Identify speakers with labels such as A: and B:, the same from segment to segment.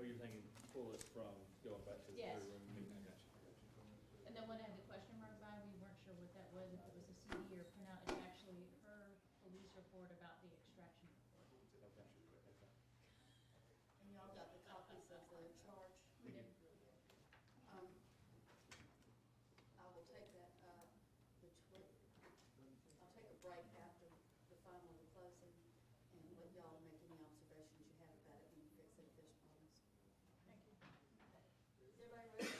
A: you're thinking pull it from going back to the
B: Yes.
A: room meeting?
C: I got you.
B: And then when I had the question mark by, we weren't sure what that was, if it was a CD or printout. It's actually her police report about the extraction report.
A: Okay.
D: And y'all got the copies of the charge?
B: We did.
D: I will take that, I'll take a break after the final of the closing and let y'all make any observations you have about it when you fix it if there's problems.
B: Thank you.
D: Is everybody ready?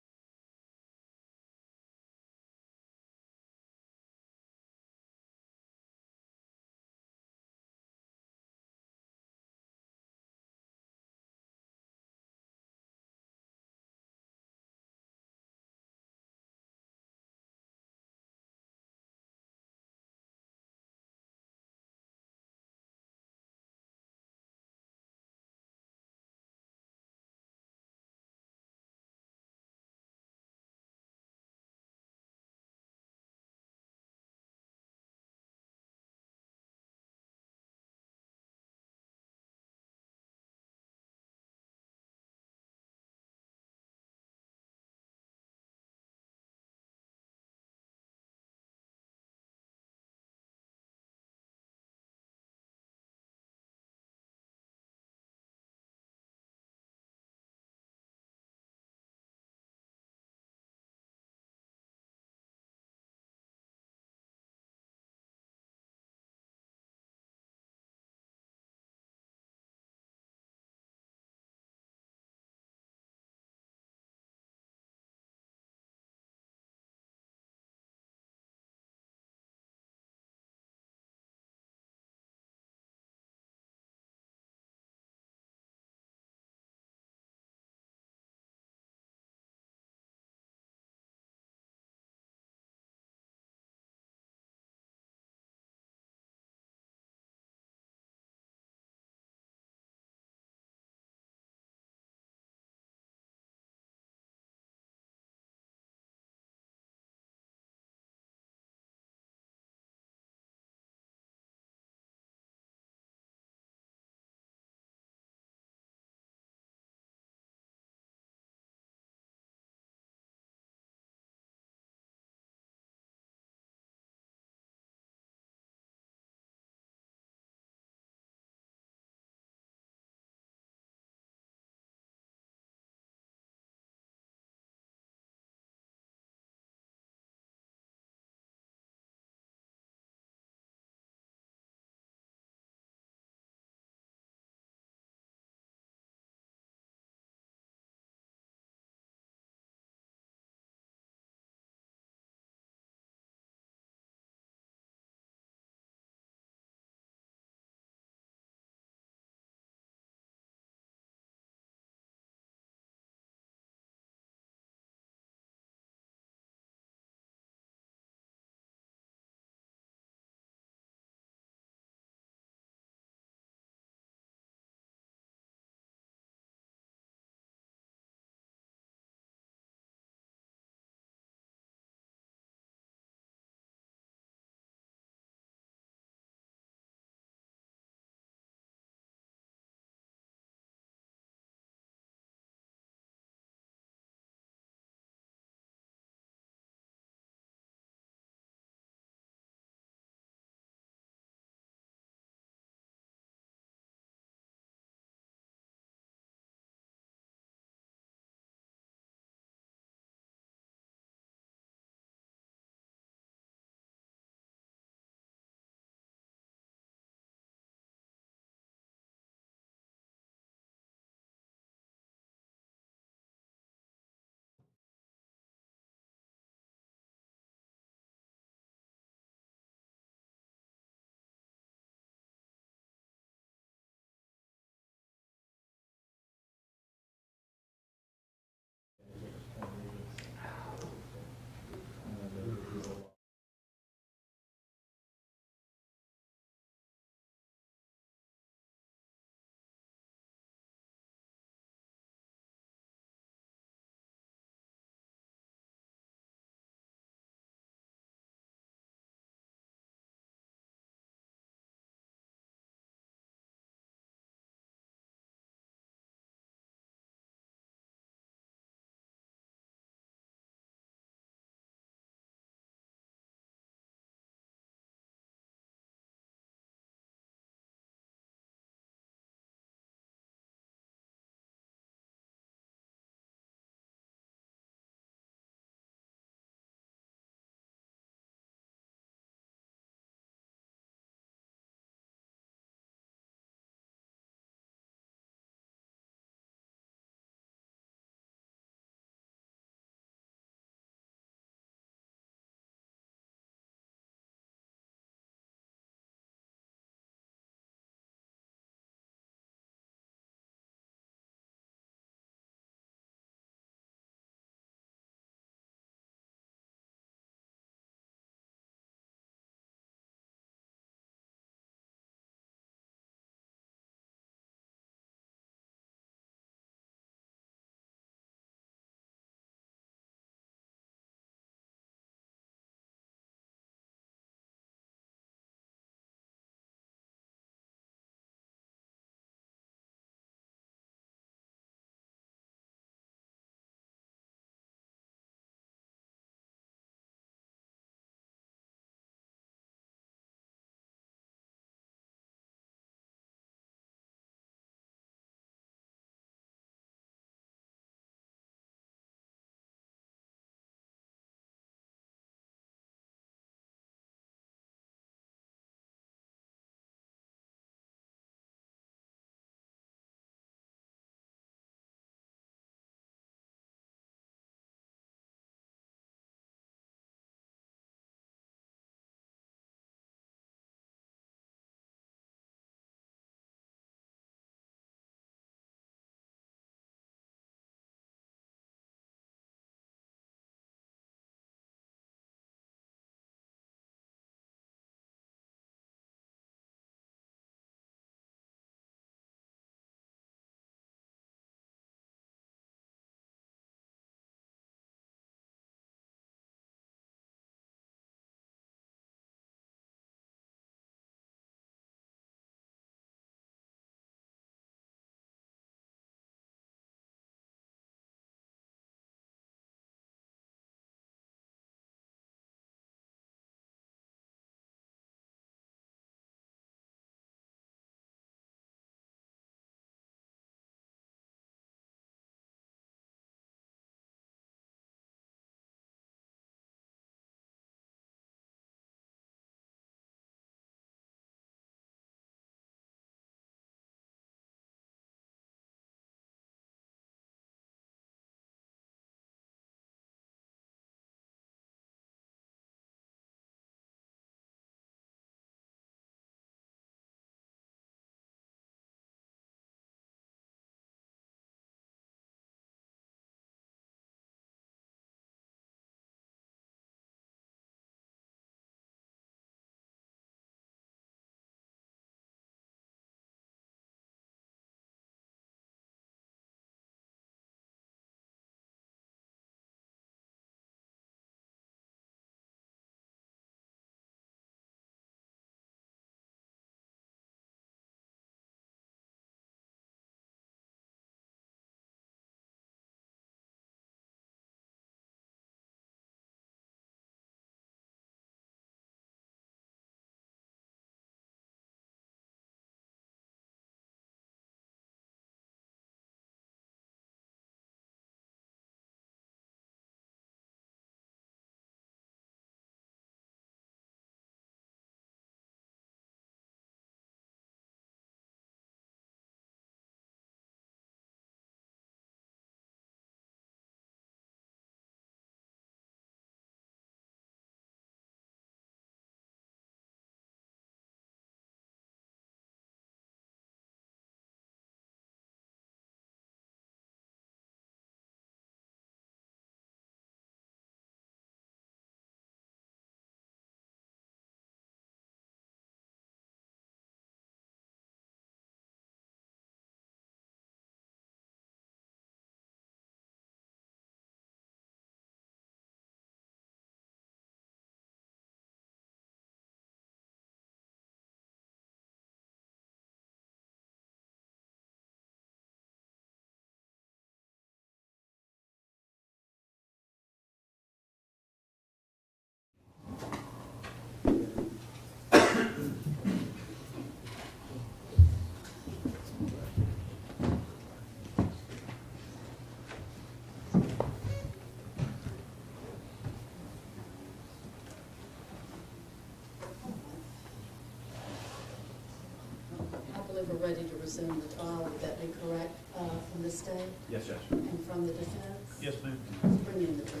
D: ready to resume the trial, would that be correct, from this day?
C: Yes, Judge.
D: And from the defense?
C: Yes, ma'am.
D: Bring in the jury.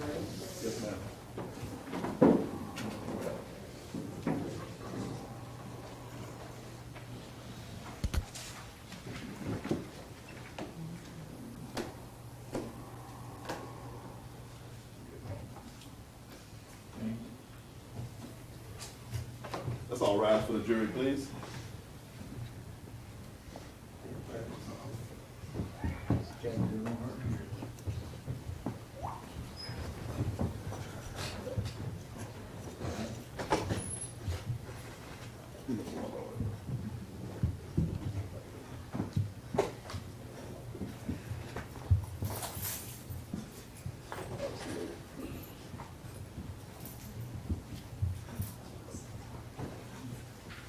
C: Yes, ma'am.
E: Let's all rise for the jury, please.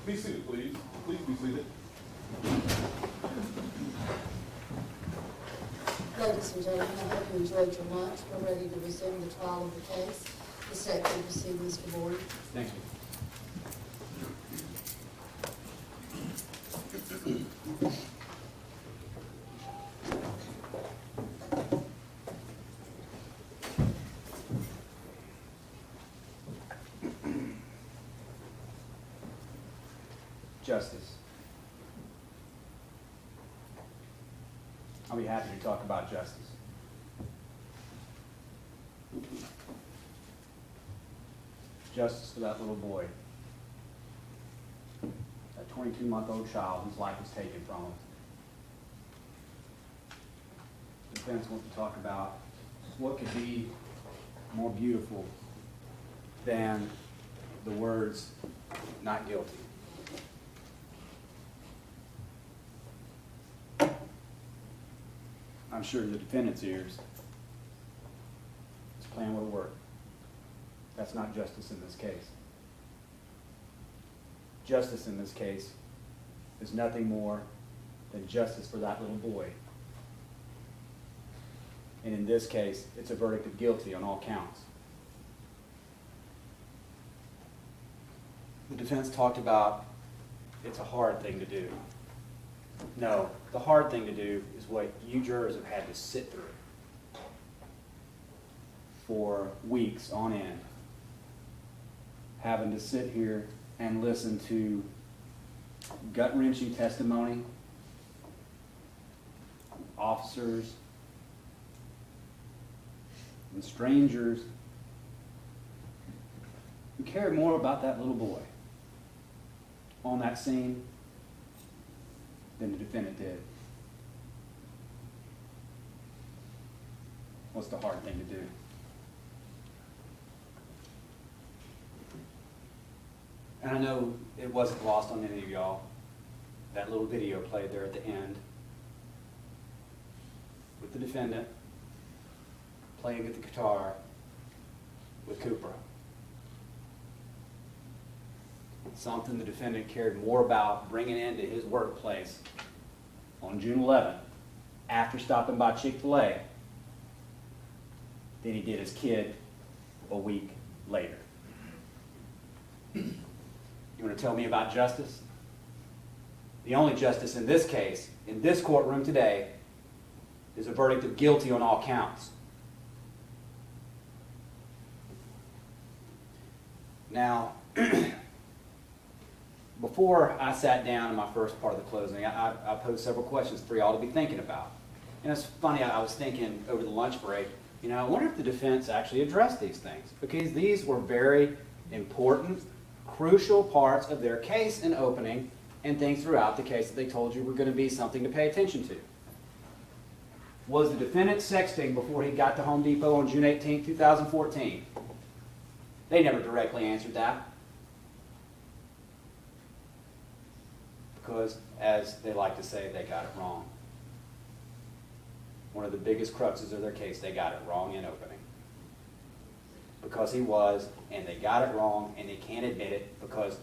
E: Be seated, please. Please be seated.
D: Ladies and gentlemen, I hope you enjoyed your lunch. We're ready to resume the trial of the case. The state will proceed, Mr. Board.
C: Thank you. Justice. I'll be happy to talk about justice. Justice for that little boy. That 22-month-old child whose life was taken from him. The defense wants to talk about what could be more beautiful than the words, "not guilty." I'm sure in the defendant's ears, this plan would have worked. That's not justice in this case. Justice in this case is nothing more than justice for that little boy. And in this case, it's a verdict of guilty on all counts. The defense talked about it's a hard thing to do. No, the hard thing to do is what you jurors have had to sit through for weeks on end. Having to sit here and listen to gut-wrenching testimony, officers and strangers who cared more about that little boy on that scene than the defendant did. What's the hard thing to do? And I know it wasn't lost on any of y'all. That little video played there at the end with the defendant playing at the guitar with Cooper. Something the defendant cared more about bringing into his workplace on June 11th, after stopping by Chick-fil-A, than he did his kid a week later. You want to tell me about justice? The only justice in this case, in this courtroom today, is a verdict of guilty on all counts. Now, before I sat down in my first part of the closing, I posed several questions for y'all to be thinking about. And it's funny, I was thinking over the lunch break, I wonder if the defense actually addressed these things, because these were very important, crucial parts of their case in opening and things throughout the case that they told you were going to be something to pay attention to. Was the defendant sexting before he got to Home Depot on June 18, 2014? They never directly answered that. Because, as they like to say, they got it wrong. One of the biggest cruxes of their case, they got it wrong in opening. Because he was, and they got it wrong, and they can't admit it because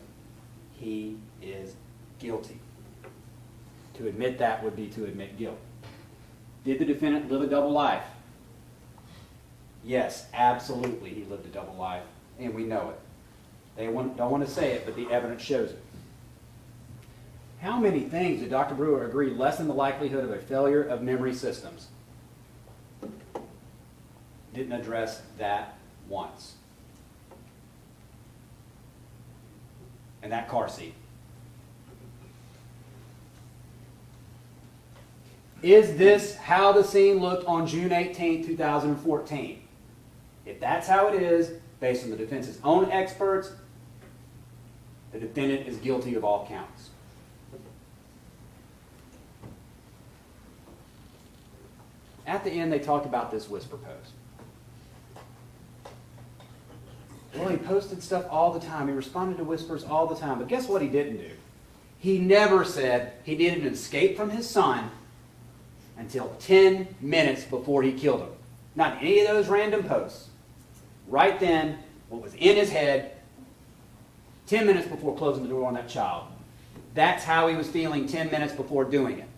C: he is guilty. To admit that would be to admit guilt. Did the defendant live a double life? Yes, absolutely he lived a double life, and we know it. They don't want to say it, but the evidence shows it. How many things did Dr. Brewer agree lessen the likelihood of a failure of memory systems? Didn't address that once. And that car seat. Is this how the scene looked on June 18, 2014? If that's how it is, based on the defense's own experts, the defendant is guilty of all counts. At the end, they talked about this whisper post. Well, he posted stuff all the time. He responded to whispers all the time. But guess what he didn't do? He never said he didn't escape from his son until 10 minutes before he killed him. Not any of those random posts. Right then, what was in his head, 10 minutes before closing the door on that child. That's how he was feeling 10 minutes before doing it.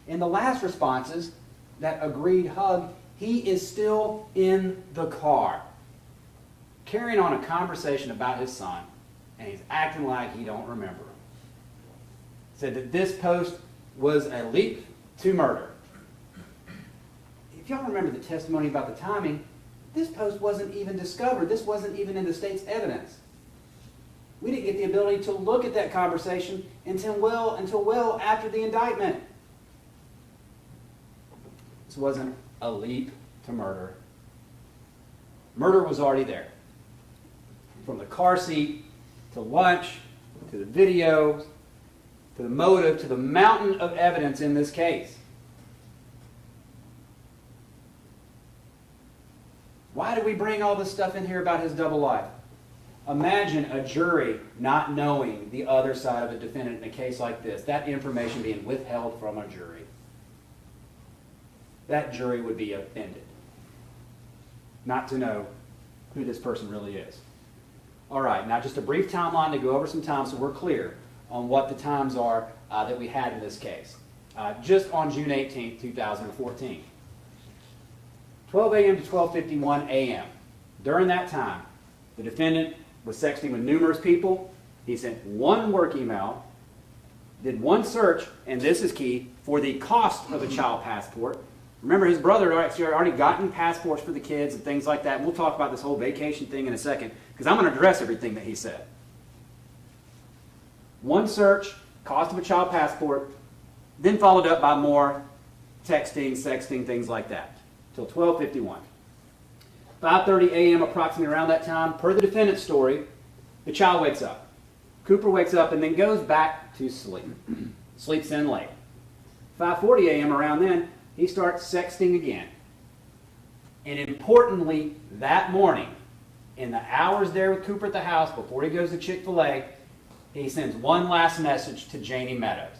C: In the last responses, that agreed hug, he is still in the car, carrying on a conversation about his son, and he's acting like he don't remember. Said that this post was a leap to murder. If y'all remember the testimony about the timing, this post wasn't even discovered. This wasn't even in the state's evidence. We didn't get the ability to look at that conversation until well after the indictment. This wasn't a leap to murder. Murder was already there. From the car seat, to lunch, to the video, to the motive, to the mountain of evidence in this case. Why do we bring all this stuff in here about his double life? Imagine a jury not knowing the other side of a defendant in a case like this. That information being withheld from a jury. That jury would be offended not to know who this person really is. All right, now just a brief timeline to go over some times so we're clear on what the times are that we had in this case. Just on June 18, 2014. 12 a.m. to 12:51 a.m. During that time, the defendant was sexting with numerous people. He sent one work email, did one search, and this is key, for the cost of a child passport. Remember, his brother had actually already gotten passports for the kids and things like that. And we'll talk about this whole vacation thing in a second, because I'm going to address everything that he said. One search, cost of a child passport, then followed up by more texting, sexting, things like that, till 12:51. 5:30 a.m. approximately around that time, per the defendant's story, the child wakes up. Cooper wakes up and then goes back to sleep. Sleeps in late. 5:40 a.m. around then, he starts sexting again. And importantly, that morning, in the hours there with Cooper at the house before he goes to Chick-fil-A, he sends one last message to Janie Meadows,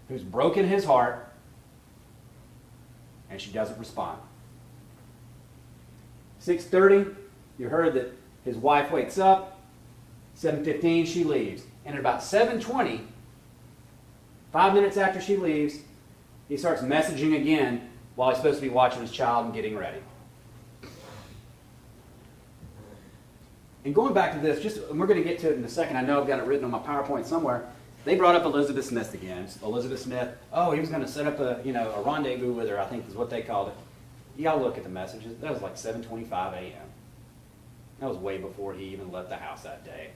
C: who's broken his heart, and she doesn't respond. 6:30, you heard that his wife wakes up. 7:15, she leaves. And at about 7:20, 5 minutes after she leaves, he starts messaging again while he's supposed to be watching his child and getting ready. And going back to this, and we're going to get to it in a second. I know I've got it written on my PowerPoint somewhere. They brought up Elizabeth Smith again. Elizabeth Smith, he was going to set up a rendezvous with her, I think is what they called it. Y'all look at the messages. That was like 7:25 a.m. That was way before he even left the house that day.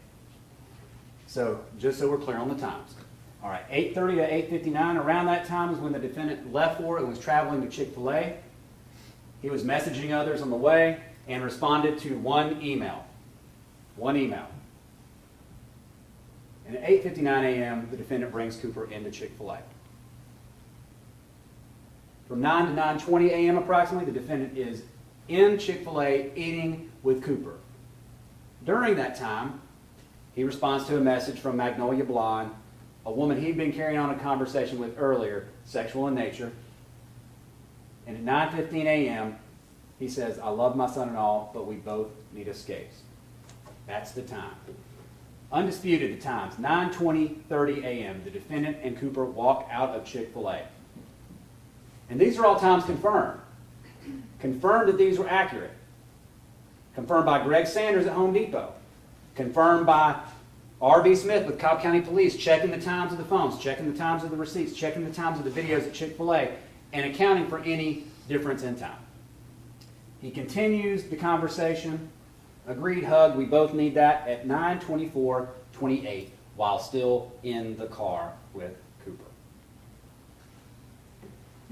C: So, just so we're clear on the times. All right, 8:30 to 8:59, around that time is when the defendant left for and was traveling to Chick-fil-A. He was messaging others on the way and responded to one email. One email. And at 8:59 a.m., the defendant brings Cooper into Chick-fil-A. From 9 to 9:20 a.m. approximately, the defendant is in Chick-fil-A eating with Cooper. During that time, he responds to a message from Magnolia Blonde, a woman he'd been carrying on a conversation with earlier, sexual in nature. And at 9:15 a.m., he says, "I love my son and all, but we both need escapes." That's the time. Undisputed the times, 9:20:30 a.m., the defendant and Cooper walk out of Chick-fil-A. And these are all times confirmed. Confirmed that these were accurate. Confirmed by Greg Sanders at Home Depot. confirmed by R.B. Smith with Cobb County Police, checking the times of the phones, checking the times of the receipts, checking the times of the videos at Chick-fil-A, and accounting for any difference in time. He continues the conversation. Agreed hug, we both need that, at 9:24:28 while still in the car with Cooper.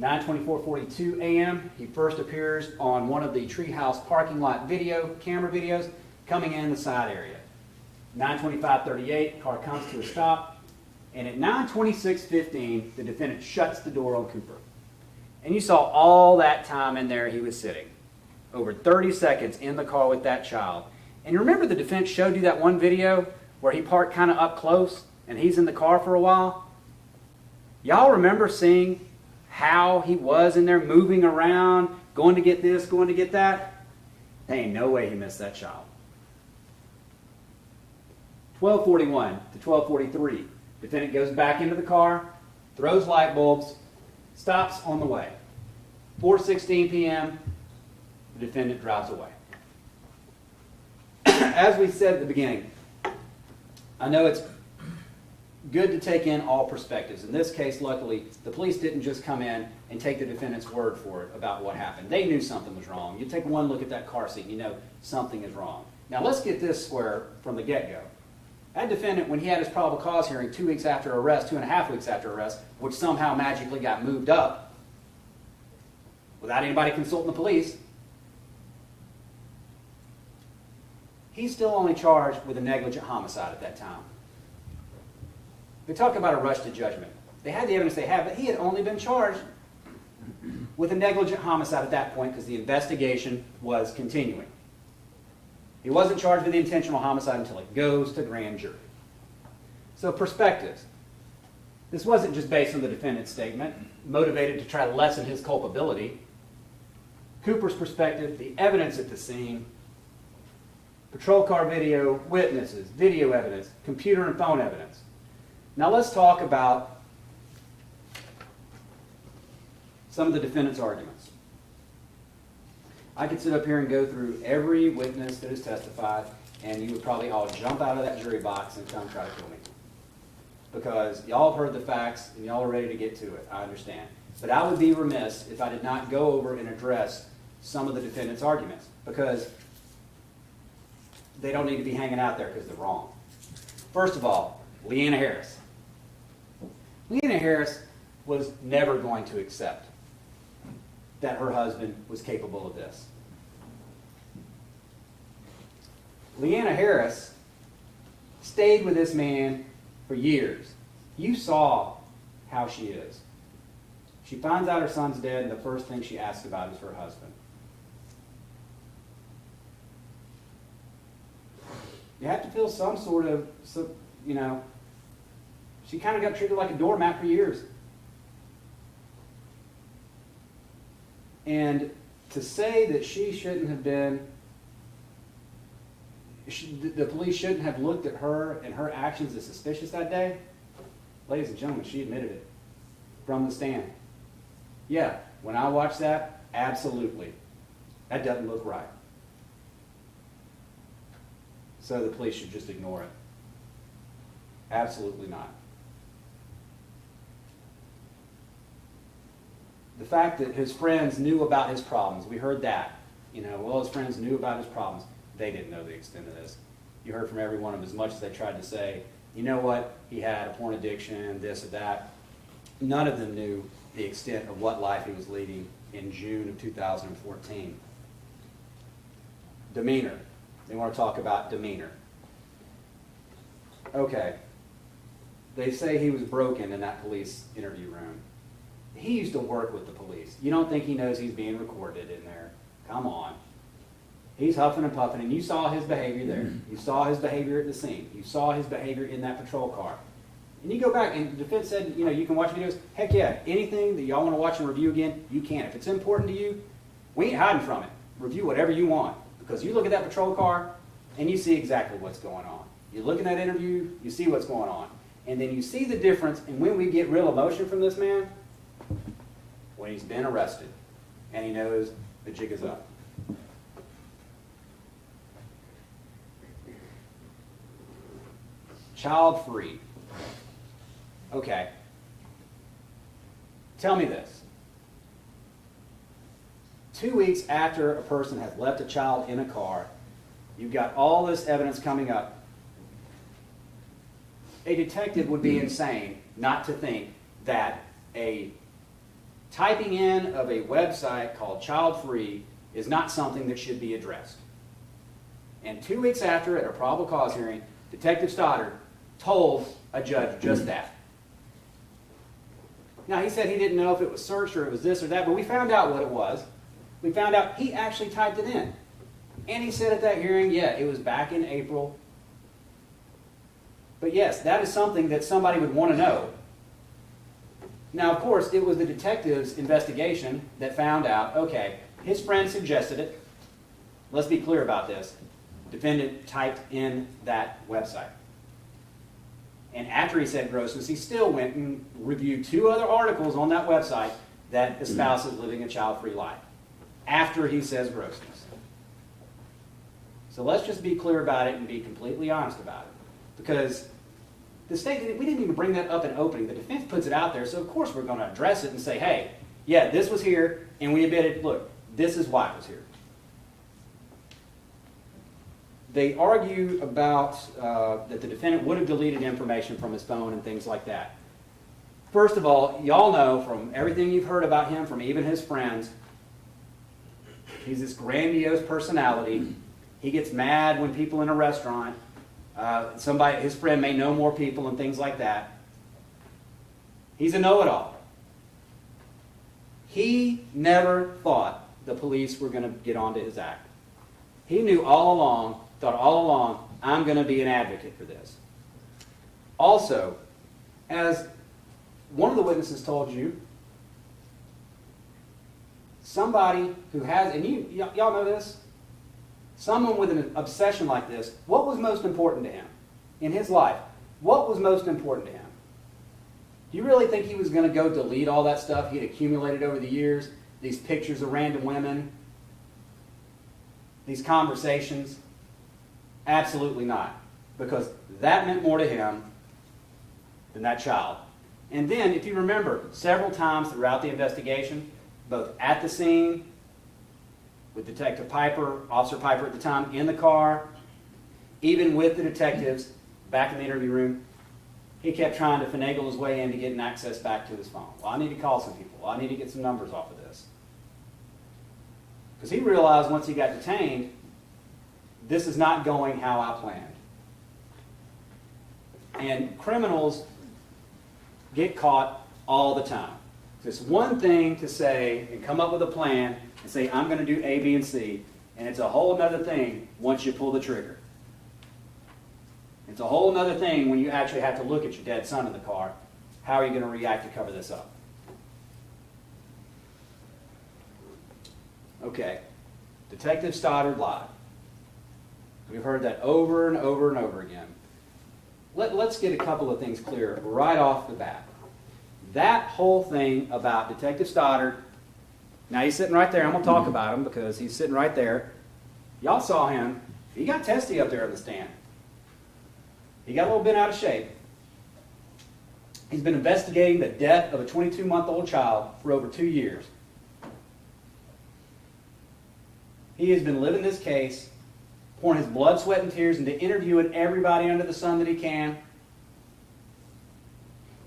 C: 9:24:42 a.m., he first appears on one of the treehouse parking lot camera videos coming in the side area. 9:25:38, car comes to a stop, and at 9:26:15, the defendant shuts the door on Cooper. And you saw all that time in there he was sitting. Over 30 seconds in the car with that child. And you remember the defense showed you that one video where he parked kind of up close and he's in the car for a while? Y'all remember seeing how he was in there moving around, going to get this, going to get that? There ain't no way he missed that child. 12:41 to 12:43. Defendant goes back into the car, throws light bulbs, stops on the way. 4:16 p.m., the defendant drives away. As we said at the beginning, I know it's good to take in all perspectives. In this case, luckily, the police didn't just come in and take the defendant's word for it about what happened. They knew something was wrong. You take one look at that car seat and you know something is wrong. Now let's get this square from the get-go. That defendant, when he had his probable cause hearing 2 weeks after arrest, 2.5 weeks after arrest, which somehow magically got moved up without anybody consulting the police, he's still only charged with a negligent homicide at that time. We talk about a rush to judgment. They had the evidence they had, but he had only been charged with a negligent homicide at that point because the investigation was continuing. He wasn't charged with the intentional homicide until it goes to grand jury. So perspectives. This wasn't just based on the defendant's statement, motivated to try to lessen his culpability. Cooper's perspective, the evidence at the scene, patrol car video, witnesses, video evidence, computer and phone evidence. Now let's talk about some of the defendant's arguments. I could sit up here and go through every witness that has testified, and you would probably all jump out of that jury box and come try to kill me. Because y'all have heard the facts, and y'all are ready to get to it. I understand. But I would be remiss if I did not go over and address some of the defendant's arguments, because they don't need to be hanging out there because they're wrong. First of all, Leanna Harris. Leanna Harris was never going to accept that her husband was capable of this. Leanna Harris stayed with this man for years. You saw how she is. She finds out her son's dead, and the first thing she asks about is her husband. You have to feel some sort of, she kind of got treated like a doormat for years. And to say that she shouldn't have been, the police shouldn't have looked at her and her actions as suspicious that day, ladies and gentlemen, she admitted it from the stand. Yeah, when I watched that, absolutely. That doesn't look right. So the police should just ignore it. Absolutely not. The fact that his friends knew about his problems, we heard that. His friends knew about his problems. They didn't know the extent of this. You heard from every one of them, as much as they tried to say, you know what, he had a porn addiction, this or that. None of them knew the extent of what life he was leading in June of 2014. Demeanor. They want to talk about demeanor. Okay. They say he was broken in that police interview room. He used to work with the police. You don't think he knows he's being recorded in there? Come on. He's huffing and puffing, and you saw his behavior there. You saw his behavior at the scene. You saw his behavior in that patrol car. And you go back, and the defense said, you can watch videos. Heck yeah, anything that y'all want to watch and review again, you can. If it's important to you, we ain't hiding from it. Review whatever you want. Because you look at that patrol car, and you see exactly what's going on. You look at that interview, you see what's going on. And then you see the difference, and when we get real emotion from this man, when he's been arrested, and he knows the jig is up. child free. Okay. Tell me this. 2 weeks after a person has left a child in a car, you've got all this evidence coming up. A detective would be insane not to think that a typing in of a website called Child Free is not something that should be addressed. And 2 weeks after, at a probable cause hearing, Detective Stoddard told a judge just that. Now, he said he didn't know if it was search or it was this or that, but we found out what it was. We found out he actually typed it in. And he said at that hearing, yeah, it was back in April. But yes, that is something that somebody would want to know. Now, of course, it was the detective's investigation that found out, okay, his friend suggested it. Let's be clear about this. Defendant typed in that website. And after he said grossness, he still went and reviewed 2 other articles on that website that espouses living a child-free life. After he says grossness. So let's just be clear about it and be completely honest about it. Because the state, we didn't even bring that up in opening. The defense puts it out there, so of course we're going to address it and say, hey, yeah, this was here, and we admitted, look, this is why it was here. They argue about that the defendant would have deleted information from his phone and things like that. First of all, y'all know from everything you've heard about him, from even his friends, he's this grandiose personality. He gets mad when people in a restaurant, his friend may know more people and things like that. He's a know-it-all. He never thought the police were going to get onto his act. He knew all along, I'm going to be an advocate for this. Also, as one of the witnesses told you, somebody who has, and y'all know this, someone with an obsession like this, what was most important to him in his life? What was most important to him? Do you really think he was going to go delete all that stuff he'd accumulated over the years? These pictures of random women? These conversations? Absolutely not. Because that meant more to him than that child. And then, if you remember, several times throughout the investigation, both at the scene, with Detective Piper, Officer Piper at the time, in the car, even with the detectives back in the interview room, he kept trying to finagle his way in to getting access back to his phone. Well, I need to call some people. Well, I need to get some numbers off of this. Because he realized once he got detained, this is not going how I planned. And criminals get caught all the time. It's one thing to say and come up with a plan and say, I'm going to do A, B, and C. And it's a whole other thing once you pull the trigger. It's a whole other thing when you actually have to look at your dead son in the car. How are you going to react to cover this up? Okay. Detective Stoddard lied. We've heard that over and over and over again. Let's get a couple of things clear right off the bat. That whole thing about Detective Stoddard, now he's sitting right there. I'm going to talk about him because he's sitting right there. Y'all saw him. He got testy up there on the stand. He got a little bit out of shape. He's been investigating the death of a 22-month-old child for over 2 years. He has been living this case, pouring his blood, sweat, and tears into interviewing everybody under the sun that he can.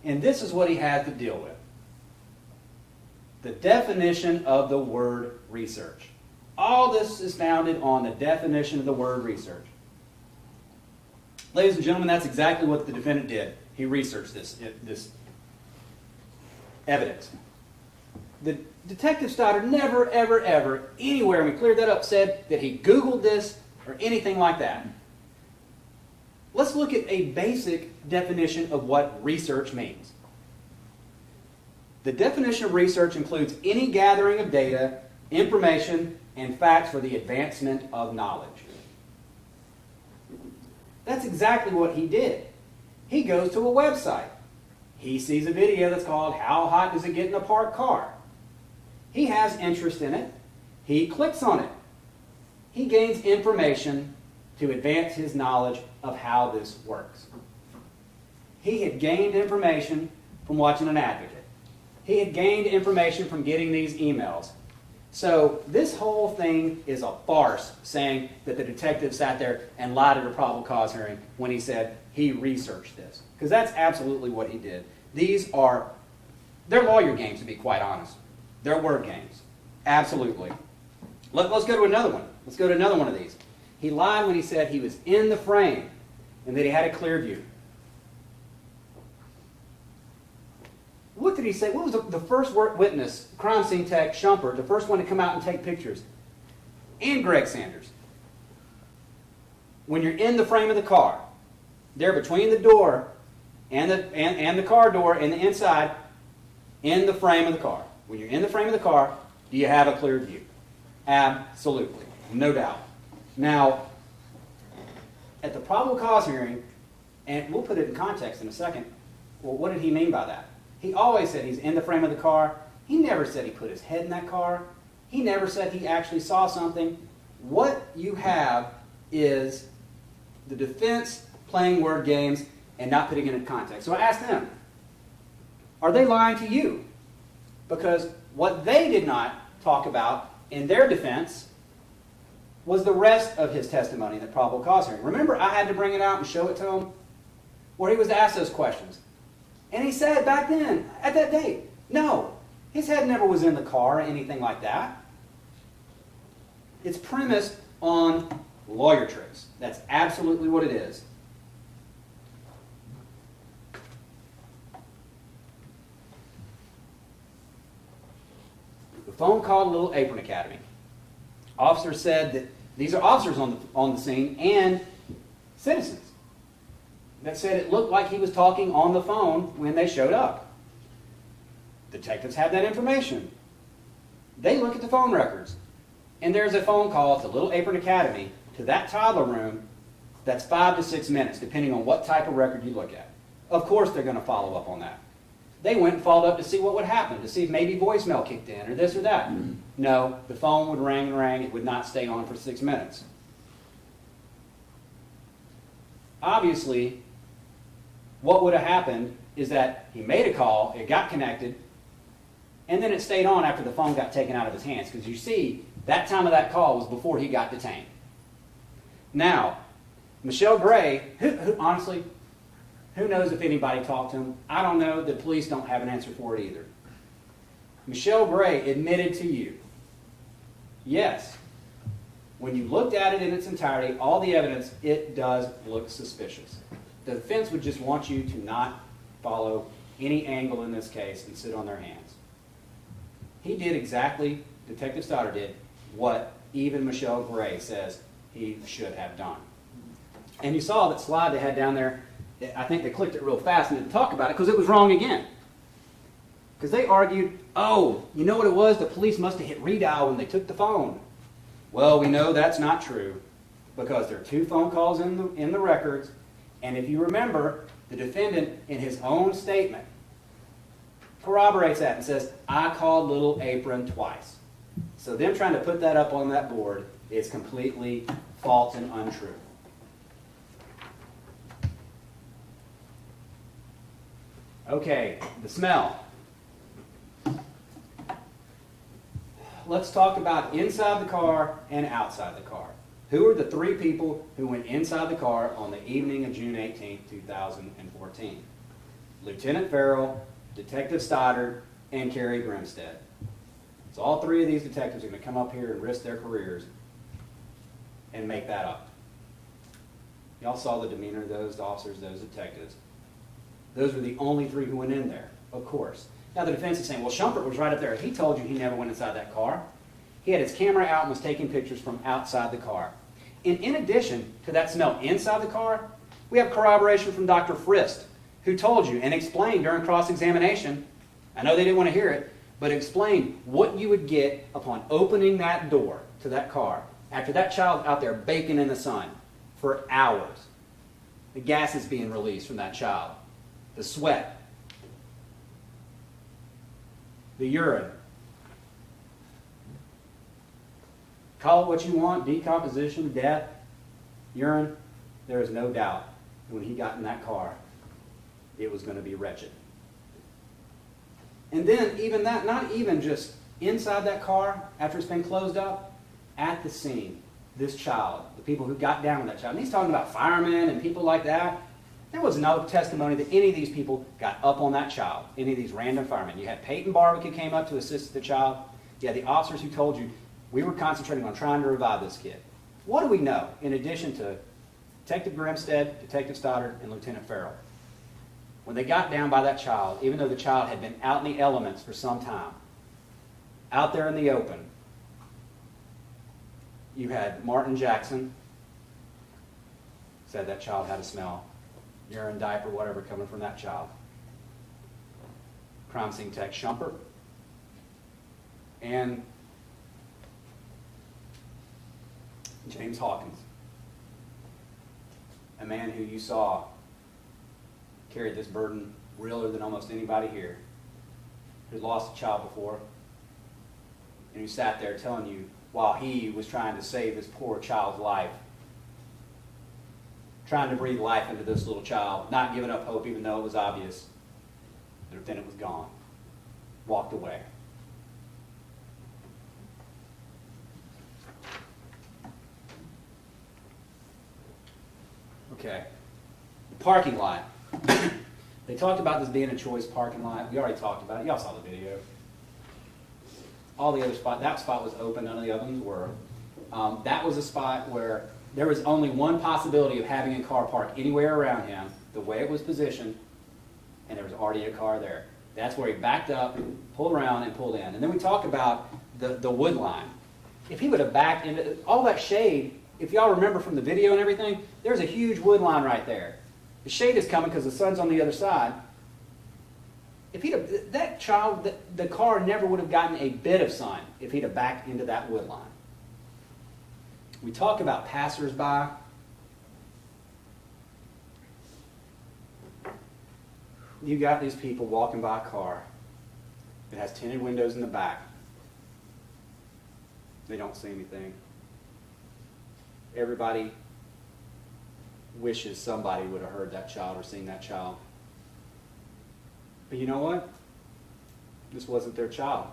C: And this is what he had to deal with. The definition of the word research. All this is founded on the definition of the word research. Ladies and gentlemen, that's exactly what the defendant did. He researched this evidence. The Detective Stoddard never, ever, ever, anywhere, and we cleared that up, said that he Googled this or anything like that. Let's look at a basic definition of what research means. The definition of research includes any gathering of data, information, and facts for the advancement of knowledge. That's exactly what he did. He goes to a website. He sees a video that's called How Hot Does It Get in a Parked Car? He has interest in it. He clicks on it. He gains information to advance his knowledge of how this works. He had gained information from watching an advocate. He had gained information from getting these emails. So this whole thing is a farce, saying that the detective sat there and lied at a probable cause hearing when he said he researched this. Because that's absolutely what he did. They're lawyer games, to be quite honest. They're word games. Absolutely. Let's go to another one. Let's go to another one of these. He lied when he said he was in the frame and that he had a clear view. What did he say? What was the first witness, crime scene tech, Shumpert, the first one to come out and take pictures? And Greg Sanders. When you're in the frame of the car, there between the door and the car door and the inside, in the frame of the car. When you're in the frame of the car, do you have a clear view? Absolutely. No doubt. Now, at the probable cause hearing, and we'll put it in context in a second, well, what did he mean by that? He always said he's in the frame of the car. He never said he put his head in that car. He never said he actually saw something. What you have is the defense playing word games and not putting it in context. So I asked them, are they lying to you? Because what they did not talk about in their defense was the rest of his testimony in the probable cause hearing. Remember, I had to bring it out and show it to him, where he was asked those questions. And he said back then, at that date, no, his head never was in the car or anything like that. It's premised on lawyer tricks. That's absolutely what it is. The phone called Little Apron Academy. Officer said that these are officers on the scene and citizens that said it looked like he was talking on the phone when they showed up. Detectives have that information. They look at the phone records, and there's a phone call to Little Apron Academy to that toddler room that's 5 to 6 minutes, depending on what type of record you look at. Of course they're going to follow up on that. They went and followed up to see what would happen, to see if maybe voicemail kicked in or this or that. No, the phone would ring and ring. It would not stay on for 6 minutes. Obviously, what would have happened is that he made a call, it got connected, and then it stayed on after the phone got taken out of his hands. Because you see, that time of that call was before he got detained. Now, Michelle Gray, honestly, who knows if anybody talked to him? I don't know. The police don't have an answer for it either. Michelle Gray admitted to you, yes, when you looked at it in its entirety, all the evidence, it does look suspicious. The defense would just want you to not follow any angle in this case and sit on their hands. He did exactly, Detective Stoddard did, what even Michelle Gray says he should have done. And you saw that slide they had down there. I think they clicked it real fast and didn't talk about it because it was wrong again. Because they argued, oh, you know what it was? The police must have hit redial when they took the phone. Well, we know that's not true because there are 2 phone calls in the records. And if you remember, the defendant in his own statement corroborates that and says, I called Little Apron twice. So them trying to put that up on that board is completely false and untrue. Okay, the smell. Let's talk about inside the car and outside the car. Who are the 3 people who went inside the car on the evening of June 18, 2014? Lieutenant Farrell, Detective Stoddard, and Kerry Grimstead. So all 3 of these detectives are going to come up here and risk their careers and make that up. Y'all saw the demeanor of those officers, those detectives. Those were the only 3 who went in there, of course. Now the defense is saying, well, Shumpert was right up there. He told you he never went inside that car. He had his camera out and was taking pictures from outside the car. And in addition to that smell inside the car, we have corroboration from Dr. Frist, who told you and explained during cross-examination, I know they didn't want to hear it, but explained what you would get upon opening that door to that car after that child out there baking in the sun for hours. The gas is being released from that child. The sweat, the urine. Call it what you want, decomposition, death, urine. There is no doubt when he got in that car, it was going to be wretched. And then even that, not even just inside that car after it's been closed up, at the scene, this child, the people who got down with that child, and he's talking about firemen and people like that. There was no testimony that any of these people got up on that child, any of these random firemen. You had Peyton Barwick who came up to assist the child. You had the officers who told you, we were concentrating on trying to revive this kid. What do we know in addition to Detective Grimstead, Detective Stoddard, and Lieutenant Farrell? When they got down by that child, even though the child had been out in the elements for some time, out there in the open, you had Martin Jackson, said that child had a smell, urine, diaper, whatever, coming from that child. Crime scene tech Shumpert, and James Hawkins, a man who you saw carried this burden realer than almost anybody here, who lost a child before, and who sat there telling you while he was trying to save this poor child's life, trying to breathe life into this little child, not giving up hope even though it was obvious, the lieutenant was gone, walked away. Okay, the parking lot. They talked about this being a choice parking lot. We already talked about it. Y'all saw the video. All the other spots, that spot was open, none of the other ones were. That was a spot where there was only one possibility of having a car parked anywhere around him, the way it was positioned, and there was already a car there. That's where he backed up, pulled around, and pulled in. And then we talk about the wood line. If he would have backed into all that shade, if y'all remember from the video and everything, there's a huge wood line right there. The shade is coming because the sun's on the other side. If he'd have, that child, the car never would have gotten a bit of sun if he'd have backed into that wood line. We talk about passersby. You got these people walking by a car that has tinted windows in the back. They don't see anything. Everybody wishes somebody would have heard that child or seen that child. But you know what? This wasn't their child.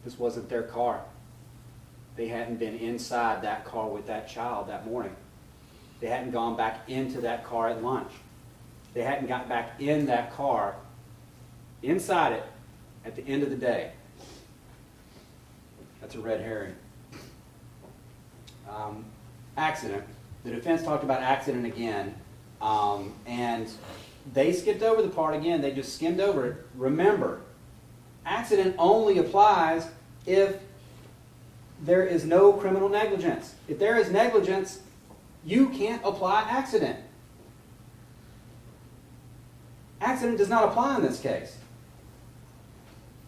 C: This wasn't their car. They hadn't been inside that car with that child that morning. They hadn't gone back into that car at lunch. They hadn't got back in that car, inside it, at the end of the day. That's a red herring. Accident. The defense talked about accident again, and they skipped over the part again. They just skimmed over it. Remember, accident only applies if there is no criminal negligence. If there is negligence, you can't apply accident. Accident does not apply in this case.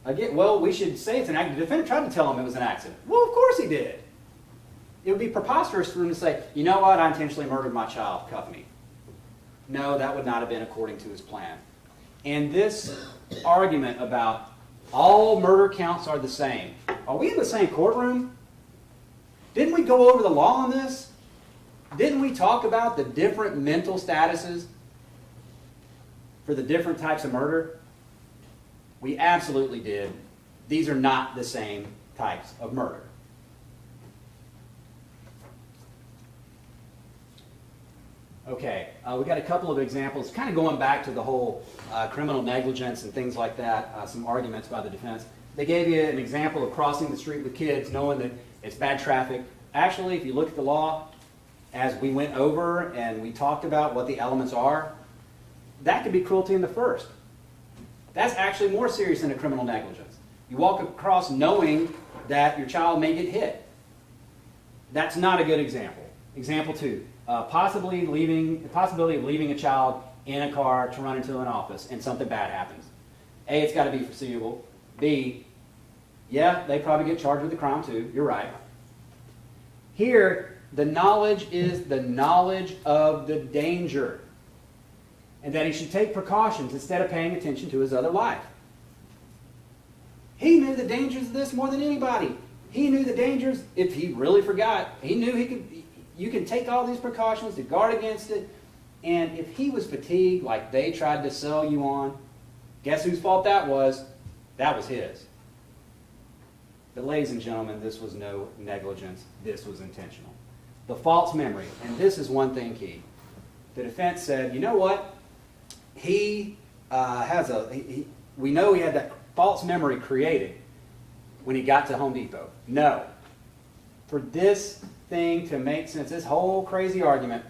C: Again, well, we should say it's an accident. The defendant tried to tell him it was an accident. Well, of course he did. It would be preposterous for him to say, you know what, I intentionally murdered my child, cuff me. No, that would not have been according to his plan. And this argument about all murder counts are the same. Are we in the same courtroom? Didn't we go over the law on this? Didn't we talk about the different mental statuses for the different types of murder? We absolutely did. These are not the same types of murder. Okay, we got a couple of examples, kind of going back to the whole criminal negligence and things like that, some arguments by the defense. They gave you an example of crossing the street with kids, knowing that it's bad traffic. Actually, if you look at the law, as we went over and we talked about what the elements are, that could be cruelty in the first. That's actually more serious than a criminal negligence. You walk across knowing that your child may get hit. That's not a good example. Example 2. Possibility of leaving a child in a car to run into an office and something bad happens. A, it's got to be foreseeable. B, yeah, they probably get charged with the crime too. You're right. Here, the knowledge is the knowledge of the danger, and that he should take precautions instead of paying attention to his other life. He knew the dangers of this more than anybody. He knew the dangers. If he really forgot, he knew he could. You can take all these precautions to guard against it. And if he was fatigued like they tried to sell you on, guess whose fault that was? That was his. But ladies and gentlemen, this was no negligence. This was intentional. The false memory, and this is one thing key. The defense said, you know what? We know he had that false memory created when he got to Home Depot. No. For this thing to make sense, this whole crazy argument,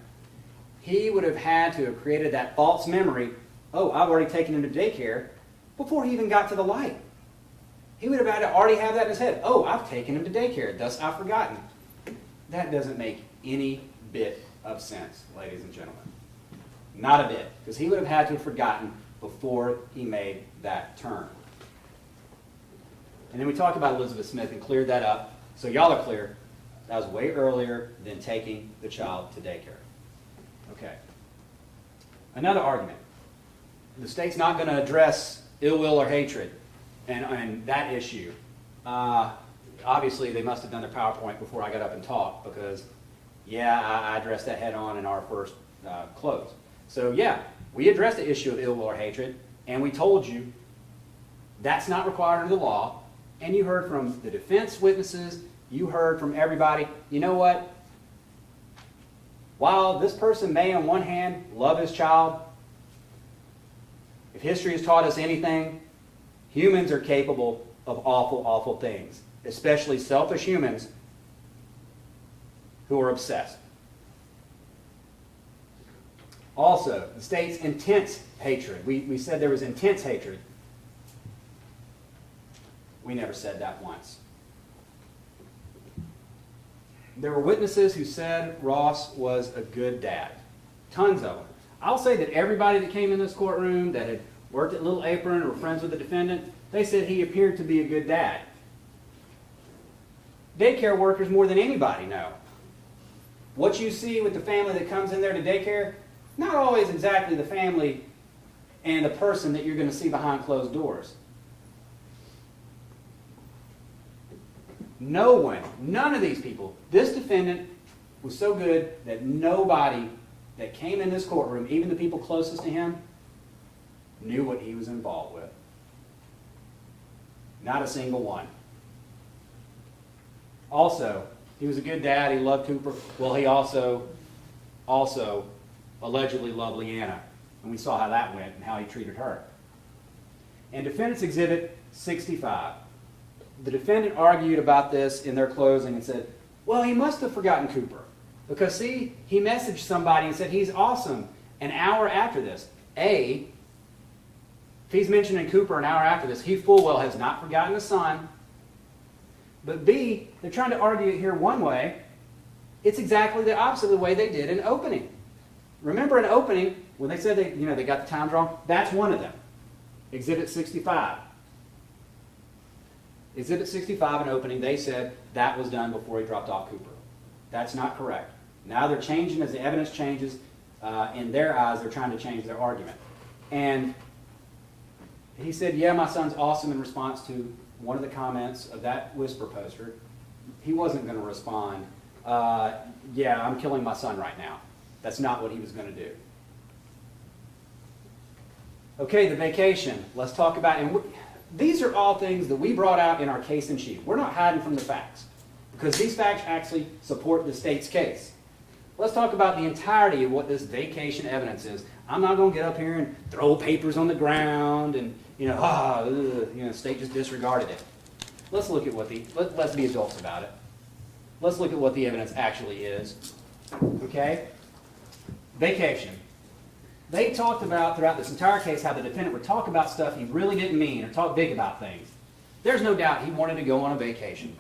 C: he would have had to have created that false memory, oh, I've already taken him to daycare, before he even got to the light. He would have had to already have that in his head. Oh, I've taken him to daycare, thus I've forgotten. That doesn't make any bit of sense, ladies and gentlemen. Not a bit, because he would have had to have forgotten before he made that turn. And then we talked about Elizabeth Smith and cleared that up. So y'all are clear. That was way earlier than taking the child to daycare. Okay. Another argument. The state's not going to address ill will or hatred and that issue. Obviously, they must have done their PowerPoint before I got up and talked because, yeah, I addressed that head on in our first close. So, yeah, we addressed the issue of ill will or hatred, and we told you that's not required under the law. And you heard from the defense witnesses, you heard from everybody, you know what? While this person may on one hand love his child, if history has taught us anything, humans are capable of awful, awful things, especially selfish humans who are obsessed. Also, the state's intense hatred. We said there was intense hatred. We never said that once. There were witnesses who said Ross was a good dad. Tons of them. I'll say that everybody that came in this courtroom that had worked at Little Apron or were friends with the defendant, they said he appeared to be a good dad. Daycare workers more than anybody know. What you see with the family that comes in there to daycare, not always exactly the family and the person that you're going to see behind closed doors. No one, none of these people, this defendant was so good that nobody that came in this courtroom, even the people closest to him, knew what he was involved with. Not a single one. Also, he was a good dad. He loved Cooper. Well, he also allegedly loved Leanna. And we saw how that went and how he treated her. And Defendant's Exhibit 65. The defendant argued about this in their closing and said, well, he must have forgotten Cooper. Because, see, he messaged somebody and said he's awesome an hour after this. A, if he's mentioning Cooper an hour after this, he full well has not forgotten his son. But B, they're trying to argue it here one way. It's exactly the opposite of the way they did in opening. Remember in opening, when they said they got the times wrong? That's one of them. Exhibit 65. Exhibit 65 in opening, they said that was done before he dropped off Cooper. That's not correct. Now they're changing as the evidence changes. In their eyes, they're trying to change their argument. And he said, yeah, my son's awesome in response to one of the comments of that whisper poster. He wasn't going to respond, yeah, I'm killing my son right now. That's not what he was going to do. Okay, the vacation. Let's talk about, and these are all things that we brought out in our case in chief. We're not hiding from the facts because these facts actually support the state's case. Let's talk about the entirety of what this vacation evidence is. I'm not going to get up here and throw papers on the ground and, the state just disregarded it. Let's look at let's be adults about it. Let's look at what the evidence actually is. Okay? Vacation. They talked about throughout this entire case how the defendant would talk about stuff he really didn't mean or talk big about things. There's no doubt he wanted to go on a vacation.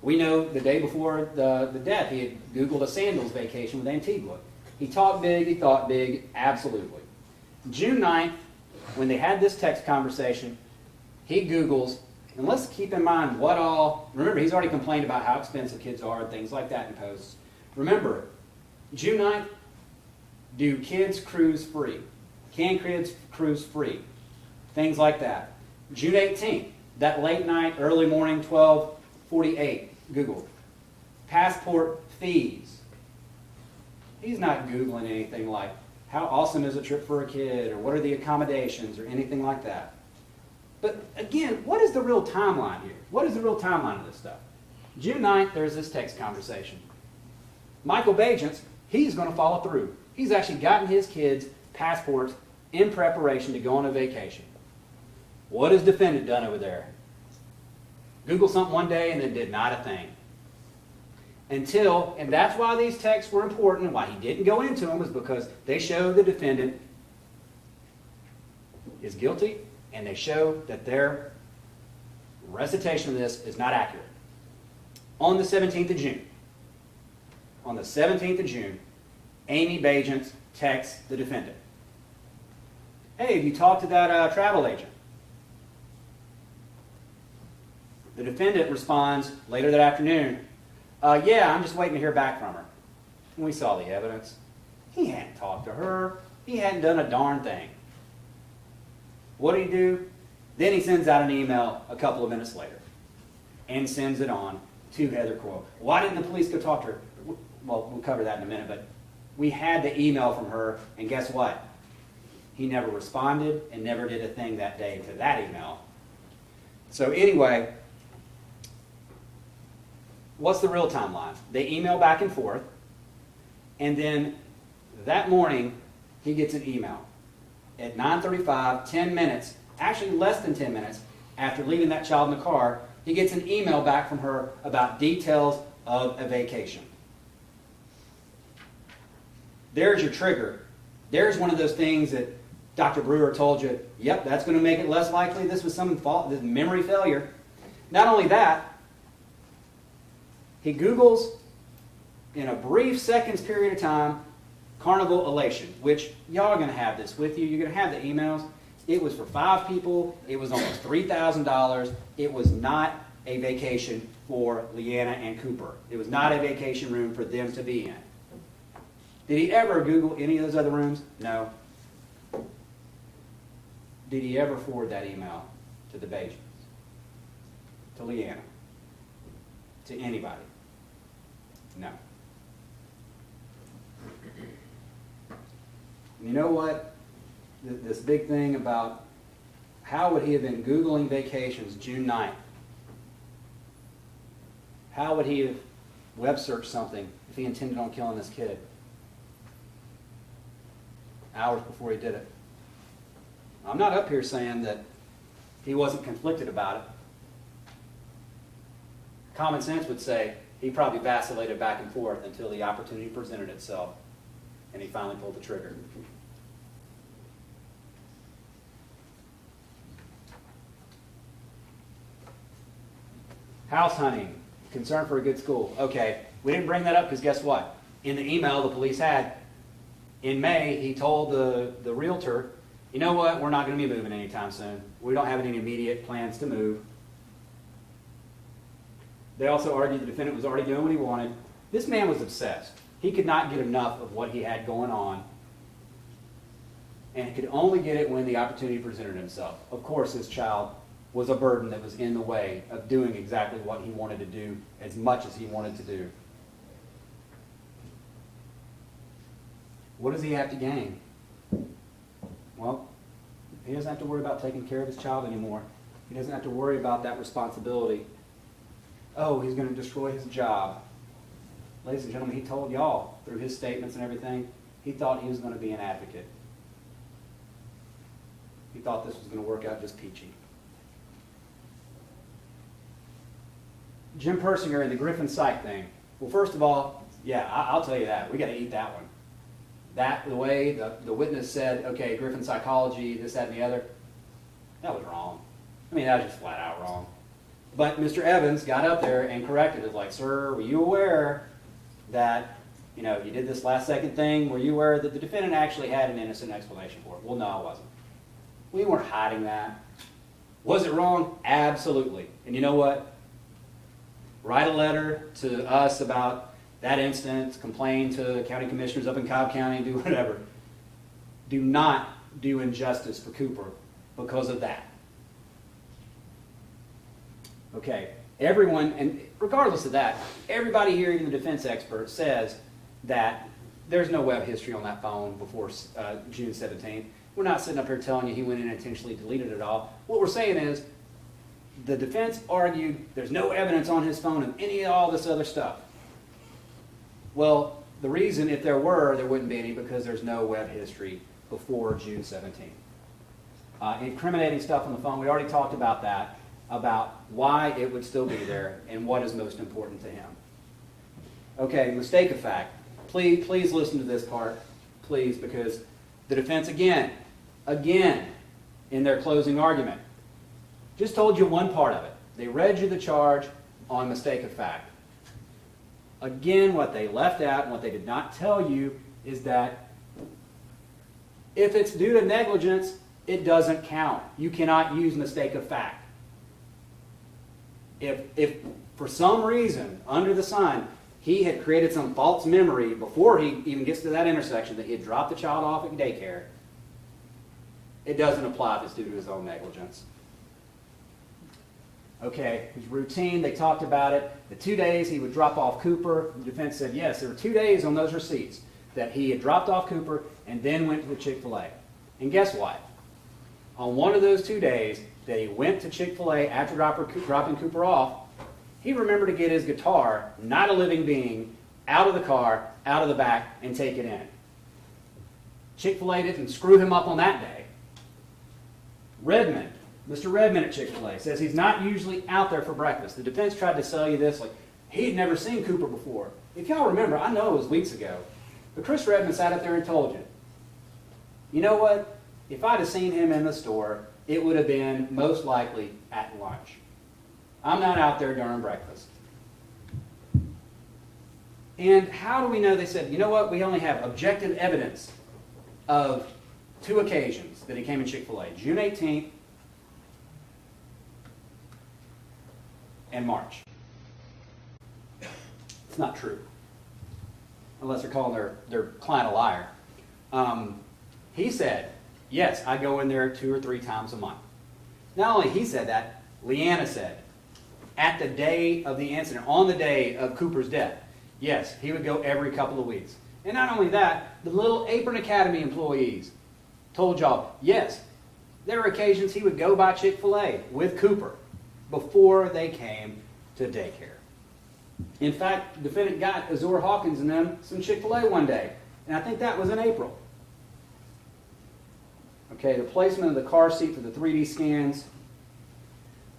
C: We know the day before the death he had Googled a sandals vacation with Antigua. He talked big, he thought big, absolutely. June 9th, when they had this text conversation, he Googles, and let's keep in mind remember he's already complained about how expensive kids are and things like that in posts. Remember, June 9th, do kids cruise free? Can kids cruise free? Things like that. June 18th, that late night, early morning, 12:48, Google. Passport fees. He's not Googling anything like how awesome is a trip for a kid, or what are the accommodations, or anything like that. But again, what is the real timeline here? What is the real timeline of this stuff? June 9th, there's this text conversation. Michael Bajents, he's going to follow through. He's actually gotten his kids passports in preparation to go on a vacation. What has defendant done over there? Googled something one day and then did not a thing. Until, and that's why these texts were important, and why he didn't go into them, was because they show the defendant is guilty, and they show that their recitation of this is not accurate. On the 17th of June, Amy Bajents texts the defendant. Hey, have you talked to that travel agent? The defendant responds later that afternoon, yeah, I'm just waiting to hear back from her. And we saw the evidence. He hadn't talked to her. He hadn't done a darn thing. What did he do? Then he sends out an email a couple of minutes later and sends it on to Heather Crowe. Why didn't the police go talk to her? Well, we'll cover that in a minute, but we had the email from her, and guess what? He never responded and never did a thing that day to that email. So anyway, what's the real timeline? They email back and forth, and then that morning, he gets an email. At 9:35, 10 minutes, actually less than 10 minutes, after leaving that child in the car, he gets an email back from her about details of a vacation. There's your trigger. There's one of those things that Dr. Brewer told you, yep, that's going to make it less likely this was some fault, this memory failure. Not only that, he Googles, in a brief seconds period of time, Carnival Elation, which y'all are going to have this with you. You're going to have the emails. It was for 5 people. It was almost $3,000. It was not a vacation for Leanna and Cooper. It was not a vacation room for them to be in. Did he ever Google any of those other rooms? No. Did he ever forward that email to the Bajents? To Leanna? To anybody? No. You know what? This big thing about how would he have been Googling vacations June 9th? How would he have web searched something if he intended on killing this kid? Hours before he did it. I'm not up here saying that he wasn't conflicted about it. Common sense would say he probably vacillated back and forth until the opportunity presented itself, and he finally pulled the trigger. House hunting, concern for a good school. Okay, we didn't bring that up because guess what? In the email the police had, in May, he told the realtor, you know what, we're not going to be moving anytime soon. We don't have any immediate plans to move. They also argued the defendant was already doing what he wanted. This man was obsessed. He could not get enough of what he had going on, and he could only get it when the opportunity presented himself. Of course, his child was a burden that was in the way of doing exactly what he wanted to do as much as he wanted to do. What does he have to gain? Well, he doesn't have to worry about taking care of his child anymore. He doesn't have to worry about that responsibility. Oh, he's going to destroy his job. Ladies and gentlemen, he told y'all through his statements and everything, he thought he was going to be an advocate. He thought this was going to work out just peachy. Jim Persinger and the Griffin Site thing. Well, first of all, yeah, I'll tell you that. We got to eat that one. That, the way the witness said, okay, Griffin psychology, this, that, and the other, that was wrong. I mean, that was just flat out wrong. But Mr. Evans got up there and corrected it, like, sir, were you aware that, you did this last second thing? Were you aware that the defendant actually had an innocent explanation for it? Well, no, I wasn't. We weren't hiding that. Was it wrong? Absolutely. And you know what? Write a letter to us about that instance, complain to county commissioners up in Cobb County, do whatever. Do not do injustice for Cooper because of that. Okay, everyone, and regardless of that, everybody here, even the defense expert, says that there's no web history on that phone before June 17th. We're not sitting up here telling you he went in and intentionally deleted it all. What we're saying is the defense argued there's no evidence on his phone of any of all this other stuff. Well, the reason, if there were, there wouldn't be any, because there's no web history before June 17th. Incriminating stuff on the phone, we already talked about that, about why it would still be there and what is most important to him. Okay, mistake of fact. Please listen to this part, please, because the defense, again, in their closing argument, just told you one part of it. They read you the charge on mistake of fact. Again, what they left out and what they did not tell you is that if it's due to negligence, it doesn't count. You cannot use mistake of fact. If for some reason, under the sun, he had created some false memory before he even gets to that intersection that he had dropped the child off at daycare, it doesn't apply if it's due to his own negligence. Okay, his routine, they talked about it. The 2 days he would drop off Cooper, the defense said, yes, there were 2 days on those receipts that he had dropped off Cooper and then went to the Chick-fil-A. And guess what? On one of those 2 days that he went to Chick-fil-A after dropping Cooper off, he remembered to get his guitar, not a living being, out of the car, out of the back, and take it in. Chick-fil-A didn't screw him up on that day. Redmond, Mr. Redmond at Chick-fil-A says he's not usually out there for breakfast. The defense tried to sell you this like he had never seen Cooper before. If y'all remember, I know it was weeks ago, but Chris Redmond sat up there and told you, you know what? If I'd have seen him in the store, it would have been most likely at lunch. I'm not out there during breakfast. And how do we know? They said, you know what? We only have objective evidence of 2 occasions that he came in Chick-fil-A. June 18th and March. It's not true. Unless they're calling their client a liar. He said, yes, I go in there 2 or 3 times a month. Not only he said that, Leanna said, at the day of the incident, on the day of Cooper's death, yes, he would go every couple of weeks. And not only that, the little Apron Academy employees told y'all, yes, there were occasions he would go by Chick-fil-A with Cooper before they came to daycare. In fact, the defendant got Azor Hawkins and them some Chick-fil-A one day, and I think that was in April. Okay, the placement of the car seat for the 3D scans.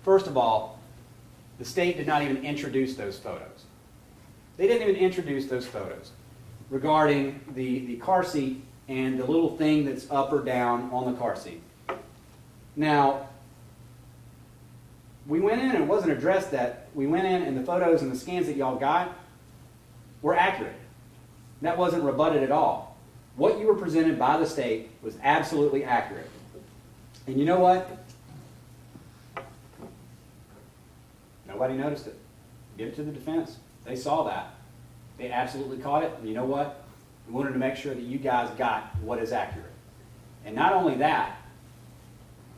C: First of all, the state did not even introduce those photos. They didn't even introduce those photos regarding the car seat and the little thing that's up or down on the car seat. Now, we went in and it wasn't addressed that we went in and the photos and the scans that y'all got were accurate. That wasn't rebutted at all. What you were presented by the state was absolutely accurate. And you know what? Nobody noticed it. Give it to the defense. They saw that. They absolutely caught it. And you know what? We wanted to make sure that you guys got what is accurate. And not only that,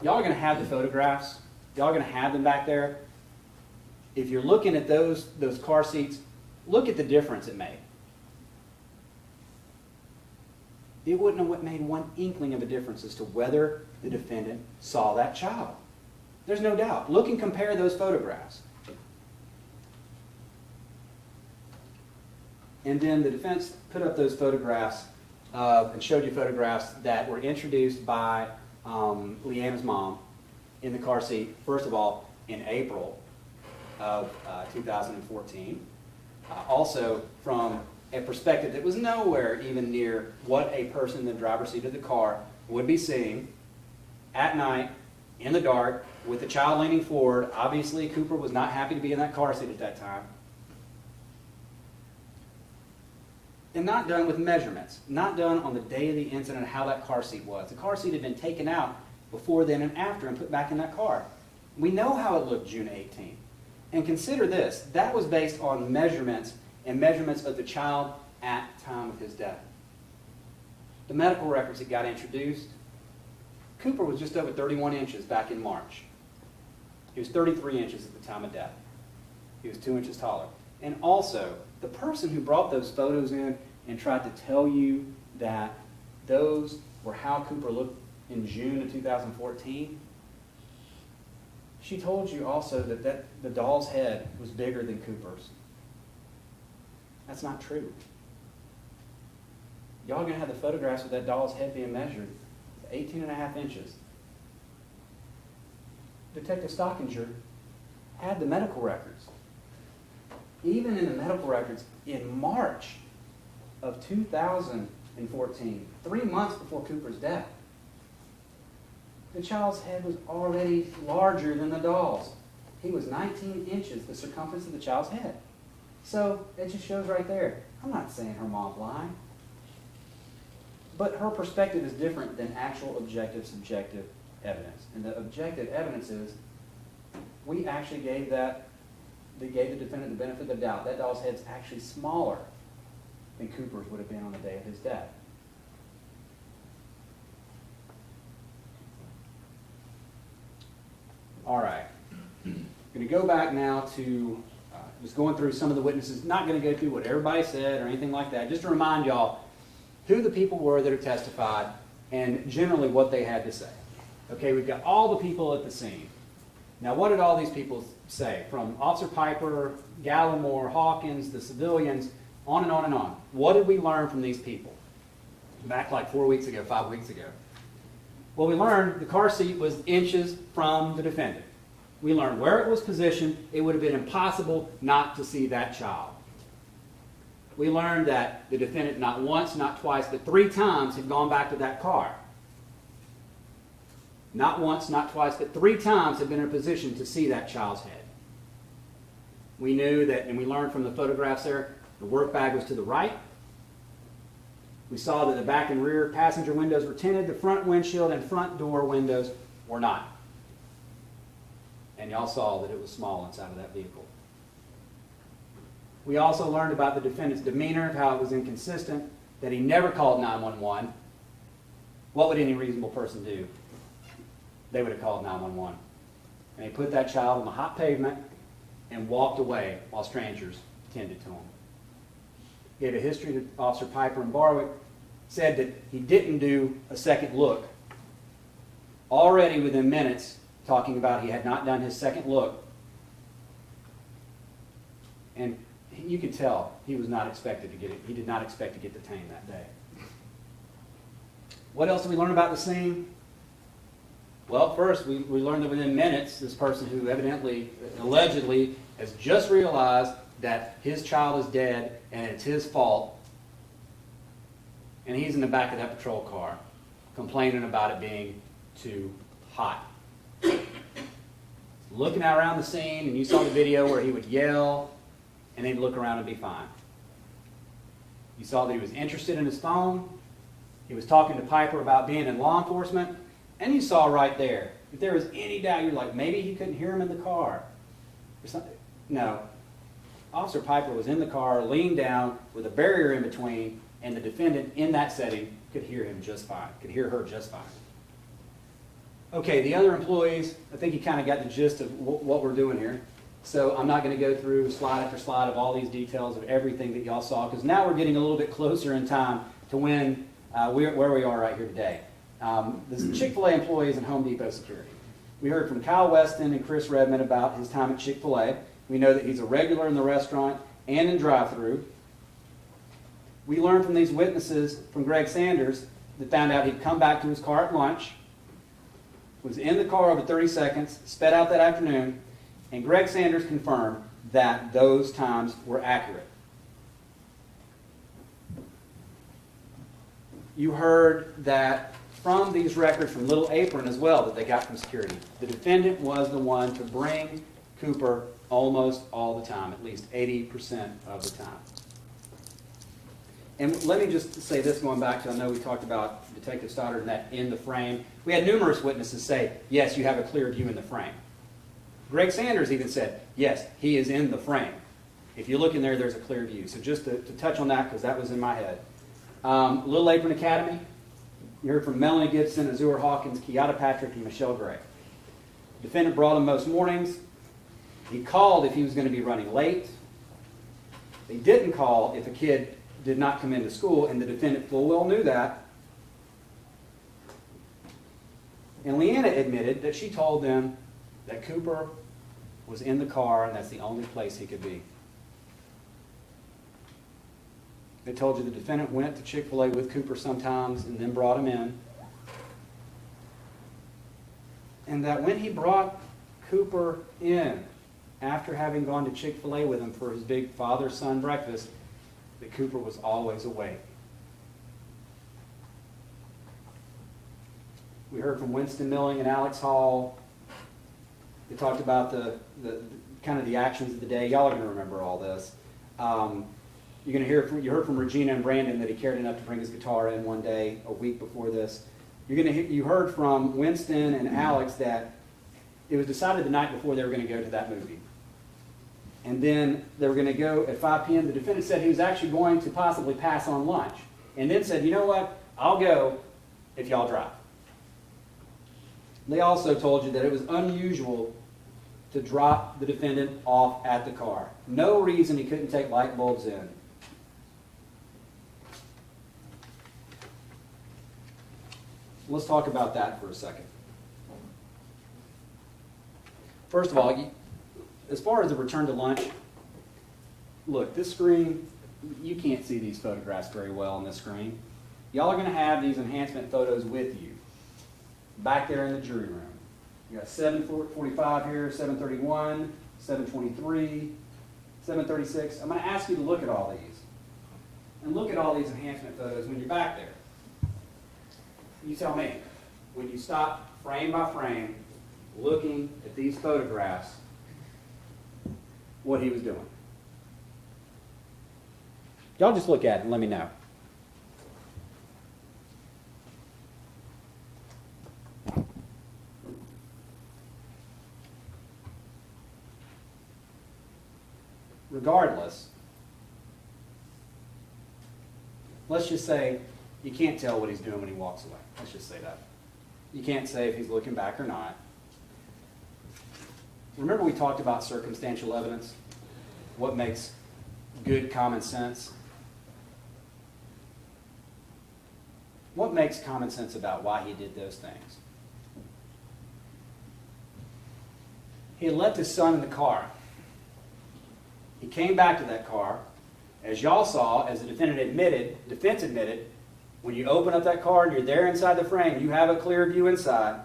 C: y'all are going to have the photographs. Y'all are going to have them back there. If you're looking at those car seats, look at the difference it made. It wouldn't have made one inkling of a difference as to whether the defendant saw that child. There's no doubt. Look and compare those photographs. And then the defense put up those photographs and showed you photographs that were introduced by Leanna's mom in the car seat, first of all, in April of 2014. Also from a perspective that was nowhere even near what a person in the driver's seat of the car would be seeing at night, in the dark, with the child leaning forward. Obviously, Cooper was not happy to be in that car seat at that time. And not done with measurements. Not done on the day of the incident how that car seat was. The car seat had been taken out before, then, and after and put back in that car. We know how it looked June 18th. And consider this. That was based on measurements and measurements of the child at the time of his death. The medical records that got introduced, Cooper was just over 31 inches back in March. He was 33 inches at the time of death. He was 2 inches taller. And also, the person who brought those photos in and tried to tell you that those were how Cooper looked in June of 2014, she told you also that the doll's head was bigger than Cooper's. That's not true. Y'all are going to have the photographs of that doll's head being measured. 18.5 inches. Detective Stockinger had the medical records. Even in the medical records in March of 2014, 3 months before Cooper's death, the child's head was already larger than the doll's. He was 19 inches, the circumference of the child's head. So it just shows right there. I'm not saying her mom's lying. But her perspective is different than actual objective, subjective evidence. And the objective evidence is we actually gave the defendant the benefit of the doubt. That doll's head's actually smaller than Cooper's would have been on the day of his death. All right. I'm going to go back now to just going through some of the witnesses. Not going to go through what everybody said or anything like that. Just to remind y'all who the people were that have testified and generally what they had to say. Okay, we've got all the people at the scene. Now, what did all these people say? From Officer Piper, Gallimore, Hawkins, the civilians, on and on and on. What did we learn from these people? Back like 4 weeks ago, 5 weeks ago. Well, we learned the car seat was inches from the defendant. We learned where it was positioned. It would have been impossible not to see that child. We learned that the defendant not once, not twice, but 3 times had gone back to that car. Not once, not twice, but 3 times had been in a position to see that child's head. We knew that, and we learned from the photographs there, the work bag was to the right. We saw that the back and rear passenger windows were tinted, the front windshield and front door windows were not. And y'all saw that it was small inside of that vehicle. We also learned about the defendant's demeanor, how it was inconsistent, that he never called 911. What would any reasonable person do? They would have called 911. And he put that child on the hot pavement and walked away while strangers tended to him. Gave a history to Officer Piper and Barwick, said that he didn't do a second look. Already within minutes, talking about he had not done his second look. And you could tell he was not expected to get it. He did not expect to get detained that day. What else did we learn about the scene? Well, first, we learned that within minutes, this person who evidently, allegedly, has just realized that his child is dead and it's his fault, and he's in the back of that patrol car complaining about it being too hot. Looking around the scene, and you saw the video where he would yell and he'd look around and be fine. You saw that he was interested in his phone. He was talking to Piper about being in law enforcement. And you saw right there, if there was any doubt, you're like, maybe he couldn't hear him in the car or something. No. Officer Piper was in the car, leaned down with a barrier in between, and the defendant in that setting could hear him just fine, could hear her just fine. Okay, the other employees, I think you kind of got the gist of what we're doing here. So I'm not going to go through slide after slide of all these details of everything that y'all saw, because now we're getting a little bit closer in time to when where we are right here today. The Chick-fil-A employees and Home Depot security. We heard from Kyle Weston and Chris Redmond about his time at Chick-fil-A. We know that he's a regular in the restaurant and in drive-thru. We learned from these witnesses, from Greg Sanders, that found out he'd come back to his car at lunch, was in the car over 30 seconds, sped out that afternoon, and Greg Sanders confirmed that those times were accurate. You heard that from these records from Little Apron as well that they got from security. The defendant was the one to bring Cooper almost all the time, at least 80% of the time. And let me just say this, going back to, I know we talked about Detective Stoddard and that in the frame. We had numerous witnesses say, yes, you have a clear view in the frame. Greg Sanders even said, yes, he is in the frame. If you look in there, there's a clear view. So just to touch on that, because that was in my head. Little Apron Academy, you heard from Melanie Gibson, Azure Hawkins, Kiata Patrick, and Michelle Gray. The defendant brought him most mornings. He called if he was going to be running late. They didn't call if a kid did not come into school, and the defendant full well knew that. And Leanna admitted that she told them that Cooper was in the car and that's the only place he could be. They told you the defendant went to Chick-fil-A with Cooper sometimes and then brought him in. And that when he brought Cooper in, after having gone to Chick-fil-A with him for his big father-son breakfast, that Cooper was always awake. We heard from Winston Milling and Alex Hall. They talked about the kind of the actions of the day. Y'all are going to remember all this. You heard from Regina and Brandon that he cared enough to bring his guitar in one day, a week before this. You heard from Winston and Alex that it was decided the night before they were going to go to that movie. And then they were going to go at 5 p.m. The defendant said he was actually going to possibly pass on lunch. And then said, you know what, I'll go if y'all drive. They also told you that it was unusual to drop the defendant off at the car. No reason he couldn't take light bulbs in. Let's talk about that for a second. First of all, as far as the return to lunch, look, this screen, you can't see these photographs very well on this screen. Y'all are going to have these enhancement photos with you back there in the jury room. You got 7:45 here, 7:31, 7:23, 7:36. I'm going to ask you to look at all these. And look at all these enhancement photos when you're back there. You tell me, when you stop frame by frame looking at these photographs, what he was doing. Y'all just look at it and let me know. Regardless, let's just say you can't tell what he's doing when he walks away. Let's just say that. You can't say if he's looking back or not. Remember we talked about circumstantial evidence? What makes good common sense? What makes common sense about why he did those things? He had left his son in the car. He came back to that car. As y'all saw, as the defense admitted, when you open up that car and you're there inside the frame, you have a clear view inside.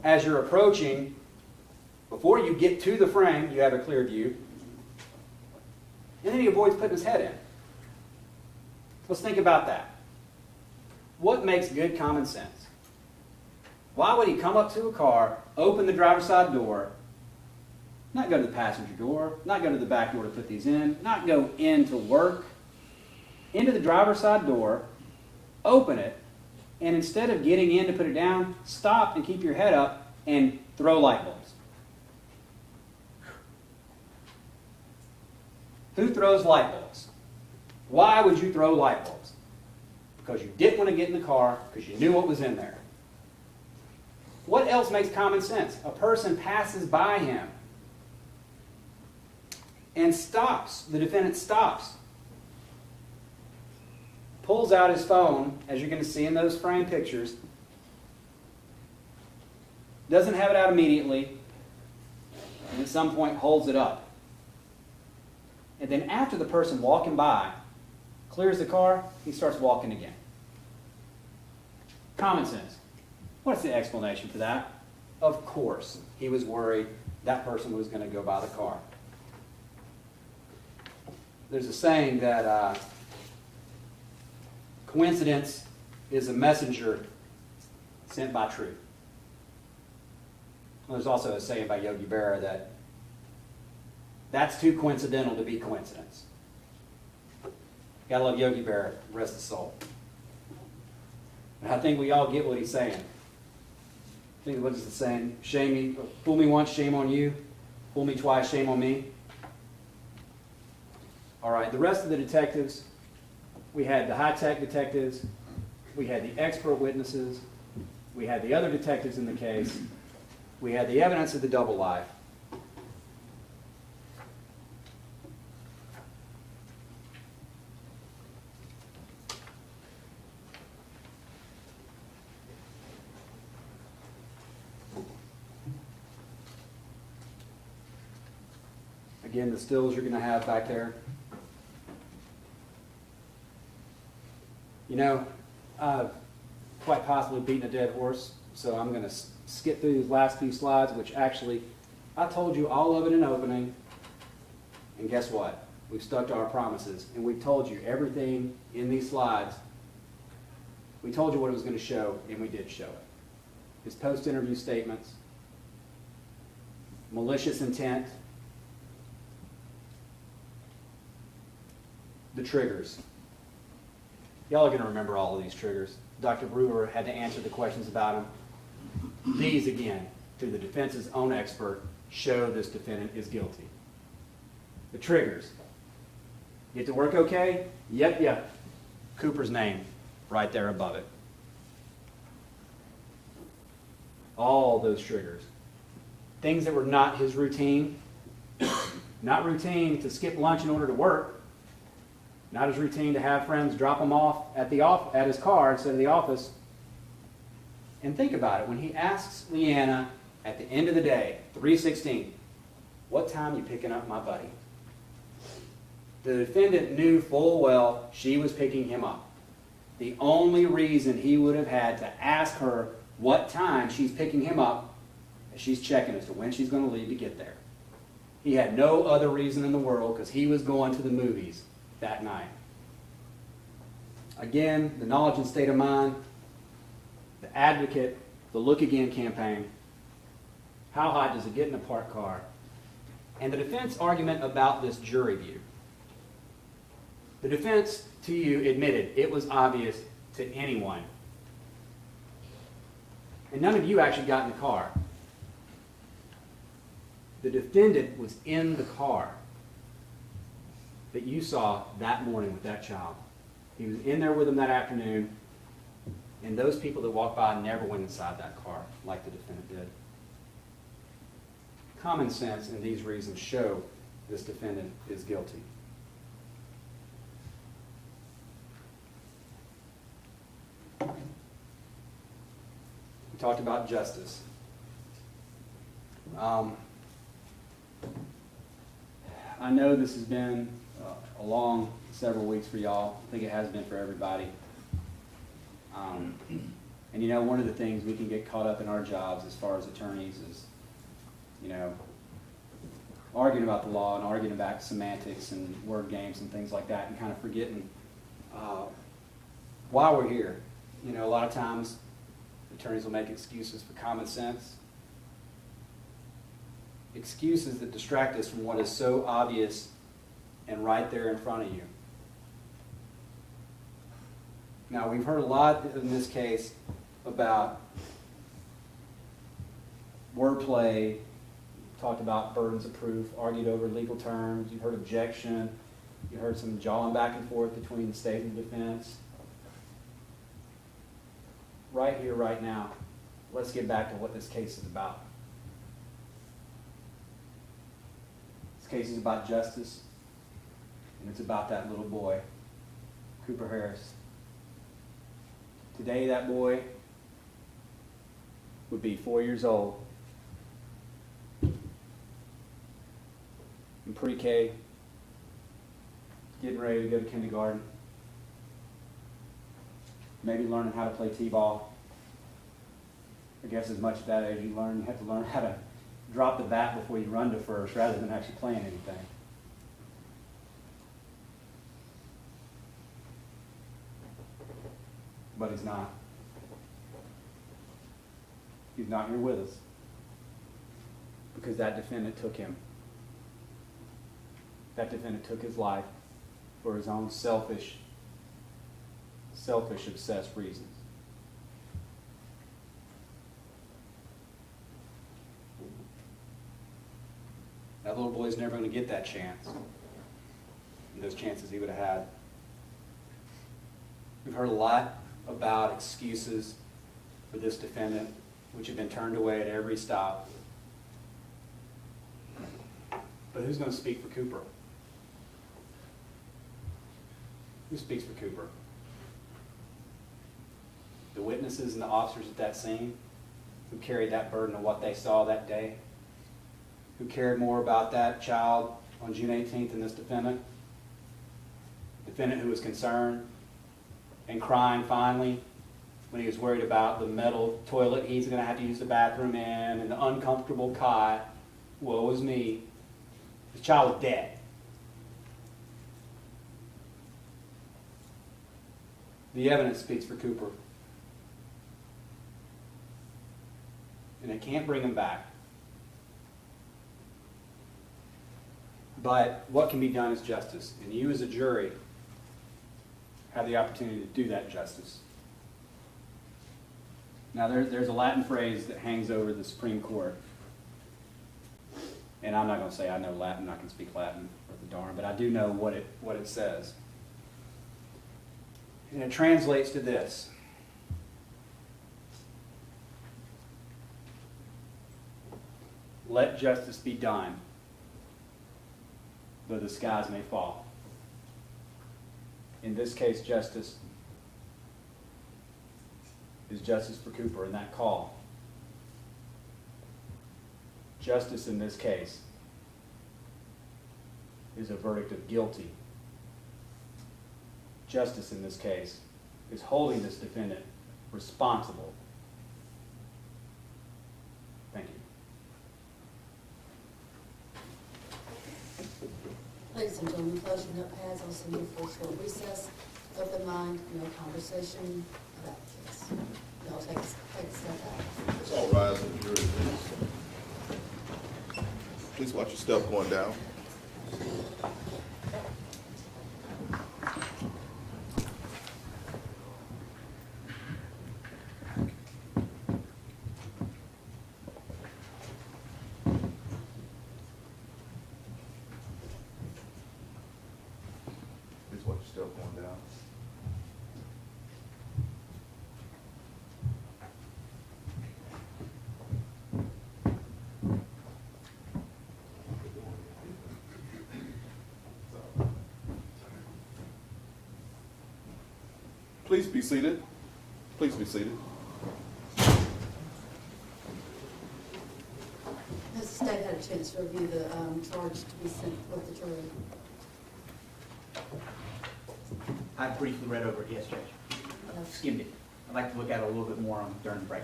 C: As you're approaching, before you get to the frame, you have a clear view. And then he avoids putting his head in. Let's think about that. What makes good common sense? Why would he come up to a car, open the driver's side door, not go to the passenger door, not go to the back door to put these in, not go into work, into the driver's side door, open it, and instead of getting in to put it down, stop and keep your head up and throw light bulbs? Who throws light bulbs? Why would you throw light bulbs? Because you didn't want to get in the car, because you knew what was in there. What else makes common sense? A person passes by him and stops. The defendant stops. Pulls out his phone, as you're going to see in those frame pictures. Doesn't have it out immediately. And at some point holds it up. And then after the person walking by clears the car, he starts walking again. Common sense. What's the explanation for that? Of course, he was worried that person was going to go by the car. There's a saying that coincidence is a messenger sent by truth. Well, there's also a saying by Yogi Berra that that's too coincidental to be coincidence. Gotta love Yogi Berra, rest his soul. And I think we all get what he's saying. I think what is the saying? Fool me once, shame on you. Fool me twice, shame on me. All right, the rest of the detectives, we had the high-tech detectives, we had the expert witnesses, we had the other detectives in the case, we had the evidence of the double life. Again, the stills you're going to have back there. You know, I've quite possibly beaten a dead horse, so I'm going to skip through these last few slides, which actually, I told you all of it in opening, and guess what? We've stuck to our promises, and we've told you everything in these slides. We told you what it was going to show, and we did show it. His post-interview statements, malicious intent, the triggers. Y'all are going to remember all of these triggers. Dr. Brewer had to answer the questions about them. These, again, through the defense's own expert, show this defendant is guilty. The triggers. Get to work okay? Yep. Cooper's name right there above it. All those triggers. Things that were not his routine. Not routine to skip lunch in order to work. Not his routine to have friends drop him off at his car instead of the office. And think about it. When he asks Leanna at the end of the day, 3:16, what time are you picking up my buddy? The defendant knew full well she was picking him up. The only reason he would have had to ask her what time she's picking him up is she's checking as to when she's going to leave to get there. He had no other reason in the world because he was going to the movies that night. Again, the knowledge and state of mind, the advocate, the look again campaign, how hot does it get in a parked car, and the defense argument about this jury view. The defense, to you, admitted it was obvious to anyone. And none of you actually got in the car. The defendant was in the car that you saw that morning with that child. He was in there with them that afternoon, and those people that walked by never went inside that car like the defendant did. Common sense and these reasons show this defendant is guilty. We talked about justice. I know this has been a long several weeks for y'all. I think it has been for everybody. And you know, one of the things we can get caught up in our jobs as far as attorneys is, you know, arguing about the law and arguing about semantics and word games and things like that, and kind of forgetting why we're here. You know, a lot of times attorneys will make excuses for common sense. Excuses that distract us from what is so obvious and right there in front of you. Now, we've heard a lot in this case about wordplay, talked about burdens of proof, argued over legal terms, you heard objection, you heard some jawing back and forth between the state and the defense. Right here, right now, let's get back to what this case is about. This case is about justice, and it's about that little boy, Cooper Harris. Today, that boy would be 4 years old, in pre-K, getting ready to go to kindergarten, maybe learning how to play t-ball. I guess as much at that age you have to learn how to drop the bat before you run to first rather than actually playing anything. But he's not. He's not here with us because that defendant took him. That defendant took his life for his own selfish, obsessed reasons. That little boy's never going to get that chance. And those chances he would have had. We've heard a lot about excuses for this defendant, which have been turned away at every stop. But who's going to speak for Cooper? Who speaks for Cooper? The witnesses and the officers at that scene who carried that burden of what they saw that day, who cared more about that child on June 18th in this defendant. Defendant who was concerned and crying finally when he was worried about the metal toilet he's going to have to use the bathroom in and the uncomfortable cot. Woe is me. His child was dead. The evidence speaks for Cooper. And they can't bring him back. But what can be done is justice. And you as a jury have the opportunity to do that justice. Now there's a Latin phrase that hangs over the Supreme Court. And I'm not going to say I know Latin, I can speak Latin for the darn, but I do know what it says. And it translates to this. Let justice be done, though the skies may fall. In this case, justice is justice for Cooper in that call. Justice in this case is a verdict of guilty. Justice in this case is holding this defendant responsible. Thank you.
D: Ladies and gentlemen, close your notepads. I'll send you for a short recess. Open mind, no conversation about the case. Y'all take a step out.
E: Let's all rise and jury, please. Please watch your step going down. Please watch your step going down. Please be seated. Please be seated.
D: Has the state had a chance to review the charge to be sent with the jury?
F: I briefly read over it, yes, Judge.
D: Yes.
F: Skimmed it. I'd like to look at it a little bit more during the break.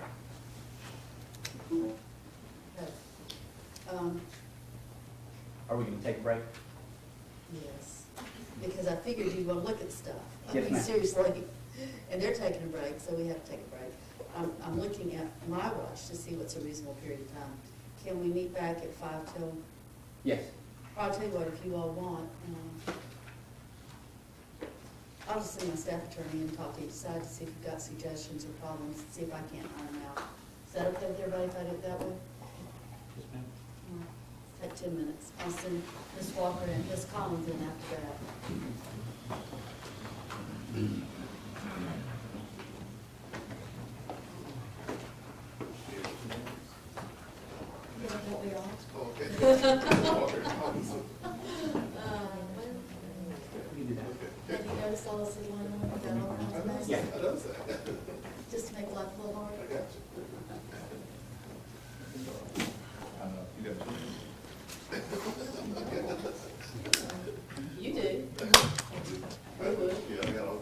D: Okay.
F: Are we going to take a break?
D: Yes, because I figured you'd want to look at stuff. I
F: Yes,
D: mean,
F: ma'am.
D: seriously, and they're taking a break, so we have to take a break. I'm looking at my watch to see what's a reasonable period of time. Can we meet back at 5 till,
F: Yes.
D: I'll tell you what, if you all want, I'll just send my staff attorney and talk to you, decide to see if you've got suggestions or problems, see if I can't iron them out. Is that okay with everybody if I do it that way?
F: Yes, ma'am.
D: Take 10 minutes. I'll send Ms. Walker and Ms. Collins in after that. What we are?
E: Okay.
F: We can do that.
D: Have you noticed all this line on it, got all kinds of mess?
F: Yeah.
E: I noticed that.
D: Just to make life a little harder?
E: I got you. You got
D: You do. We would.
E: Yeah, I got all.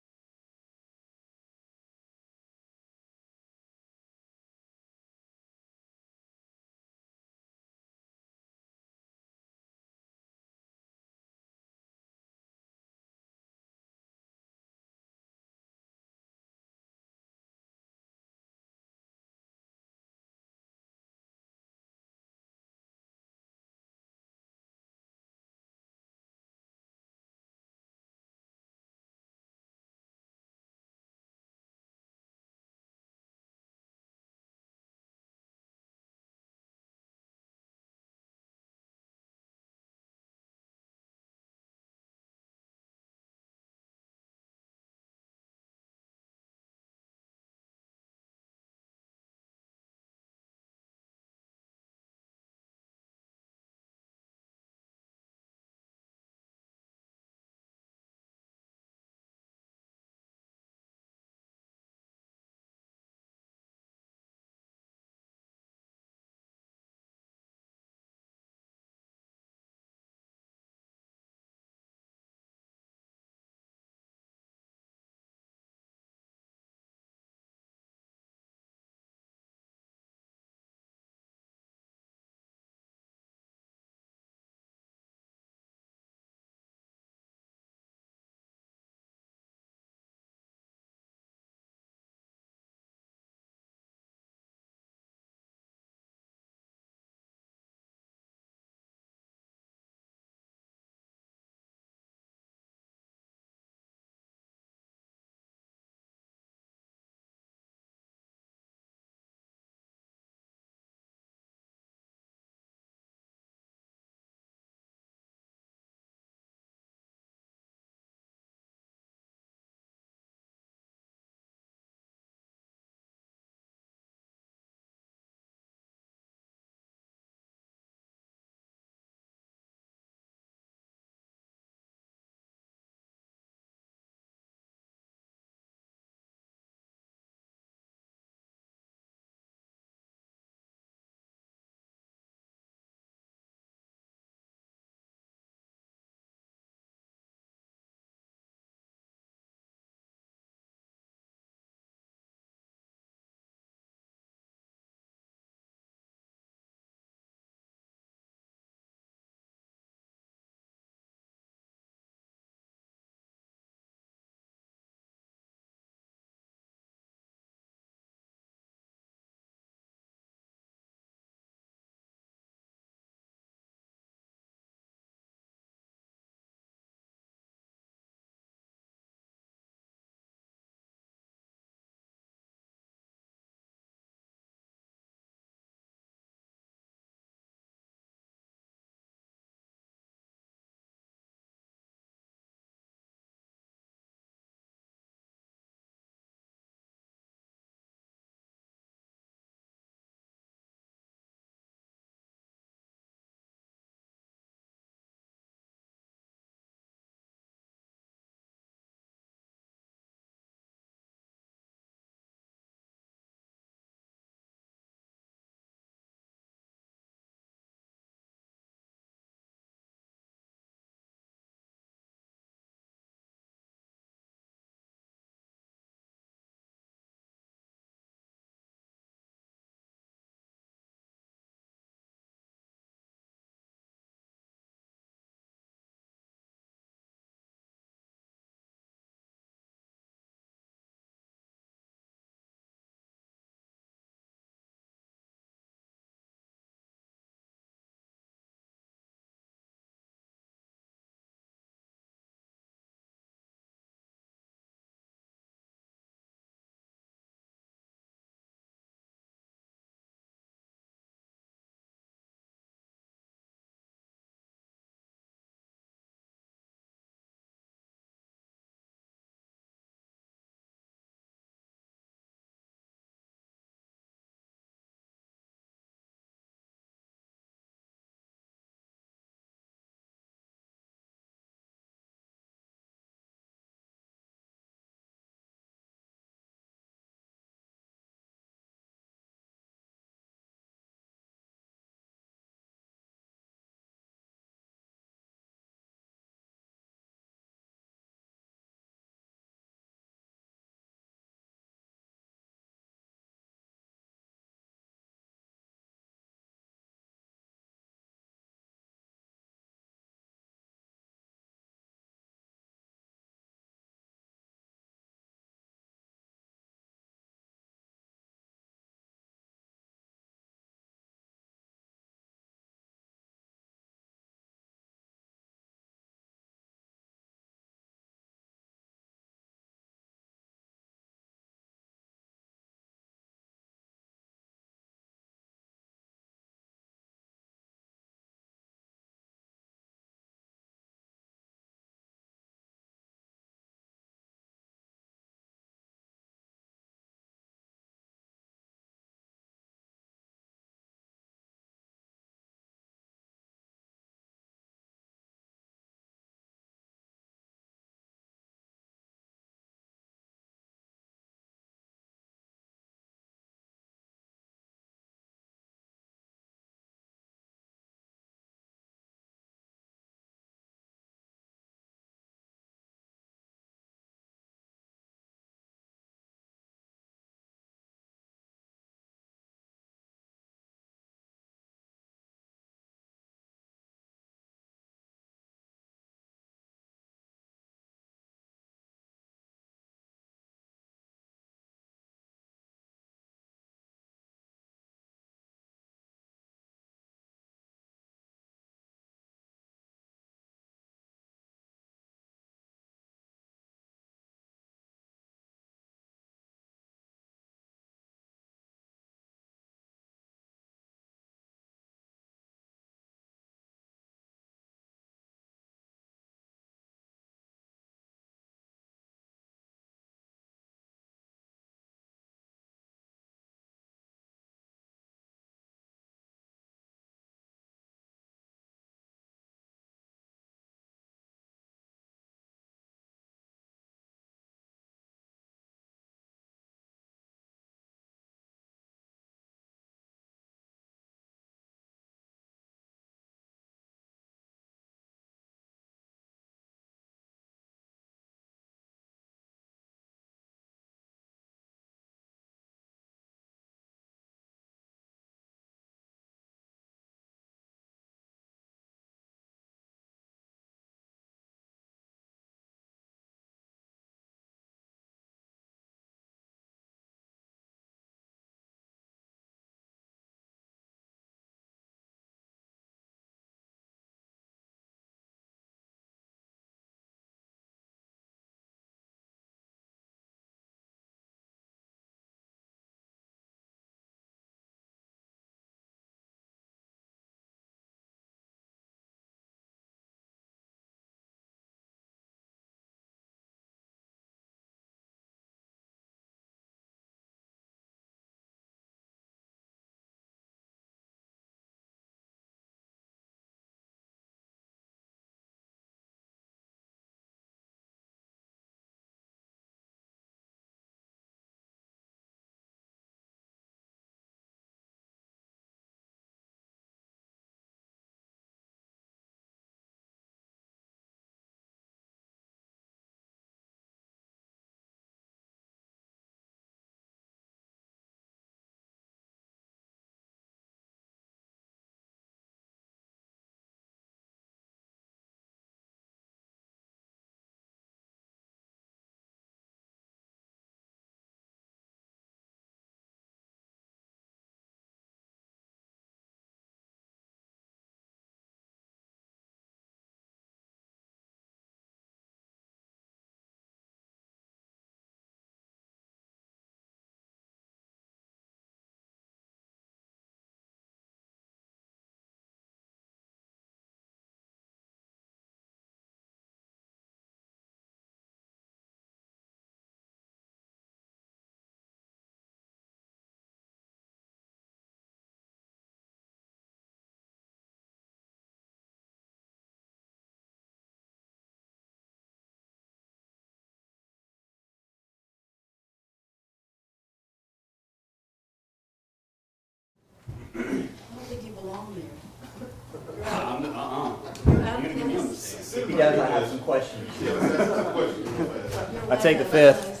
F: he does, I have some questions.
E: Yeah, that's a question real fast.
F: I take the fifth.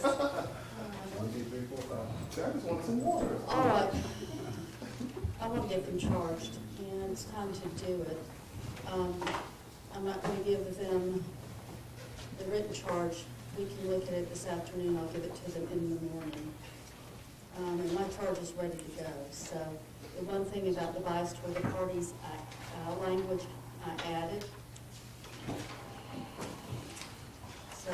E: See, I just wanted some water.
D: All right. I want to get them charged, and it's time to do it. I'm not going to give them the written charge. We can look at it this afternoon. I'll give it to them in the morning. And my charge is ready to go. So the one thing about the bias toward the parties, language I added. So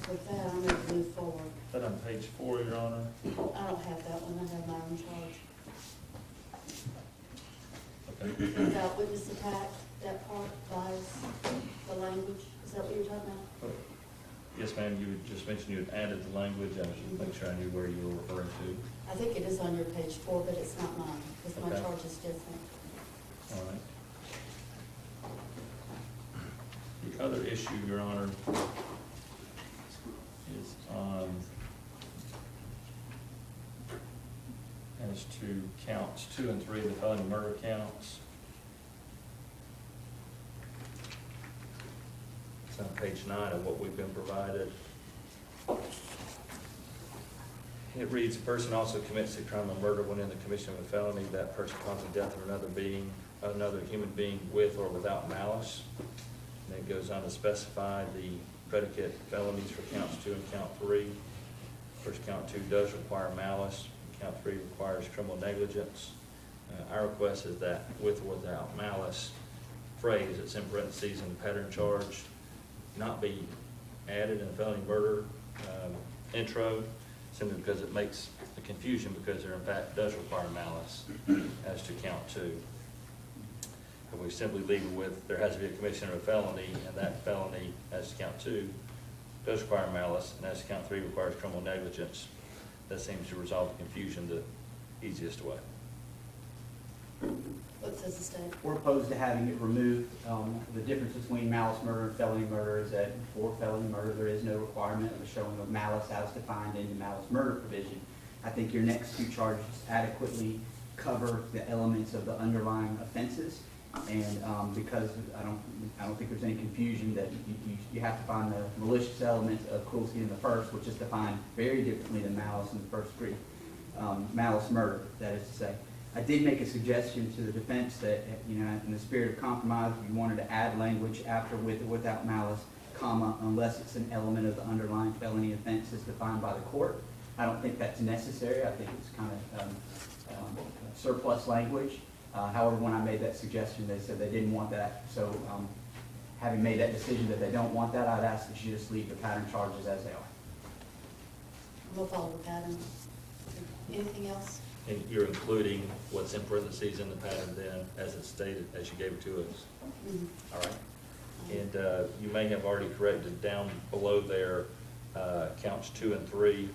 D: with that, I'm going to move forward.
A: That on page 4, Your Honor.
D: I don't have that one. I have my own charge.
A: Okay.
D: Without witness attack, that part, bias, the language, is that what you're talking about?
A: Yes, ma'am, you had just mentioned you had added the language. I was just making sure I knew where you were referring to.
D: I think it is on your page 4, but it's not mine, because my
A: Okay.
D: charge is different.
A: All right. The other issue, Your Honor, is on, as to counts 2 and 3, the felony murder counts. It's on page 9 of what we've been provided. It reads, "A person also commits the crime of murder when in the commission of a felony. That person causes the death of another human being with or without malice." And it goes on to specify the predicate felonies for counts 2 and count 3. First, count 2 does require malice. Count 3 requires criminal negligence. Our request is that with or without malice phrase that's in parentheses in the pattern charge not be added in the felony murder intro, simply because it makes a confusion, because there in fact does require malice as to count 2. And we simply leave it with, there has to be a commission of a felony, and that felony, as to count 2, does require malice, and as to count 3 requires criminal negligence. That seems to resolve the confusion the easiest way.
D: What says the state?
F: We're opposed to having it removed. The difference between malice murder and felony murder is that for felony murder, there is no requirement of a showing of malice as defined in the malice murder provision. I think your next 2 charges adequately cover the elements of the underlying offenses. And because I don't think there's any confusion that you have to find the malicious element of cruelty in the first, which is defined very differently than malice in the first degree. Malice murder, that is to say. I did make a suggestion to the defense that, in the spirit of compromise, we wanted to add language after with or without malice, comma, unless it's an element of the underlying felony offense as defined by the court. I don't think that's necessary. I think it's kind of surplus language. However, when I made that suggestion, they said they didn't want that. So having made that decision that they don't want that, I'd ask that you just leave the pattern charges as they are.
D: We'll follow the pattern. Anything else?
A: And you're including what's in parentheses in the pattern then, as it's stated, as you gave it to us.
D: Mhm.
A: All right? And you may have already corrected down below there, counts 2 and 3,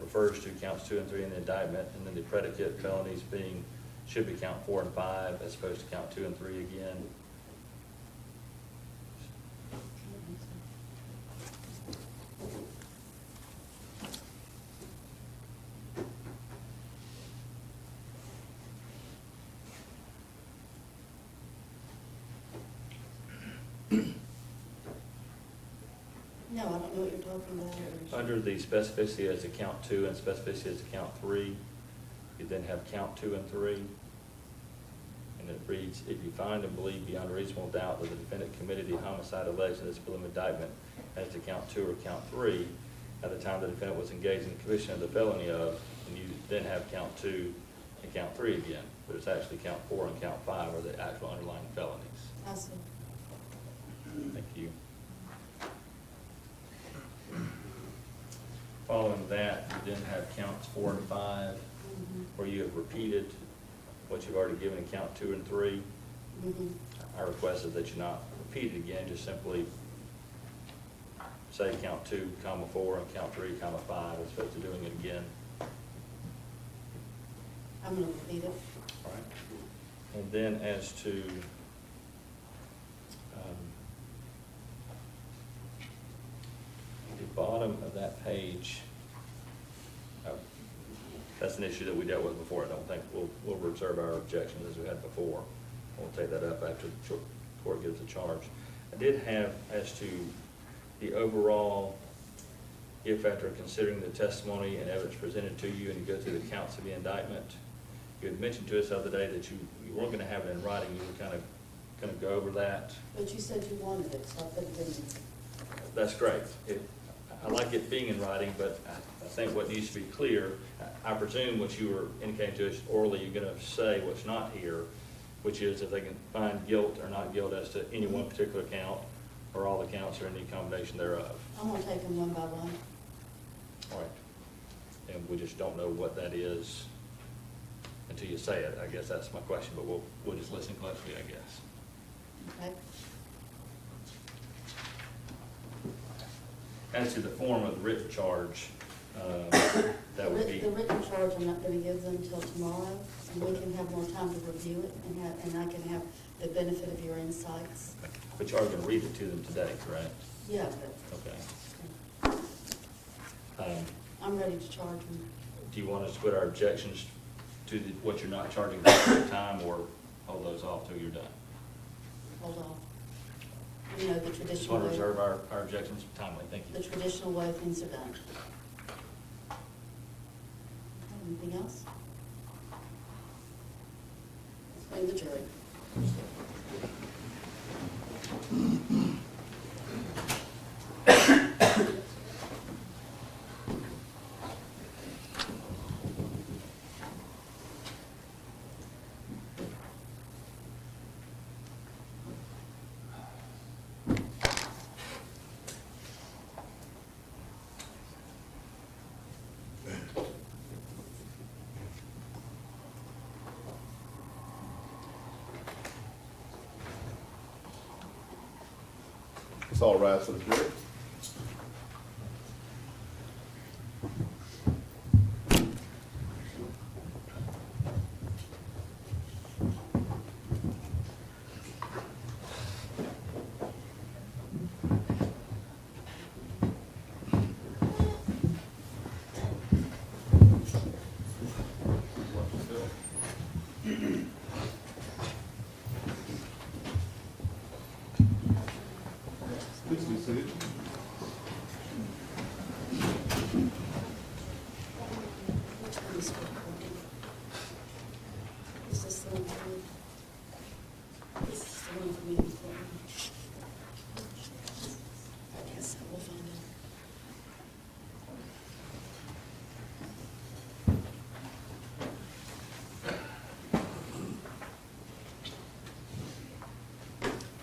A: refers to counts 2 and 3 in the indictment, and then the predicate felonies should be count 4 and 5, as opposed to count 2 and 3 again.
D: No, I don't know what you're talking about.
A: Under the specificity as to count 2 and specificity as to count 3, you then have count 2 and 3. And it reads, "If you find and believe beyond reasonable doubt that the defendant committed the homicide alleged in this preliminary indictment as to count 2 or count 3, at the time the defendant was engaged in the commission of the felony of," and you then have count 2 and count 3 again. But it's actually count 4 and count 5 are the actual underlying felonies.
D: I see.
A: Thank you. Following that, you then have counts 4 and 5, where you have repeated what you've already given in count 2 and 3.
D: Mhm.
A: Our request is that you not repeat it again, just simply say count 2, comma 4, and count 3, comma 5, as opposed to doing it again.
D: I'm going to repeat it.
A: All right. And then as to the bottom of that page, that's an issue that we dealt with before. I don't think we'll reserve our objections as we had before. We'll take that up after the court gives a charge. I did have, as to the overall, if after considering the testimony and evidence presented to you and you go through the counts of the indictment, you had mentioned to us the other day that you weren't going to have it in writing, you were kind of go over that.
D: But you said you wanted it, so I put it in.
A: That's great. I like it being in writing, but I think what needs to be clear, I presume what you were indicating to us orally, you're going to say what's not here, which is if they can find guilt or not guilt as to any one particular count, or all the counts or any combination thereof.
D: I'm gonna take them one by one.
A: All right. And we just don't know what that is until you say it. I guess that's my question, but we'll just listen closely, I guess.
D: Okay?
A: As to the form of the written charge, that would be.
D: The written charge, I'm not gonna give them till tomorrow, and we can have more time to review it, and I can have the benefit of your insights.
A: But you are going to read it to them today, correct?
D: Yeah, but
A: Okay.
D: I'm ready to charge them.
A: Do you want us to put our objections to what you're not charging at the time, or hold those off till you're done?
D: Hold off. You know, the
A: Just
D: traditional
A: want to
D: way,
A: reserve our objections timely. Thank
D: the
A: you.
D: traditional way things are done. Anything else? Explain the jury.
E: Let's all rise for the jury. Please be seated.
D: Which one is recording? Is this the one for me? This is the one for me to record. I guess I will find it.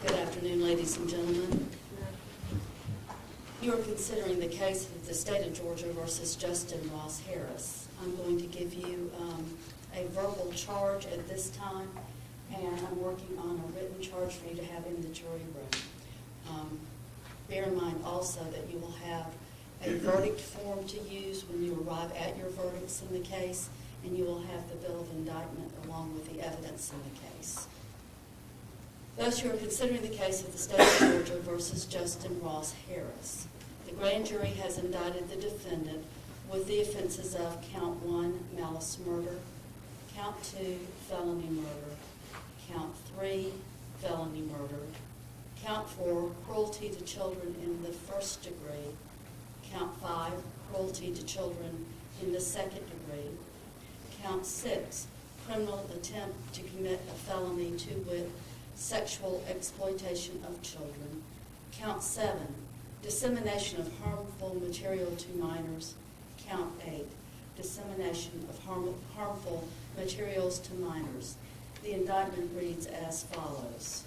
D: Good afternoon, ladies and gentlemen. You are considering the case of the state of Georgia versus Justin Ross Harris. I'm going to give you a verbal charge at this time, and I'm working on a written charge for you to have in the jury room. Bear in mind also that you will have a verdict form to use when you arrive at your verdicts in the case, and you will have the bill of indictment along with the evidence in the case. Thus, you are considering the case of the state of Georgia versus Justin Ross Harris. The grand jury has indicted the defendant with the offenses of count 1, malice murder, count 2, felony murder, count 3, felony murder, count 4, cruelty to children in the first degree, count 5, cruelty to children in the second degree, count 6, criminal attempt to commit a felony to wit, sexual exploitation of children. Count 7, dissemination of harmful material to minors. Count 8, dissemination of harmful materials to minors. The indictment reads as follows.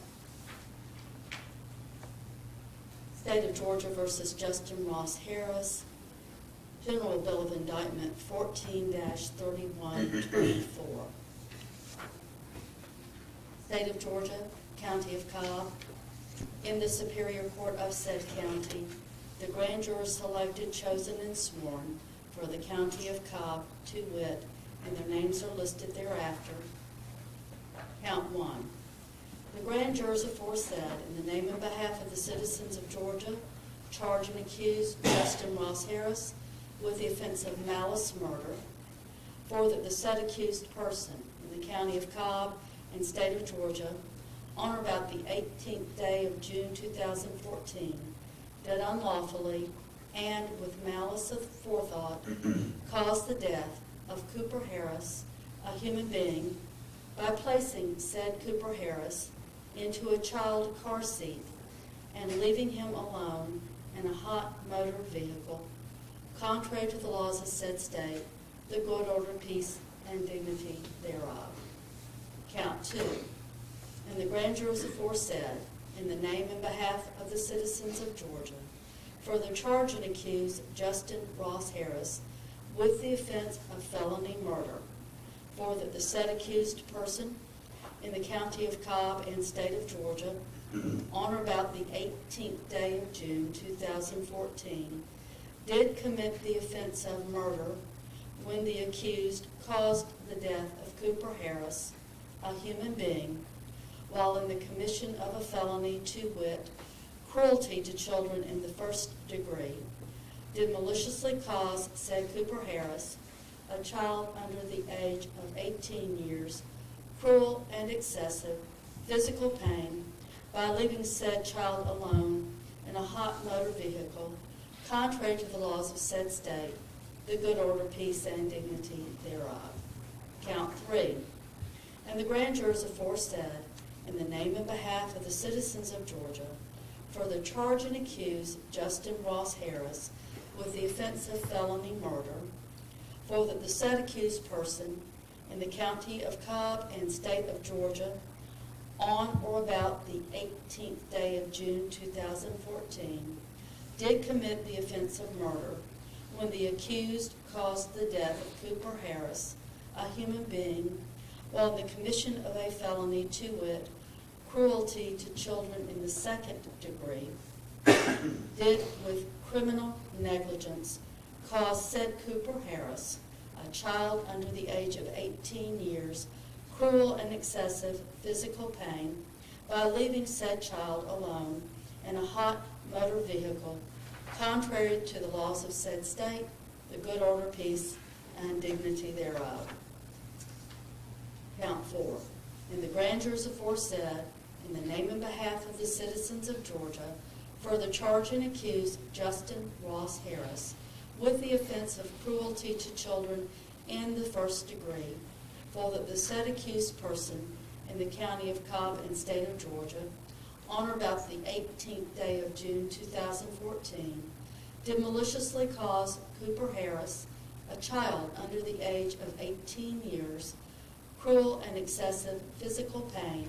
D: State of Georgia versus Justin Ross Harris. General Bill of Indictment 14-3124. State of Georgia, County of Cobb. In the Superior Court of said county, the grand jurors selected, chosen, and sworn for the County of Cobb, to wit, and their names are listed thereafter. Count 1. The grand jurors aforesaid, in the name and behalf of the citizens of Georgia, charge and accuse Justin Ross Harris with the offense of malice murder, for that the said accused person in the County of Cobb and State of Georgia on or about the 18th day of June 2014, did unlawfully and with malice of forethought cause the death of Cooper Harris, a human being, by placing said Cooper Harris into a child car seat and leaving him alone in a hot motor vehicle, contrary to the laws of said state, the good order, peace, and dignity thereof. Count 2. In the grand jurors aforesaid, in the name and behalf of the citizens of Georgia, further charge and accuse Justin Ross Harris with the offense of felony murder, for that the said accused person in the county of Cobb and state of Georgia, on or about the 18th day of June 2014, did commit the offense of murder when the accused caused the death of Cooper Harris, a human being, while in the commission of a felony, to wit, cruelty to children in the first degree, did maliciously cause said Cooper Harris, a child under the age of 18 years, cruel and excessive physical pain by leaving said child alone in a hot motor vehicle, contrary to the laws of said state, the good order, peace, and dignity thereof. Count 3. And the grand jurors aforesaid, in the name and behalf of the citizens of Georgia, further charge and accuse Justin Ross Harris with the offense of felony murder, for that the said accused person in the county of Cobb and state of Georgia, on or about the 18th day of June 2014, did commit the offense of murder when the accused caused the death of Cooper Harris, a human being, while in the commission of a felony, to wit, cruelty to children in the second degree, did with criminal negligence cause said Cooper Harris, a child under the age of 18 years, cruel and excessive physical pain by leaving said child alone in a hot motor vehicle, contrary to the laws of said state, the good order, peace, and dignity thereof. Count 4. In the grand jurors aforesaid, in the name and behalf of the citizens of Georgia, further charge and accuse Justin Ross Harris with the offense of cruelty to children in the first degree, for that the said accused person in the county of Cobb and state of Georgia, on or about the 18th day of June 2014, did maliciously cause Cooper Harris, a child under the age of 18 years, cruel and excessive physical pain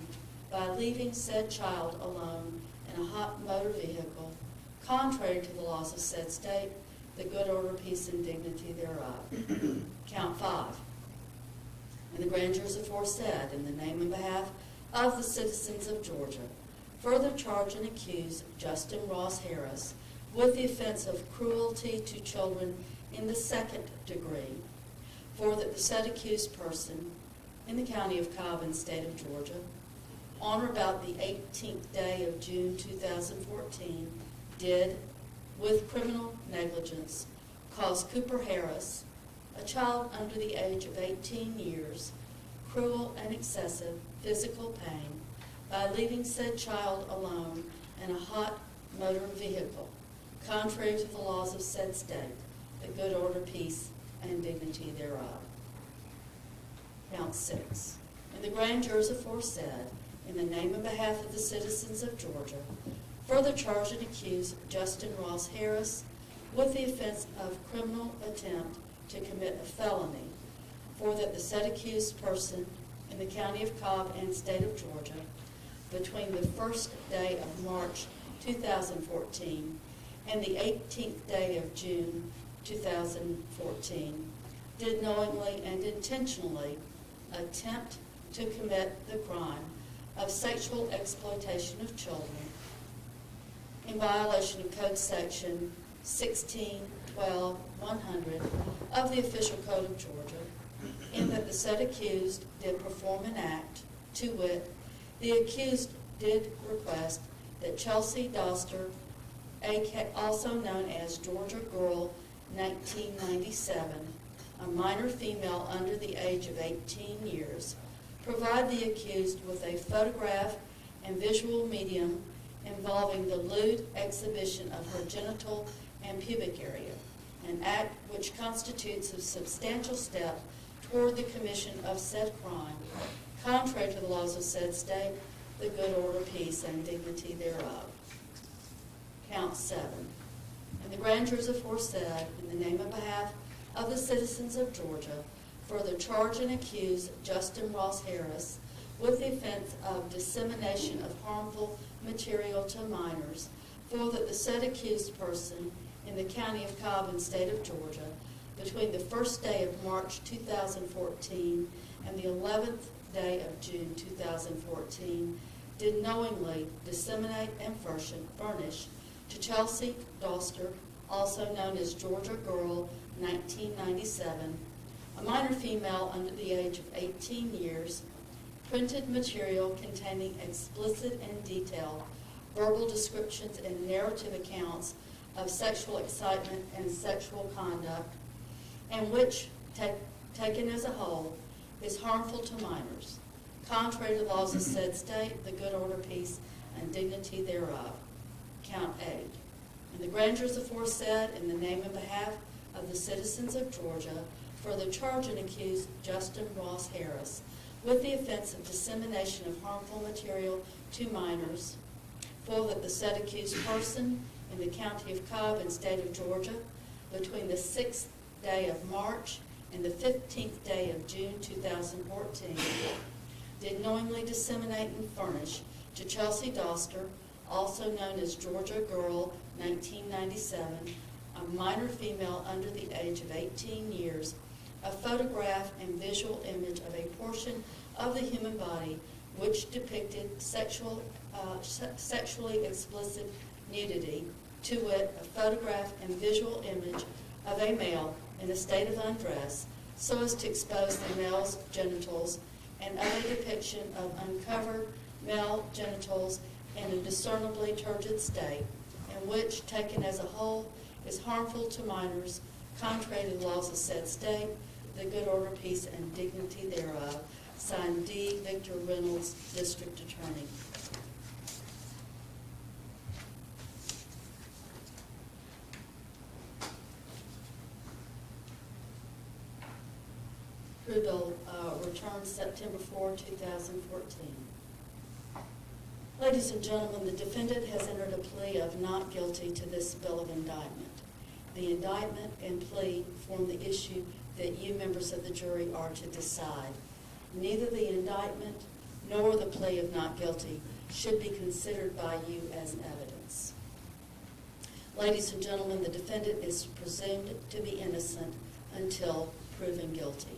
D: by leaving said child alone in a hot motor vehicle, contrary to the laws of said state, the good order, peace, and dignity thereof. Count 5. And the grand jurors aforesaid, in the name and behalf of the citizens of Georgia, further charge and accuse Justin Ross Harris with the offense of cruelty to children in the second degree, for that the said accused person in the county of Cobb and state of Georgia, on or about the 18th day of June 2014, did, with criminal negligence, cause Cooper Harris, a child under the age of 18 years, cruel and excessive physical pain by leaving said child alone in a hot motor vehicle, contrary to the laws of said state, the good order, peace, and dignity thereof. Count 6. And the grand jurors aforesaid, in the name and behalf of the citizens of Georgia, further charge and accuse Justin Ross Harris with the offense of criminal attempt to commit a felony, for that the said accused person in the county of Cobb and state of Georgia, between the first day of March 2014 and the 18th day of June 2014, did knowingly and intentionally attempt to commit the crime of sexual exploitation of children in violation of Code Section 16-12-100 of the Official Code of Georgia, in that the said accused did perform an act, to wit, the accused did request that Chelsea Doster, also known as Georgia Girl 1997, a minor female under the age of 18 years, provide the accused with a photograph and visual medium involving the lewd exhibition of her genital and pubic area, an act which constitutes a substantial step toward the commission of said crime, contrary to the laws of said state, the good order, peace, and dignity thereof. Count 7. And the grandeurs aforesaid, in the name and behalf of the citizens of Georgia, further charge and accuse Justin Ross Harris with the offense of dissemination of harmful material to minors, for that the said accused person in the county of Cobb and state of Georgia, between the first day of March 2014 and the 11th day of June 2014, did knowingly disseminate and furnish to Chelsea Doster, also known as Georgia Girl 1997, a minor female under the age of 18 years, printed material containing explicit and detailed verbal descriptions and narrative accounts of sexual excitement and sexual conduct, and which, taken as a whole, is harmful to minors, contrary to the laws of said state, the good order, peace, and dignity thereof. Count 8. And the grandeurs aforesaid, in the name and behalf of the citizens of Georgia, further charge and accuse Justin Ross Harris with the offense of dissemination of harmful material to minors, for that the said accused person in the county of Cobb and state of Georgia, between the 6th day of March and the 15th day of June 2014, did knowingly disseminate and furnish to Chelsea Doster, also known as Georgia Girl 1997, a minor female under the age of 18 years, a photograph and visual image of a portion of the human body which depicted sexually explicit nudity, to wit, a photograph and visual image of a male in a state of undress, so as to expose the male's genitals, and other depiction of uncovered male genitals in a discernibly turgid state, and which, taken as a whole, is harmful to minors, contrary to the laws of said state, the good order, peace, and dignity thereof. Signed, D. Victor Reynolds, District Attorney. Approval returned September 4, 2014. Ladies and gentlemen, the defendant has entered a plea of not guilty to this bill of indictment. The indictment and plea form the issue that you members of the jury are to decide. Neither the indictment nor the plea of not guilty should be considered by you as evidence. Ladies and gentlemen, the defendant is presumed to be innocent until proven guilty.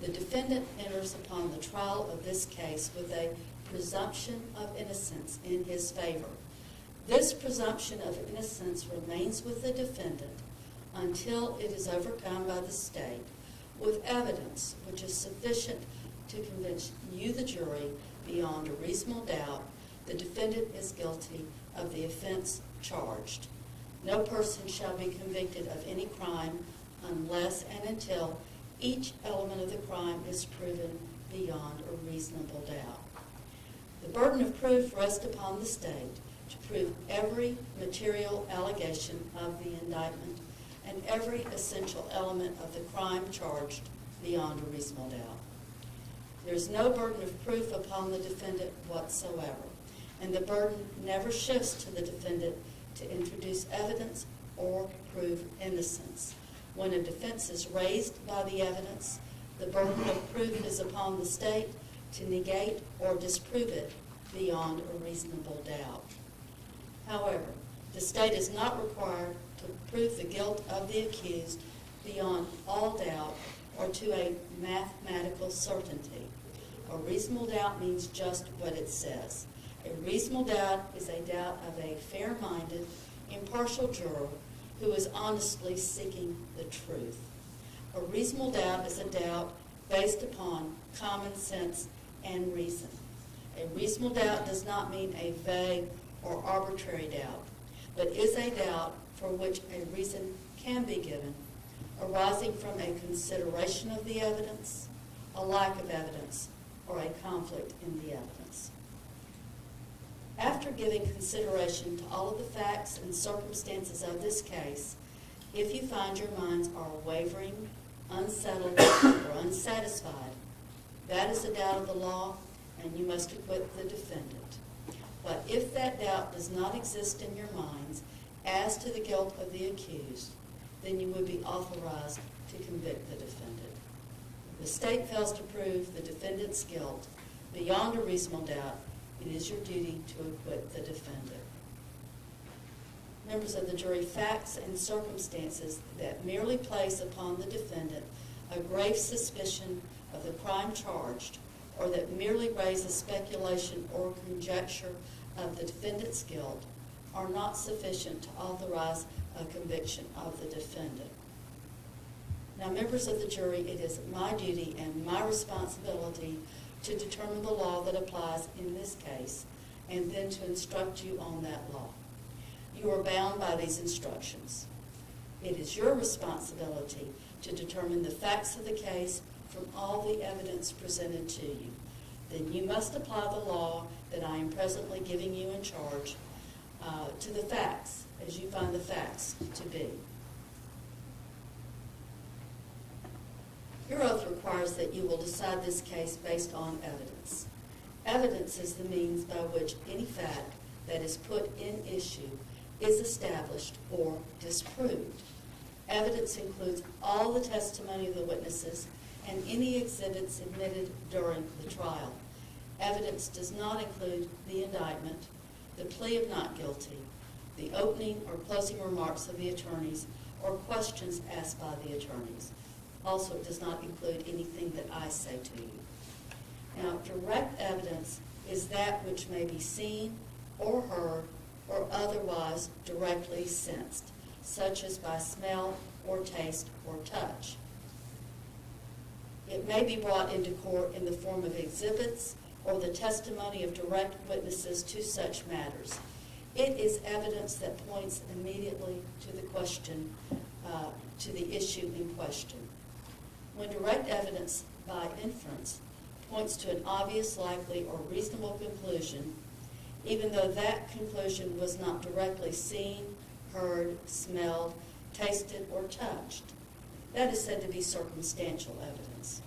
D: The defendant enters upon the trial of this case with a presumption of innocence in his favor. This presumption of innocence remains with the defendant until it is overcome by the state with evidence which is sufficient to convince you, the jury, beyond a reasonable doubt, the defendant is guilty of the offense charged. No person shall be convicted of any crime unless and until each element of the crime is proven beyond a reasonable doubt. The burden of proof rests upon the state to prove every material allegation of the indictment and every essential element of the crime charged beyond a reasonable doubt. There is no burden of proof upon the defendant whatsoever, and the burden never shifts to the defendant to introduce evidence or prove innocence. When a defense is raised by the evidence, the burden of proof is upon the state to negate or disprove it beyond a reasonable doubt. However, the state is not required to prove the guilt of the accused beyond all doubt or to a mathematical certainty. A reasonable doubt means just what it says. A reasonable doubt is a doubt of a fair-minded, impartial juror who is honestly seeking the truth. A reasonable doubt is a doubt based upon common sense and reason. A reasonable doubt does not mean a vague or arbitrary doubt, but is a doubt for which a reason can be given, arising from a consideration of the evidence, a lack of evidence, or a conflict in the evidence. After giving consideration to all of the facts and circumstances of this case, if you find your minds are wavering, unsettled, or unsatisfied, that is a doubt of the law, and you must acquit the defendant. But if that doubt does not exist in your minds as to the guilt of the accused, then you would be authorized to convict the defendant. If the state fails to prove the defendant's guilt beyond a reasonable doubt, it is your duty to acquit the defendant. Members of the jury, facts and circumstances that merely place upon the defendant a grave suspicion of the crime charged, or that merely raise a speculation or conjecture of the defendant's guilt, are not sufficient to authorize a conviction of the defendant. Now, members of the jury, it is my duty and my responsibility to determine the law that applies in this case, and then to instruct you on that law. You are bound by these instructions. It is your responsibility to determine the facts of the case from all the evidence presented to you. Then you must apply the law that I am presently giving you in charge to the facts, as you find the facts to be. Your oath requires that you will decide this case based on evidence. Evidence is the means by which any fact that is put in issue is established or disproved. Evidence includes all the testimony of the witnesses and any exhibits admitted during the trial. Evidence does not include the indictment, the plea of not guilty, the opening or closing remarks of the attorneys, or questions asked by the attorneys. Also, it does not include anything that I say to you. Now, direct evidence is that which may be seen or heard or otherwise directly sensed, such as by smell or taste or touch. It may be brought into court in the form of exhibits or the testimony of direct witnesses to such matters. It is evidence that points immediately to the question, to the issue in question. When direct evidence by inference points to an obvious, likely, or reasonable conclusion, even though that conclusion was not directly seen, heard, smelled, tasted, or touched, that is said to be circumstantial evidence.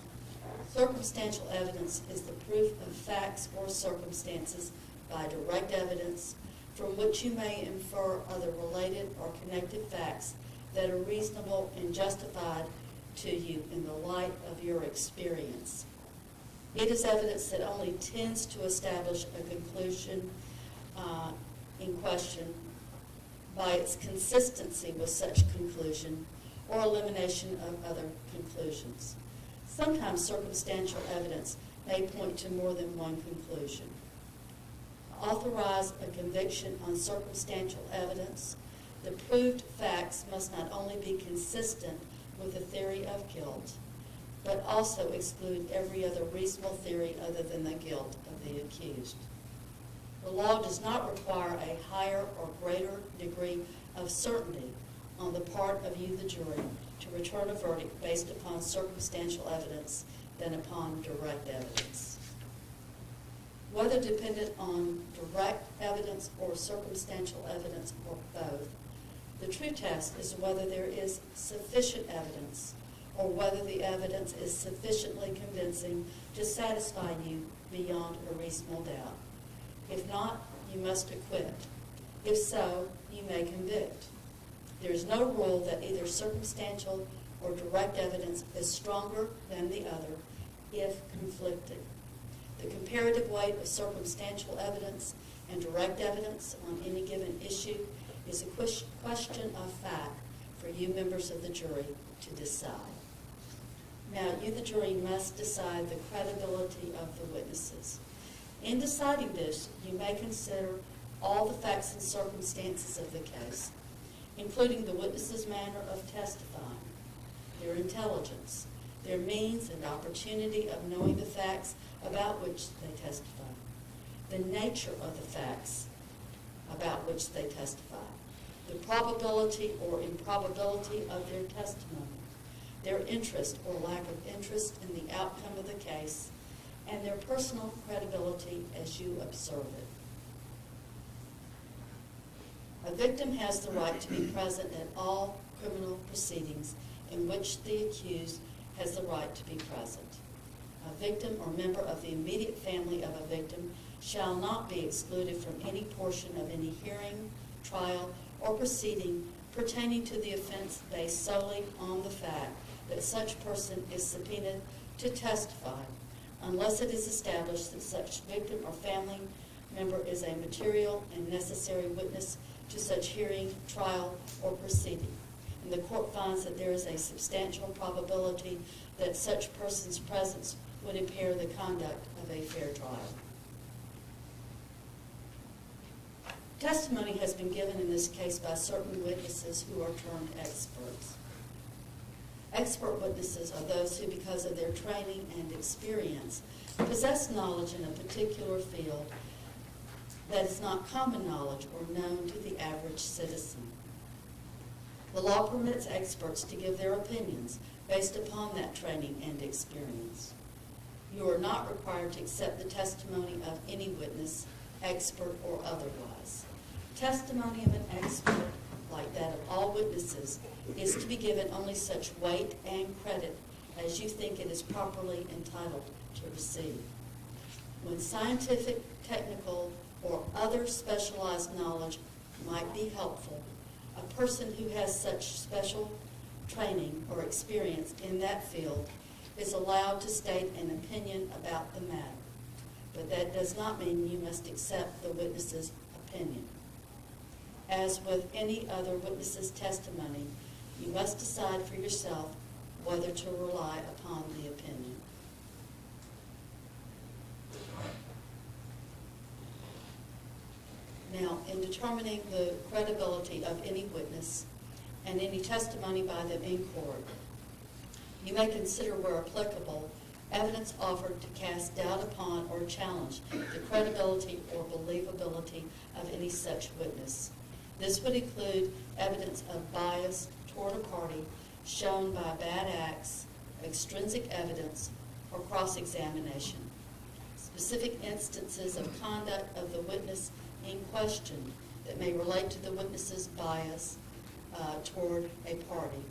D: Circumstantial evidence is the proof of facts or circumstances by direct evidence from which you may infer other related or connected facts that are reasonable and justified to you in the light of your experience. It is evidence that only tends to establish a conclusion in question by its consistency with such conclusion or elimination of other conclusions. Sometimes circumstantial evidence may point to more than one conclusion. To authorize a conviction on circumstantial evidence, the proved facts must not only be consistent with the theory of guilt, but also exclude every other reasonable theory other than the guilt of the accused. The law does not require a higher or greater degree of certainty on the part of you, the jury, to return a verdict based upon circumstantial evidence than upon direct evidence. Whether dependent on direct evidence or circumstantial evidence or both, the true test is whether there is sufficient evidence or whether the evidence is sufficiently convincing to satisfy you beyond a reasonable doubt. If not, you must acquit. If so, you may convict. There is no rule that either circumstantial or direct evidence is stronger than the other if conflicting. The comparative weight of circumstantial evidence and direct evidence on any given issue is a question of fact for you members of the jury to decide. Now, you, the jury, must decide the credibility of the witnesses. In deciding this, you may consider all the facts and circumstances of the case, including the witness's manner of testifying, their intelligence, their means and opportunity of knowing the facts about which they testify, the nature of the facts about which they testify, the probability or improbability of their testimony, their interest or lack of interest in the outcome of the case, and their personal credibility as you observe it. A victim has the right to be present at all criminal proceedings in which the accused has the right to be present. A victim or member of the immediate family of a victim shall not be excluded from any portion of any hearing, trial, or proceeding pertaining to the offense based solely on the fact that such person is subpoenaed to testify, unless it is established that such victim or family member is a material and necessary witness to such hearing, trial, or proceeding. And the court finds that there is a substantial probability that such person's presence would impair the conduct of a fair trial. Testimony has been given in this case by certain witnesses who are termed experts. Expert witnesses are those who, because of their training and experience, possess knowledge in a particular field that is not common knowledge or known to the average citizen. The law permits experts to give their opinions based upon that training and experience. You are not required to accept the testimony of any witness, expert or otherwise. Testimony of an expert, like that of all witnesses, is to be given only such weight and credit as you think it is properly entitled to receive. When scientific, technical, or other specialized knowledge might be helpful, a person who has such special training or experience in that field is allowed to state an opinion about the matter. But that does not mean you must accept the witness's opinion. As with any other witness's testimony, you must decide for yourself whether to rely upon the opinion. Now, in determining the credibility of any witness and any testimony by them in court, you may consider, where applicable, evidence offered to cast doubt upon or challenge the credibility or believability of any such witness. This would include evidence of bias toward a party shown by bad acts, extrinsic evidence, or cross-examination. Specific instances of conduct of the witness in question that may relate to the witness's bias toward a party.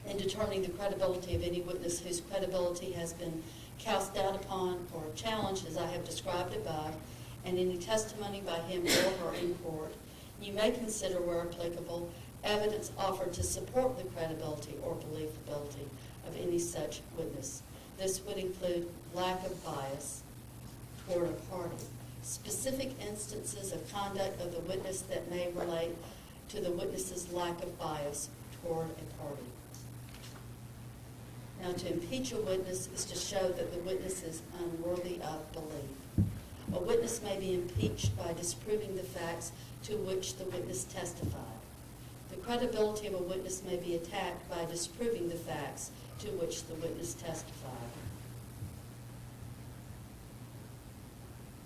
D: In determining the credibility of any witness whose credibility has been cast doubt upon or challenged, as I have described above, and any testimony by him or her in court, you may consider, where applicable, evidence offered to support the credibility or believability of any such witness. This would include lack of bias toward a party, specific instances of conduct of the witness that may relate to the witness's lack of bias toward a party. Now, to impeach a witness is to show that the witness is unworthy of belief. A witness may be impeached by disproving the facts to which the witness testified. The credibility of a witness may be attacked by disproving the facts to which the witness testified.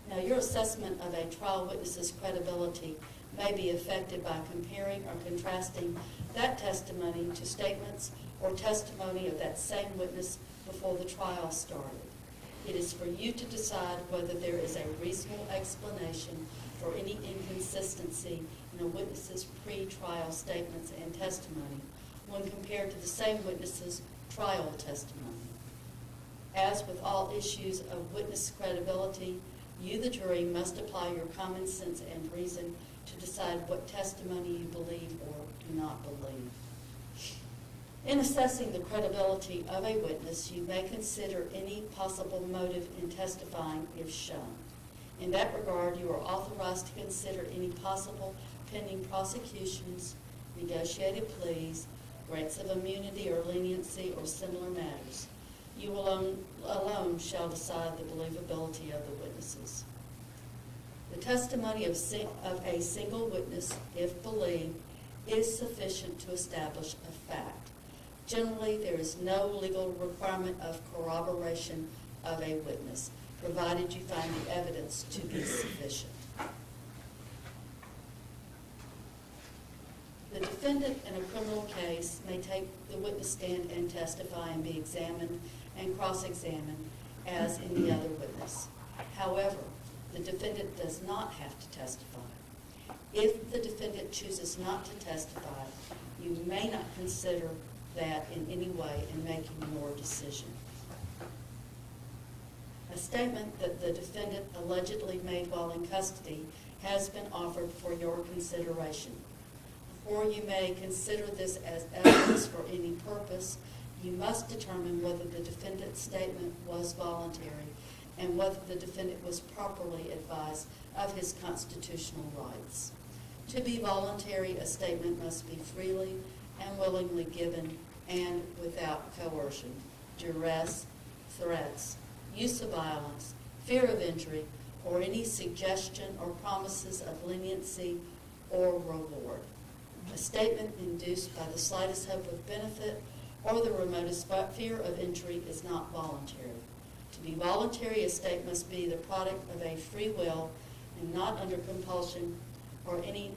D: Now, your assessment of a trial witness's credibility may be affected by comparing or contrasting that testimony to statements or testimony of that same witness before the trial started. It is for you to decide whether there is a reasonable explanation for any inconsistency in a witness's pre-trial statements and testimony when compared to the same witness's trial testimony. As with all issues of witness credibility, you, the jury, must apply your common sense and reason to decide what testimony you believe or do not believe. In assessing the credibility of a witness, you may consider any possible motive in testifying if shown. In that regard, you are authorized to consider any possible pending prosecutions, negotiated pleas, grants of immunity or leniency, or similar matters. You alone shall decide the believability of the witnesses. The testimony of a single witness, if believed, is sufficient to establish a fact. Generally, there is no legal requirement of corroboration of a witness, provided you find the evidence to be sufficient. The defendant in a criminal case may take the witness stand and testify and be examined and cross-examined as any other witness. However, the defendant does not have to testify. If the defendant chooses not to testify, you may not consider that in any way in making your decision. A statement that the defendant allegedly made while in custody has been offered for your consideration. Before you may consider this as evidence for any purpose, you must determine whether the defendant's statement was voluntary and whether the defendant was properly advised of his constitutional rights. To be voluntary, a statement must be freely and willingly given and without coercion, duress, threats, use of violence, fear of injury, or any suggestion or promises of leniency or reward. A statement induced by the slightest hope of benefit or the remotest fear of injury is not voluntary. To be voluntary, a statement must be the product of a free will and not under compulsion or any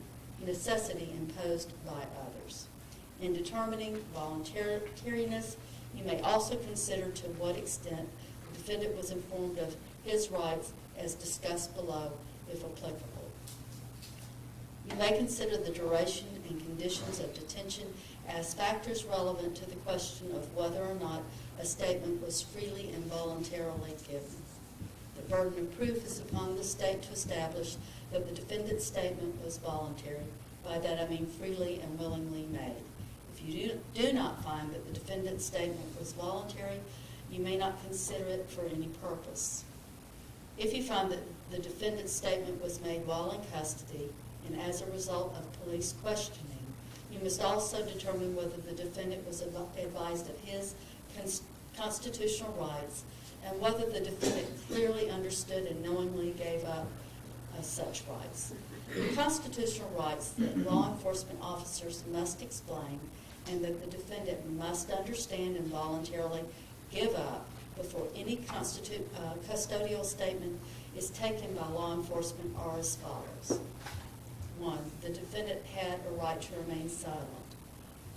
D: necessity imposed by others. In determining voluntariness, you may also consider to what extent the defendant was informed of his rights as discussed below, if applicable. You may consider the duration and conditions of detention as factors relevant to the question of whether or not a statement was freely and voluntarily given. The burden of proof is upon the state to establish that the defendant's statement was voluntary. By that I mean freely and willingly made. If you do not find that the defendant's statement was voluntary, you may not consider it for any purpose. If you find that the defendant's statement was made while in custody and as a result of police questioning, you must also determine whether the defendant was advised of his constitutional rights and whether the defendant clearly understood and knowingly gave up such rights. The constitutional rights that law enforcement officers must explain and that the defendant must understand and voluntarily give up before any custodial statement is taken by law enforcement are as follows. 1, the defendant had a right to remain silent.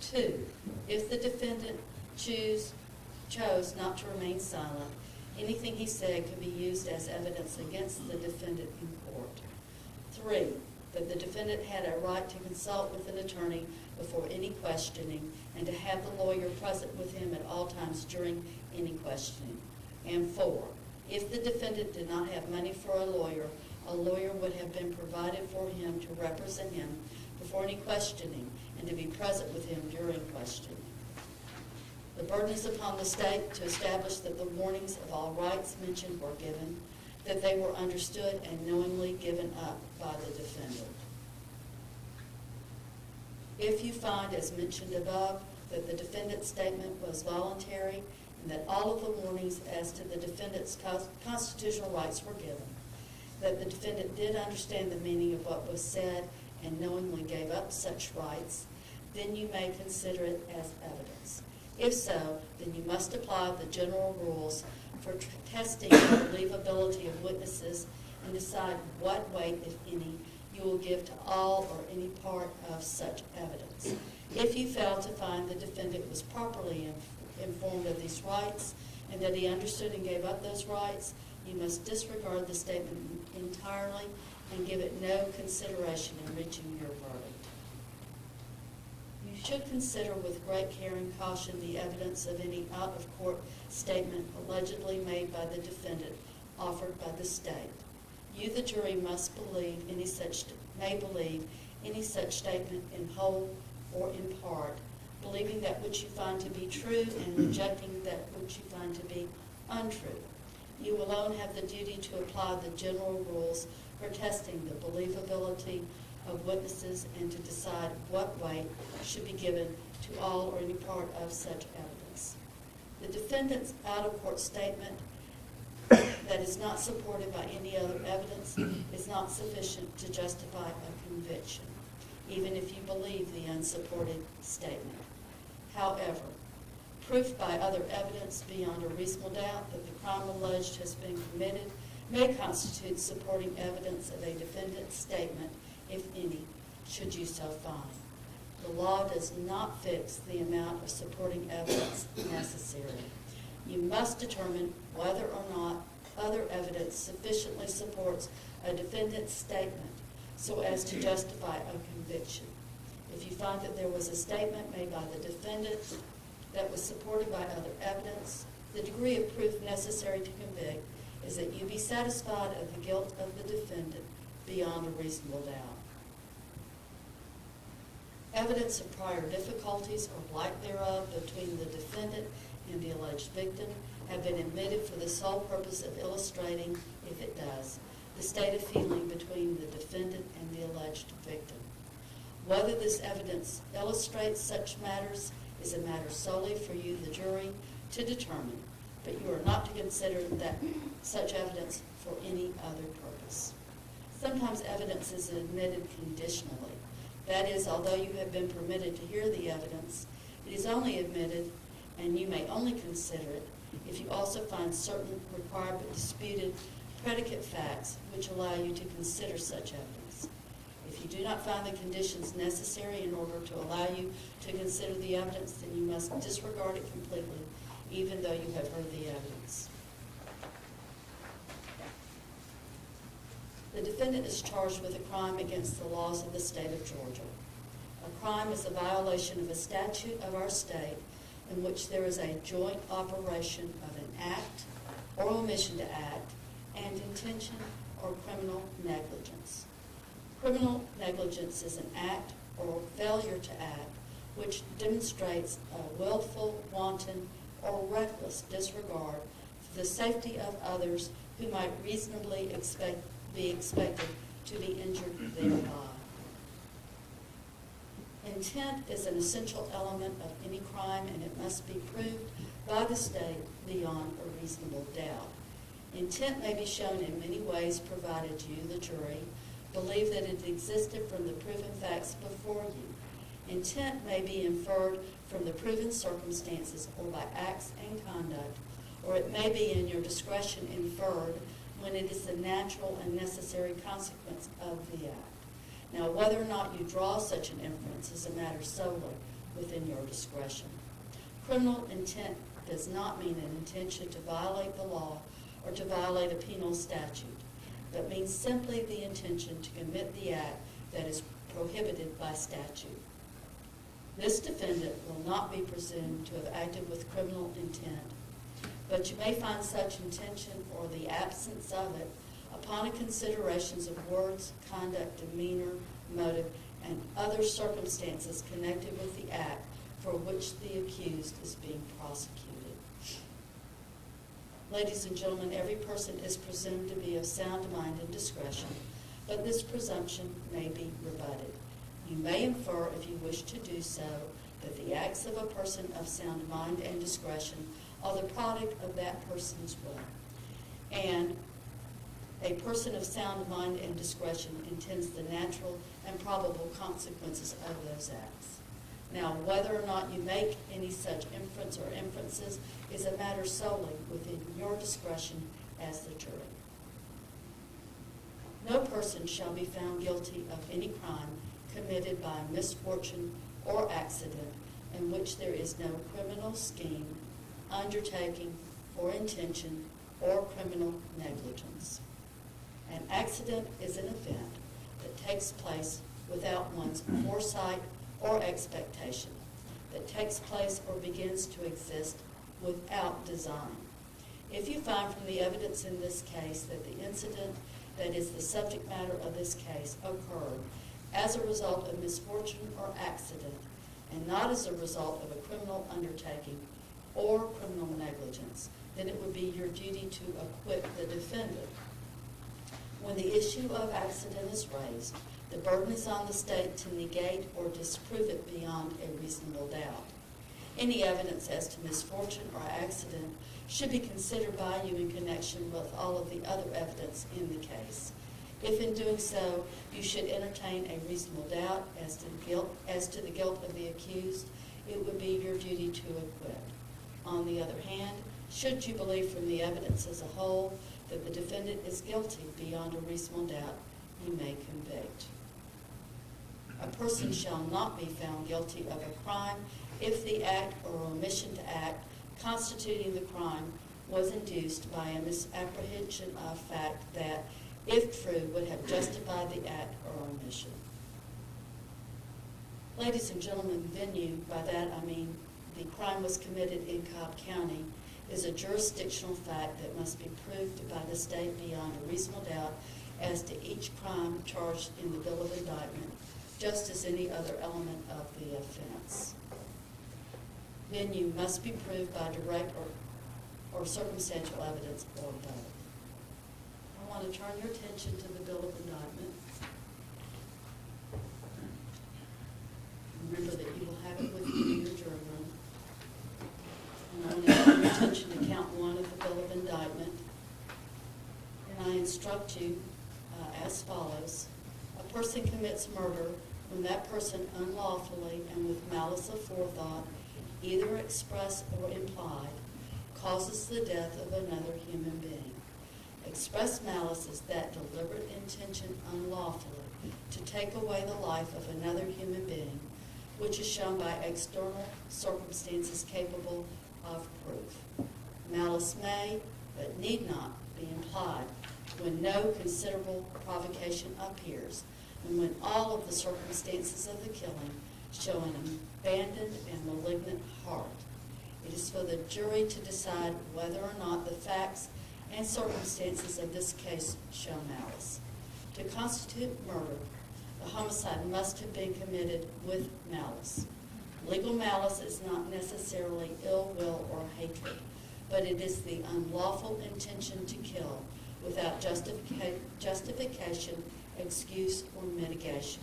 D: 2, if the defendant chose not to remain silent, anything he said could be used as evidence against the defendant in court. 3, that the defendant had a right to consult with an attorney before any questioning and to have the lawyer present with him at all times during any questioning. And 4, if the defendant did not have money for a lawyer would have been provided for him to represent him before any questioning and to be present with him during questioning. The burden is upon the state to establish that the warnings of all rights mentioned were given, that they were understood and knowingly given up by the defendant. If you find, as mentioned above, that the defendant's statement was voluntary and that all of the warnings as to the defendant's constitutional rights were given, that the defendant did understand the meaning of what was said and knowingly gave up such rights, then you may consider it as evidence. If so, then you must apply the general rules for testing the believability of witnesses and decide what weight, if any, you will give to all or any part of such evidence. If you fail to find the defendant was properly informed of these rights and that he understood and gave up those rights, you must disregard the statement entirely and give it no consideration in reaching your verdict. You should consider with great care and caution the evidence of any out-of-court statement allegedly made by the defendant offered by the state. You, the jury, may believe any such statement in whole or in part, believing that which you find to be true and rejecting that which you find to be untrue. You alone have the duty to apply the general rules for testing the believability of witnesses and to decide what weight should be given to all or any part of such evidence. The defendant's out-of-court statement that is not supported by any other evidence is not sufficient to justify a conviction, even if you believe the unsupported statement. However, proof by other evidence beyond a reasonable doubt that the crime alleged has been committed may constitute supporting evidence of a defendant's statement, if any, should you so find. The law does not fix the amount of supporting evidence necessary. You must determine whether or not other evidence sufficiently supports a defendant's statement so as to justify a conviction. If you find that there was a statement made by the defendant that was supported by other evidence, the degree of proof necessary to convict is that you be satisfied of the guilt of the defendant beyond a reasonable doubt. Evidence of prior difficulties or lack thereof between the defendant and the alleged victim have been admitted for the sole purpose of illustrating, if it does, the state of feeling between the defendant and the alleged victim. Whether this evidence illustrates such matters is a matter solely for you, the jury, to determine, but you are not to consider that such evidence for any other purpose. Sometimes evidence is admitted conditionally. That is, although you have been permitted to hear the evidence, it is only admitted, and you may only consider it, if you also find certain required but disputed predicate facts which allow you to consider such evidence. If you do not find the conditions necessary in order to allow you to consider the evidence, then you must disregard it completely, even though you have heard the evidence. The defendant is charged with a crime against the laws of the state of Georgia. A crime is a violation of a statute of our state in which there is a joint operation of an act or omission to act and intention or criminal negligence. Criminal negligence is an act or failure to act which demonstrates a willful, wanton, or reckless disregard for the safety of others who might reasonably be expected to be injured thereby. Intent is an essential element of any crime, and it must be proved by the state beyond a reasonable doubt. Intent may be shown in many ways, provided you, the jury, believe that it existed from the proven facts before you. Intent may be inferred from the proven circumstances or by acts and conduct, or it may be in your discretion inferred when it is the natural and necessary consequence of the act. Now, whether or not you draw such an inference is a matter solely within your discretion. Criminal intent does not mean an intention to violate the law or to violate a penal statute, but means simply the intention to commit the act that is prohibited by statute. This defendant will not be presumed to have acted with criminal intent, but you may find such intention or the absence of it upon a considerations of words, conduct, demeanor, motive, and other circumstances connected with the act for which the accused is being prosecuted. Ladies and gentlemen, every person is presumed to be of sound mind and discretion, but this presumption may be rebutted. You may infer, if you wish to do so, that the acts of a person of sound mind and discretion are the product of that person's will, and a person of sound mind and discretion intends the natural and probable consequences of those acts. Now, whether or not you make any such inference or inferences is a matter solely within your discretion as the jury. No person shall be found guilty of any crime committed by misfortune or accident in which there is no criminal scheme, undertaking, or intention, or criminal negligence. An accident is an event that takes place without one's foresight or expectation, that takes place or begins to exist without design. If you find from the evidence in this case that the incident that is the subject matter of this case occurred as a result of misfortune or accident and not as a result of a criminal undertaking or criminal negligence, then it would be your duty to acquit the defendant. When the issue of accident is raised, the burden is on the state to negate or disprove it beyond a reasonable doubt. Any evidence as to misfortune or accident should be considered by you in connection with all of the other evidence in the case. If in doing so, you should entertain a reasonable doubt as to the guilt of the accused, it would be your duty to acquit. On the other hand, should you believe from the evidence as a whole that the defendant is guilty beyond a reasonable doubt, you may convict. A person shall not be found guilty of a crime if the act or omission to act constituting the crime was induced by a misapprehension of fact that, if true, would have justified the act or omission. Ladies and gentlemen, venue, by that I mean the crime was committed in Cobb County, is a jurisdictional fact that must be proved by the state beyond a reasonable doubt as to each crime charged in the bill of indictment, just as any other element of the offense. Venue must be proved by direct or circumstantial evidence or both. I want to turn your attention to the bill of indictment. Remember that you will have it with you in your jury room. And I want to turn your attention to count 1 of the bill of indictment. And I instruct you as follows. A person commits murder when that person unlawfully and with malice aforethought, either express or implied, causes the death of another human being. Express malice is that deliberate intention unlawfully to take away the life of another human being, which is shown by external circumstances capable of proof. Malice may, but need not, be implied when no considerable provocation appears, and when all of the circumstances of the killing show an abandoned and malignant heart. It is for the jury to decide whether or not the facts and circumstances of this case show malice. To constitute murder, the homicide must have been committed with malice. Legal malice is not necessarily ill will or hatred, but it is the unlawful intention to kill without justification, excuse, or mitigation.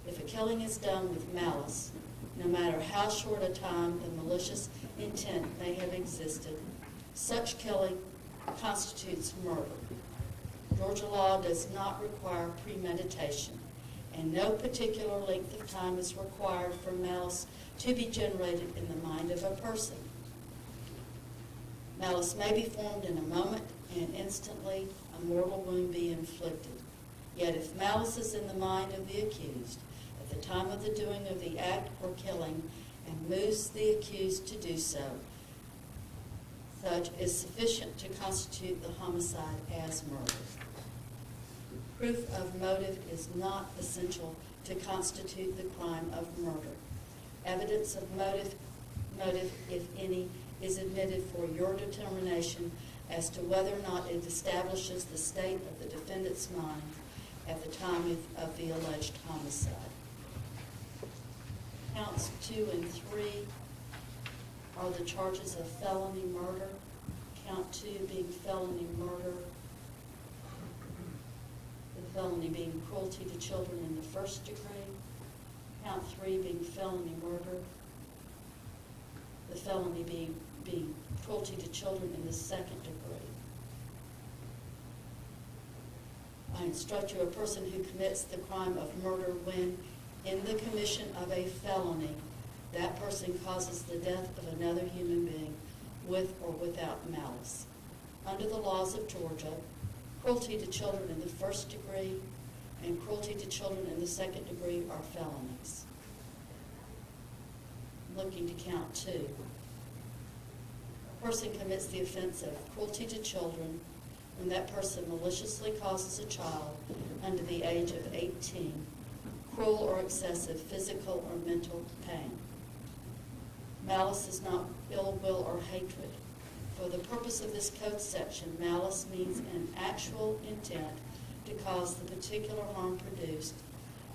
D: If a killing is done with malice, no matter how short a time the malicious intent may have existed, such killing constitutes murder. Georgia law does not require premeditation, and no particular length of time is required for malice to be generated in the mind of a person. Malice may be formed in a moment and instantly a mortal wound be inflicted. Yet if malice is in the mind of the accused at the time of the doing of the act or killing and moves the accused to do so, such is sufficient to constitute the homicide as murder. Proof of motive is not essential to constitute the crime of murder. Evidence of motive, if any, is admitted for your determination as to whether or not it establishes the state of the defendant's mind at the time of the alleged homicide. Counts 2 and 3 are the charges of felony murder. Count 2 being felony murder, the felony being cruelty to children in the first degree. Count 3 being felony murder, the felony being cruelty to children in the second degree. I instruct you, a person who commits the crime of murder when, in the commission of a felony, that person causes the death of another human being with or without malice. Under the laws of Georgia, cruelty to children in the first degree and cruelty to children in the second degree are felonies. Looking to count 2. A person commits the offense of cruelty to children when that person maliciously causes a child under the age of 18 cruel or excessive physical or mental pain. Malice is not ill will or hatred. For the purpose of this code section, malice means an actual intent to cause the particular harm produced,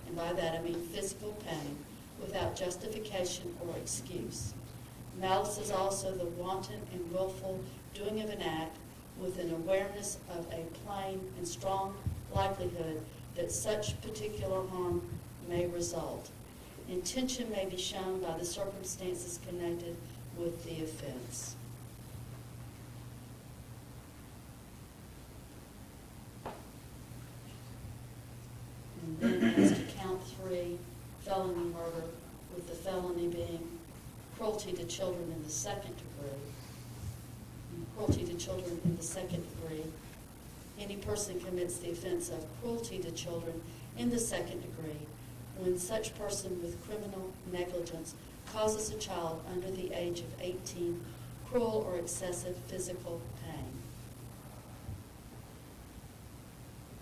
D: and by that I mean physical pain, without justification or excuse. Malice is also the wanton and willful doing of an act with an awareness of a plain and strong likelihood that such particular harm may result. Intention may be shown by the circumstances connected with the offense. And then as to count 3, felony murder, with the felony being cruelty to children in the second degree. Cruelty to children in the second degree. Any person commits the offense of cruelty to children in the second degree when such person with criminal negligence causes a child under the age of 18 cruel or excessive physical pain.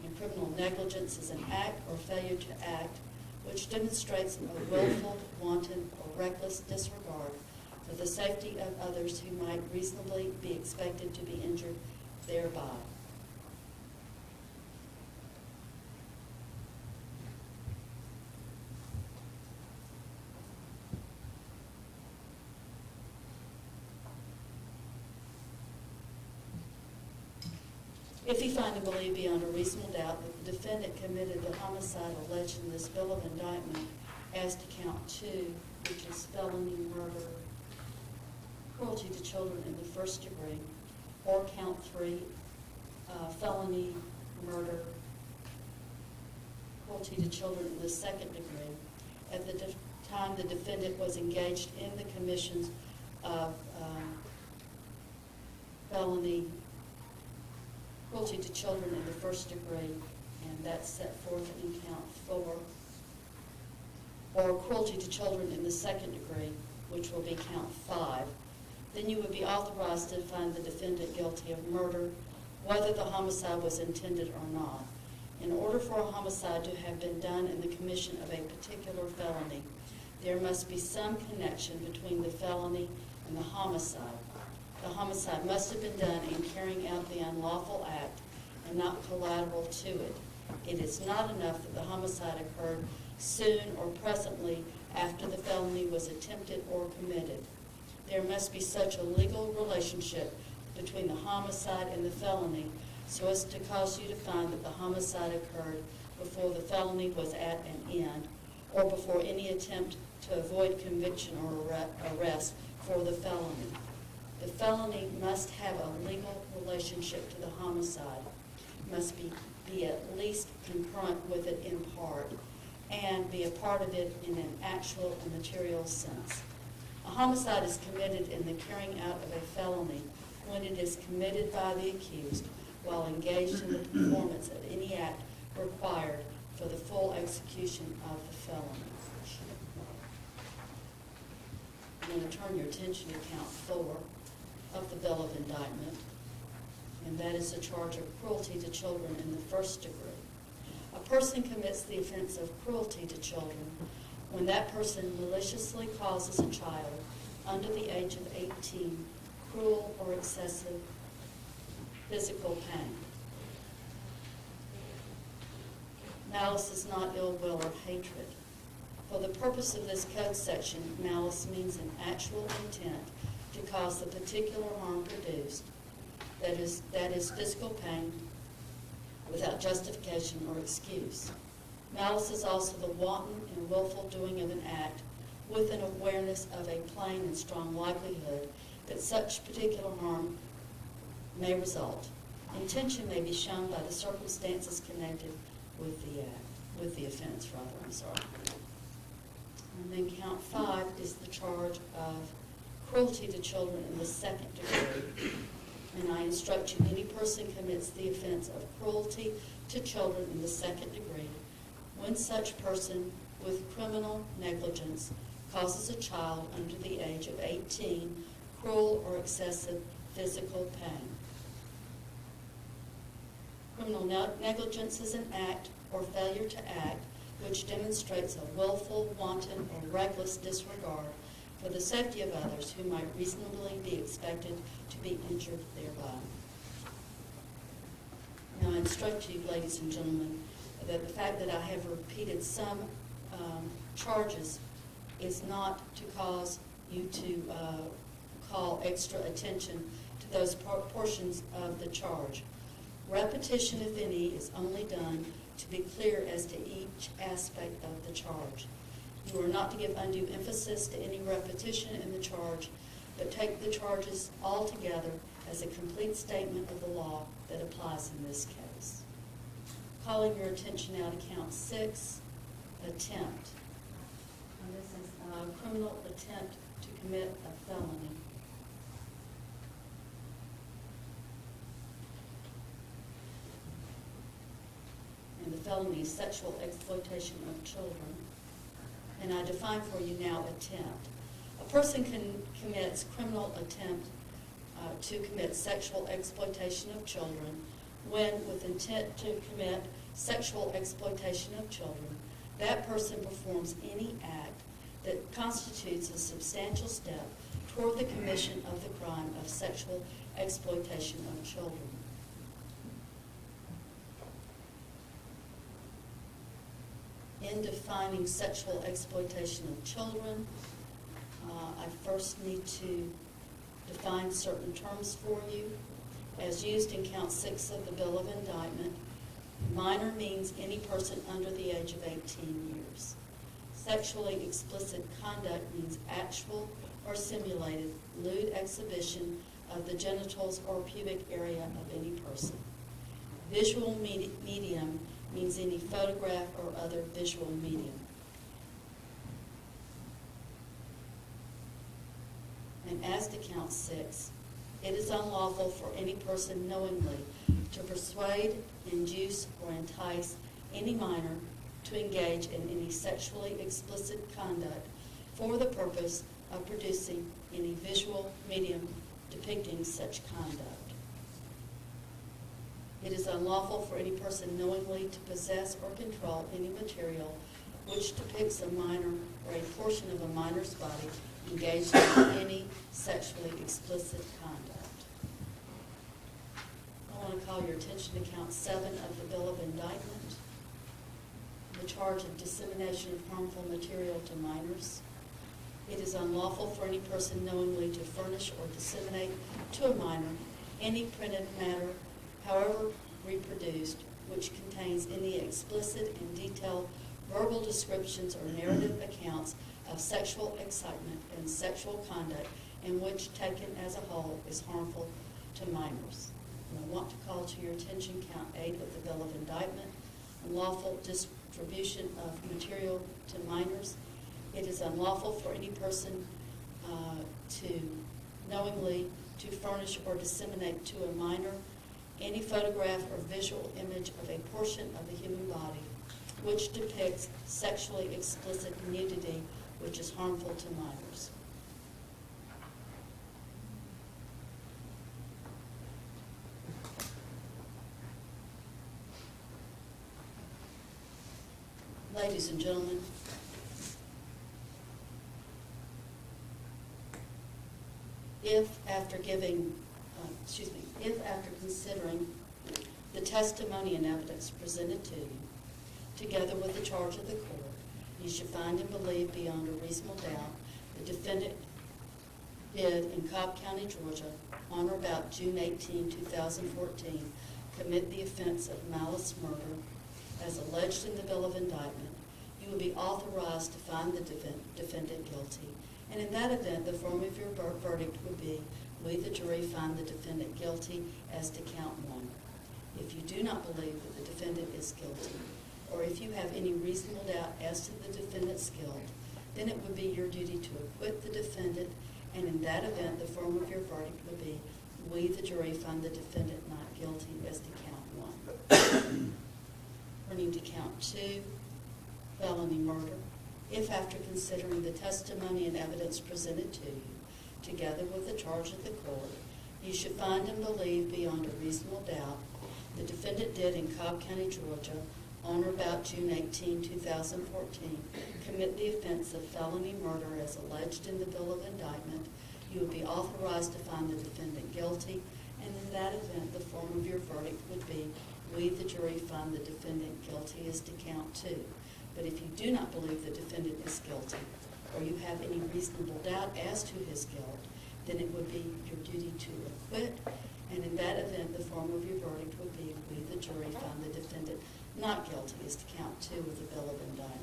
D: And criminal negligence is an act or failure to act which demonstrates a willful, wanton, or reckless disregard for the safety of others who might reasonably be expected to be injured thereby. If you find and believe beyond a reasonable doubt that the defendant committed the homicide alleged in this bill of indictment as to count 2, which is felony murder, cruelty to children in the first degree, or count 3, felony murder, cruelty to children in the second degree, at the time the defendant was engaged in the commissions of felony cruelty to children in the first degree, and that's set forth in count 4, or cruelty to children in the second degree, which will be count 5, then you would be authorized to find the defendant guilty of murder, whether the homicide was intended or not. In order for a homicide to have been done in the commission of a particular felony, there must be some connection between the felony and the homicide. The homicide must have been done in carrying out the unlawful act and not collateral to it. It is not enough that the homicide occurred soon or presently after the felony was attempted or committed. There must be such a legal relationship between the homicide and the felony so as to cause you to find that the homicide occurred before the felony was at an end or before any attempt to avoid conviction or arrest for the felony. The felony must have a legal relationship to the homicide, must be at least concurrent with it in part, and be a part of it in an actual and material sense. A homicide is committed in the carrying out of a felony when it is committed by the accused while engaged in the performance of any act required for the full execution of the felony. I'm going to turn your attention to count 4 of the bill of indictment, and that is the charge of cruelty to children in the first degree. A person commits the offense of cruelty to children when that person maliciously causes a child under the age of 18 cruel or excessive physical pain. Malice is not ill will or hatred. For the purpose of this code section, malice means an actual intent to cause the particular harm produced, that is physical pain, without justification or excuse. Malice is also the wanton and willful doing of an act with an awareness of a plain and strong likelihood that such particular harm may result. Intention may be shown by the circumstances connected with the act, with the offense, rather. And then count 5 is the charge of cruelty to children in the second degree. And I instruct you, any person commits the offense of cruelty to children in the second degree when such person with criminal negligence causes a child under the age of 18 cruel or excessive physical pain. Criminal negligence is an act or failure to act which demonstrates a willful, wanton, or reckless disregard for the safety of others who might reasonably be expected to be injured thereby. Now I instruct you, ladies and gentlemen, that the fact that I have repeated some charges is not to cause you to call extra attention to those portions of the charge. Repetition, if any, is only done to be clear as to each aspect of the charge. You are not to give undue emphasis to any repetition in the charge, but take the charges all together as a complete statement of the law that applies in this case. Calling your attention now to count 6, attempt. And this is a criminal attempt to commit a felony. And the felony is sexual exploitation of children. And I define for you now attempt. A person commits criminal attempt to commit sexual exploitation of children when, with intent to commit sexual exploitation of children, that person performs any act that constitutes a substantial step toward the commission of the crime of sexual exploitation of children. In defining sexual exploitation of children, I first need to define certain terms for you. As used in count 6 of the Bill of Indictment, minor means any person under the age of 18 years. Sexually explicit conduct means actual or simulated lewd exhibition of the genitals or pubic area of any person. Visual medium means any photograph or other visual medium. And as to count 6, it is unlawful for any person knowingly to persuade, induce, or entice any minor to engage in any sexually explicit conduct for the purpose of producing any visual medium depicting such conduct. It is unlawful for any person knowingly to possess or control any material which depicts a minor or a portion of a minor's body engaged in any sexually explicit conduct. I want to call your attention to count 7 of the Bill of Indictment, the charge of dissemination of harmful material to minors. It is unlawful for any person knowingly to furnish or disseminate to a minor any printed matter, however reproduced, which contains any explicit and detailed verbal descriptions or narrative accounts of sexual excitement and sexual conduct, and which, taken as a whole, is harmful to minors. And I want to call to your attention count 8 of the Bill of Indictment, unlawful distribution of material to minors. It is unlawful for any person to knowingly to furnish or disseminate to a minor any photograph or visual image of a portion of the human body which depicts sexually explicit nudity which is harmful to minors. Ladies and gentlemen, if after considering the testimony and evidence presented to you, together with the charge of the court, you should find and believe beyond a reasonable doubt the defendant did in Cobb County, Georgia, on or about June 18, 2014, commit the offense of malice murder as alleged in the Bill of Indictment, you will be authorized to find the defendant guilty. And in that event, the form of your verdict would be, we, the jury, find the defendant guilty as to count 1. If you do not believe that the defendant is guilty, or if you have any reasonable doubt as to the defendant's guilt, then it would be your duty to acquit the defendant, and in that event, the form of your verdict would be, we, the jury, find the defendant not guilty as to count 1. Turning to count 2, felony murder. If after considering the testimony and evidence presented to you, together with the charge of the court, you should find and believe beyond a reasonable doubt the defendant did in Cobb County, Georgia, on or about June 18, 2014, commit the offense of felony murder as alleged in the Bill of Indictment, you will be authorized to find the defendant guilty, and in that event, the form of your verdict would be, we, the jury, find the defendant guilty as to count 2. But if you do not believe the defendant is guilty, or you have any reasonable doubt as to his guilt, then it would be your duty to acquit, and in that event, the form of your verdict would be, we, the jury, find the defendant not guilty as to count 2 of the Bill of Indictment.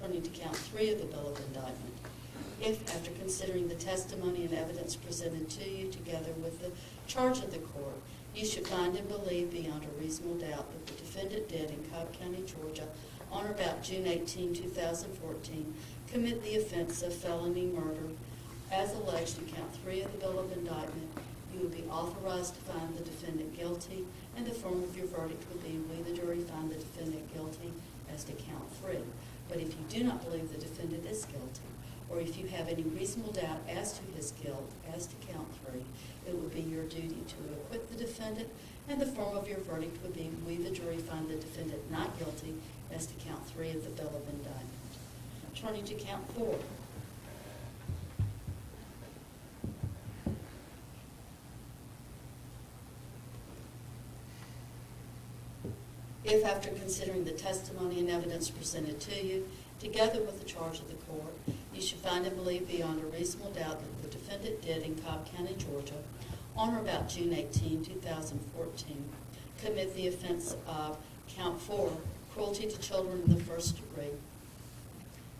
D: Turning to count 3 of the Bill of Indictment. If, after considering the testimony and evidence presented to you, together with the charge of the court, you should find and believe beyond a reasonable doubt that the defendant did in Cobb County, Georgia, on or about June 18, 2014, commit the offense of felony murder as alleged in count 3 of the Bill of Indictment, you would be authorized to find the defendant guilty, and the form of your verdict would be, we, the jury, find the defendant guilty as to count 3. But if you do not believe the defendant is guilty, or if you have any reasonable doubt as to his guilt as to count 3, it would be your duty to acquit the defendant, and the form of your verdict would be, we the jury find the defendant not guilty as to count 3 of the bill of indictment. Turning to count 4. If after considering the testimony and evidence presented to you, together with the charge of the court, you should find and believe beyond a reasonable doubt that the defendant did in Cobb County, Georgia, on or about June 18, 2014, commit the offense of count 4, cruelty to children in the first degree,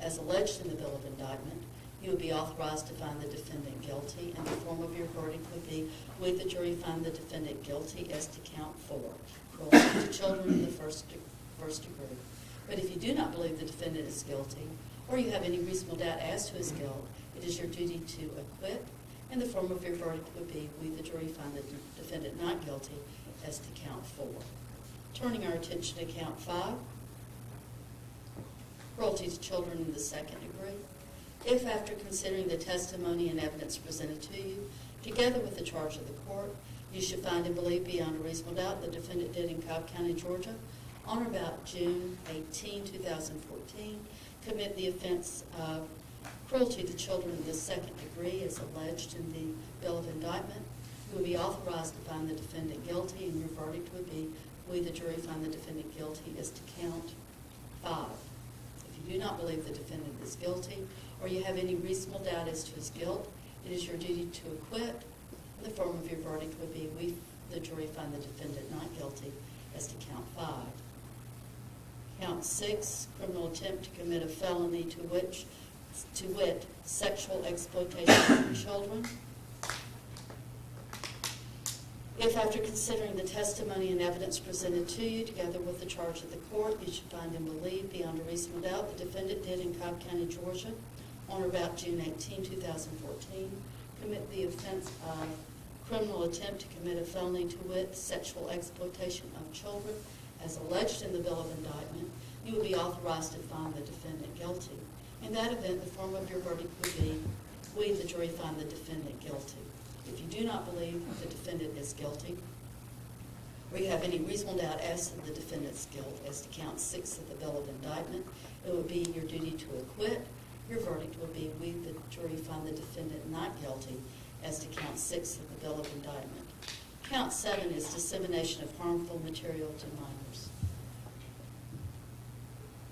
D: as alleged in the bill of indictment, you would be authorized to find the defendant guilty, and the form of your verdict would be, we the jury find the defendant guilty as to count 4, cruelty to children in the first degree. But if you do not believe the defendant is guilty, or you have any reasonable doubt as to his guilt, it is your duty to acquit, and the form of your verdict would be, we the jury find the defendant not guilty as to count 4. Turning our attention to count 5, cruelty to children in the second degree. If after considering the testimony and evidence presented to you, together with the charge of the court, you should find and believe beyond a reasonable doubt the defendant did in Cobb County, Georgia, on or about June 18, 2014, commit the offense of cruelty to children in the second degree as alleged in the bill of indictment, you will be authorized to find the defendant guilty, and your verdict would be, we the jury find the defendant guilty as to count 5. If you do not believe the defendant is guilty, or you have any reasonable doubt as to his guilt, it is your duty to acquit. The form of your verdict would be, we the jury find the defendant not guilty as to count 5. Count 6, criminal attempt to commit a felony to wit, sexual exploitation of children. If after considering the testimony and evidence presented to you, together with the charge of the court, you should find and believe beyond a reasonable doubt the defendant did in Cobb County, Georgia, on or about June 18, 2014, commit the offense of criminal attempt to commit a felony to wit, sexual exploitation of children, as alleged in the bill of indictment, you will be authorized to find the defendant guilty. In that event, the form of your verdict would be, we the jury find the defendant guilty. If you do not believe the defendant is guilty, or you have any reasonable doubt as to the defendant's guilt as to count 6 of the bill of indictment, it would be your duty to acquit. Your verdict would be, we the jury find the defendant not guilty as to count 6 of the bill of indictment. Count 7 is dissemination of harmful material to minors.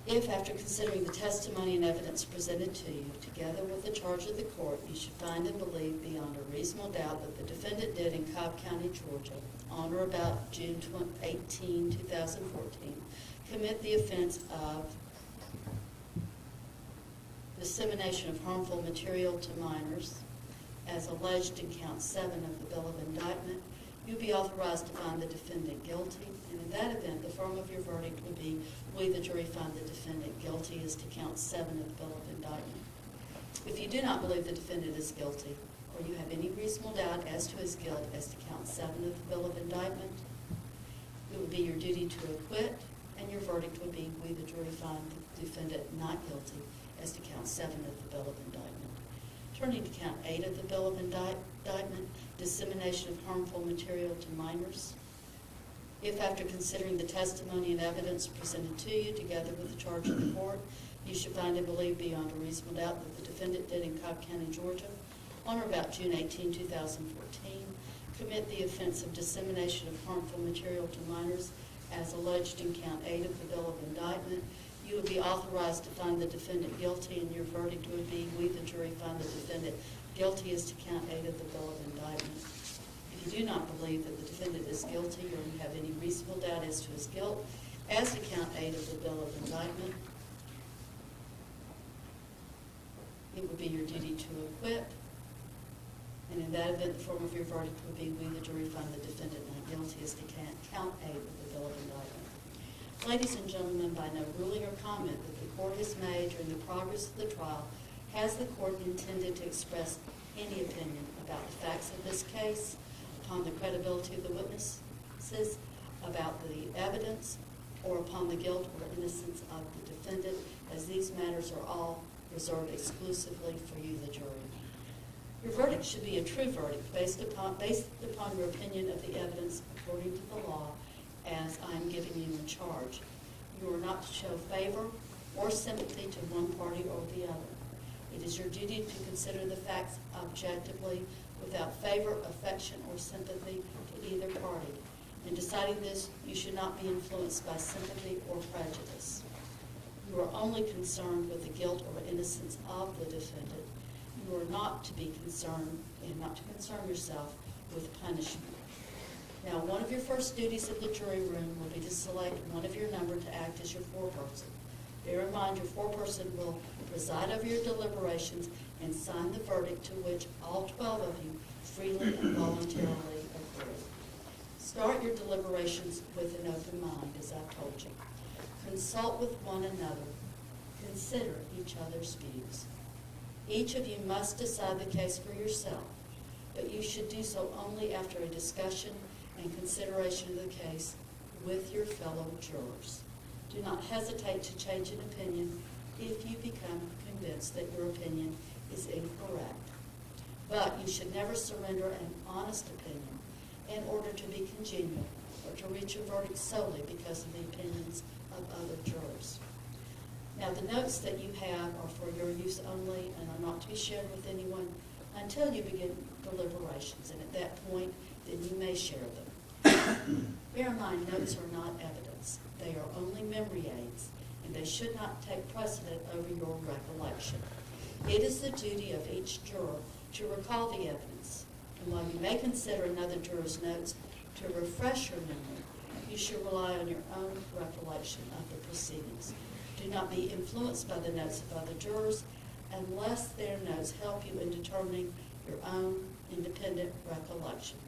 D: If, after considering the testimony and evidence presented to you, together with the charge of the court, you should find and believe beyond a reasonable doubt that the defendant did in Cobb County, Georgia, on or about June 18, 2014, commit the offense of dissemination of harmful material to minors, as alleged in count 7 of the bill of indictment, you'll be authorized to find the defendant guilty, and in that event, the form of your verdict would be, we the jury find the defendant guilty as to count 7 of the bill of indictment. If you do not believe the defendant is guilty, or you have any reasonable doubt as to his guilt as to count 7 of the bill of indictment, it would be your duty to acquit, and your verdict would be, we the jury find the defendant not guilty as to count 7 of the bill of indictment. Turning to count 8 of the bill of indictment, dissemination of harmful material to minors. If, after considering the testimony and evidence presented to you, together with the charge of the court, you should find and believe beyond a reasonable doubt that the defendant did in Cobb County, Georgia, on or about June 18, 2014, commit the offense of dissemination of harmful material to minors, as alleged in count 8 of the bill of indictment, you would be authorized to find the defendant guilty, and your verdict would be, we the jury find the defendant guilty as to count 8 of the bill of indictment. If you do not believe that the defendant is guilty, or you have any reasonable doubt as to his guilt, as to count 8 of the bill of indictment, it would be your duty to acquit, and in that event, the form of your verdict would be, we the jury find the defendant not guilty as to count 8 of the bill of indictment. Ladies and gentlemen, by no ruling or comment that the court has made during the progress of the trial, has the court intended to express any opinion about the facts of this case, upon the credibility of the witnesses, about the evidence, or upon the guilt or innocence of the defendant, as these matters are all reserved exclusively for you, the jury. Your verdict should be a true verdict based upon your opinion of the evidence according to the law as I am giving you in charge. You are not to show favor or sympathy to one party or the other. It is your duty to consider the facts objectively without favor, affection, or sympathy to either party. In deciding this, you should not be influenced by sympathy or prejudice. You are only concerned with the guilt or innocence of the defendant. You are not to be concerned, and not to concern yourself with punishment. Now, one of your first duties of the jury room will be to select one of your number to act as your foreperson. Bear in mind, your foreperson will preside over your deliberations and sign the verdict to which all 12 of you freely and voluntarily agree. Start your deliberations with an open mind, as I've told you. Consult with one another. Consider each other's views. Each of you must decide the case for yourself, but you should do so only after a discussion and consideration of the case with your fellow jurors. Do not hesitate to change an opinion if you become convinced that your opinion is incorrect. But you should never surrender an honest opinion in order to be congenial or to reach a verdict solely because of the opinions of other jurors. Now, the notes that you have are for your use only and are not to be shared with anyone until you begin deliberations, and at that point, then you may share them. Bear in mind, notes are not evidence. They are only memory aids, and they should not take precedent over your recollection. It is the duty of each juror to recall the evidence, and while you may consider another juror's notes to refresh your memory, you should rely on your own recollection of the proceedings. Do not be influenced by the notes of other jurors unless their notes help you in determining your own independent recollection.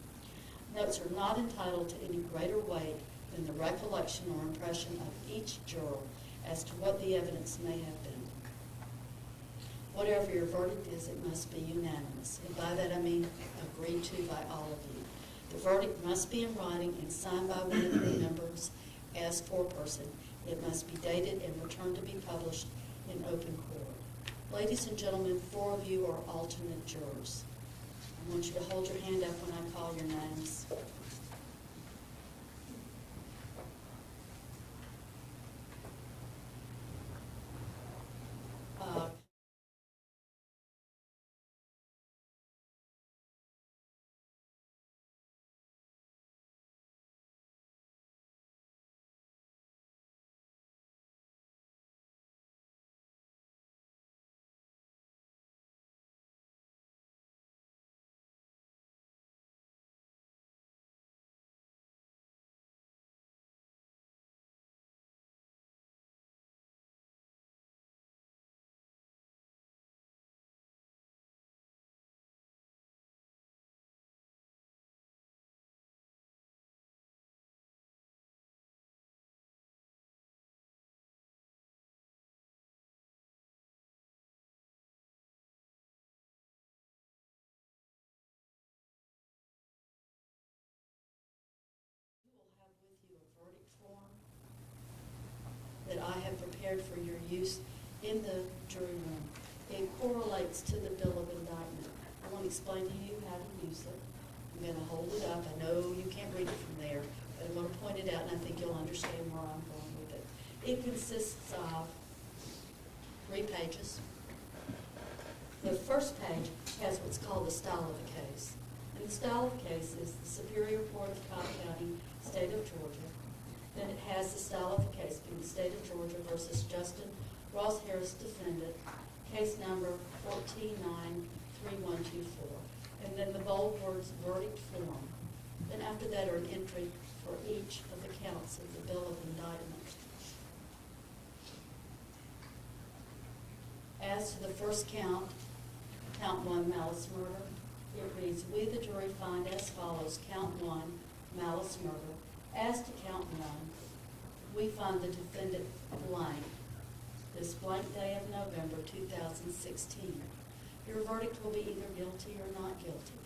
D: Notes are not entitled to any greater weight than the recollection or impression of each juror as to what the evidence may have been. Whatever your verdict is, it must be unanimous. And by that I mean agreed to by all of you. The verdict must be in writing and signed by one of your members as foreperson. It must be dated and returned to be published in open court. Ladies and gentlemen, 4 of you are alternate jurors. I want you to hold your hand up when I call your names. With you a verdict form that I have prepared for your use in the jury room. It correlates to the bill of indictment. I want to explain to you how to use it. I'm going to hold it up. I know you can't read it from there, but I'm going to point it out, and I think you'll understand where I'm going with it. It consists of 3 pages. The first page has what's called the style of the case. And the style of the case is the Superior Court of Cobb County, State of Georgia. Then it has the style of the case being the State of Georgia versus Justin Ross Harris, defendant, case number 1493124. And then the bold words, verdict form. Then after that are an entry for each of the counts of the bill of indictment. As to the first count, count 1, malice murder, it reads, we the jury find as follows, count 1, malice murder. As to count 1, we find the defendant blank, this blank day of November 2016. Your verdict will be either guilty or not guilty.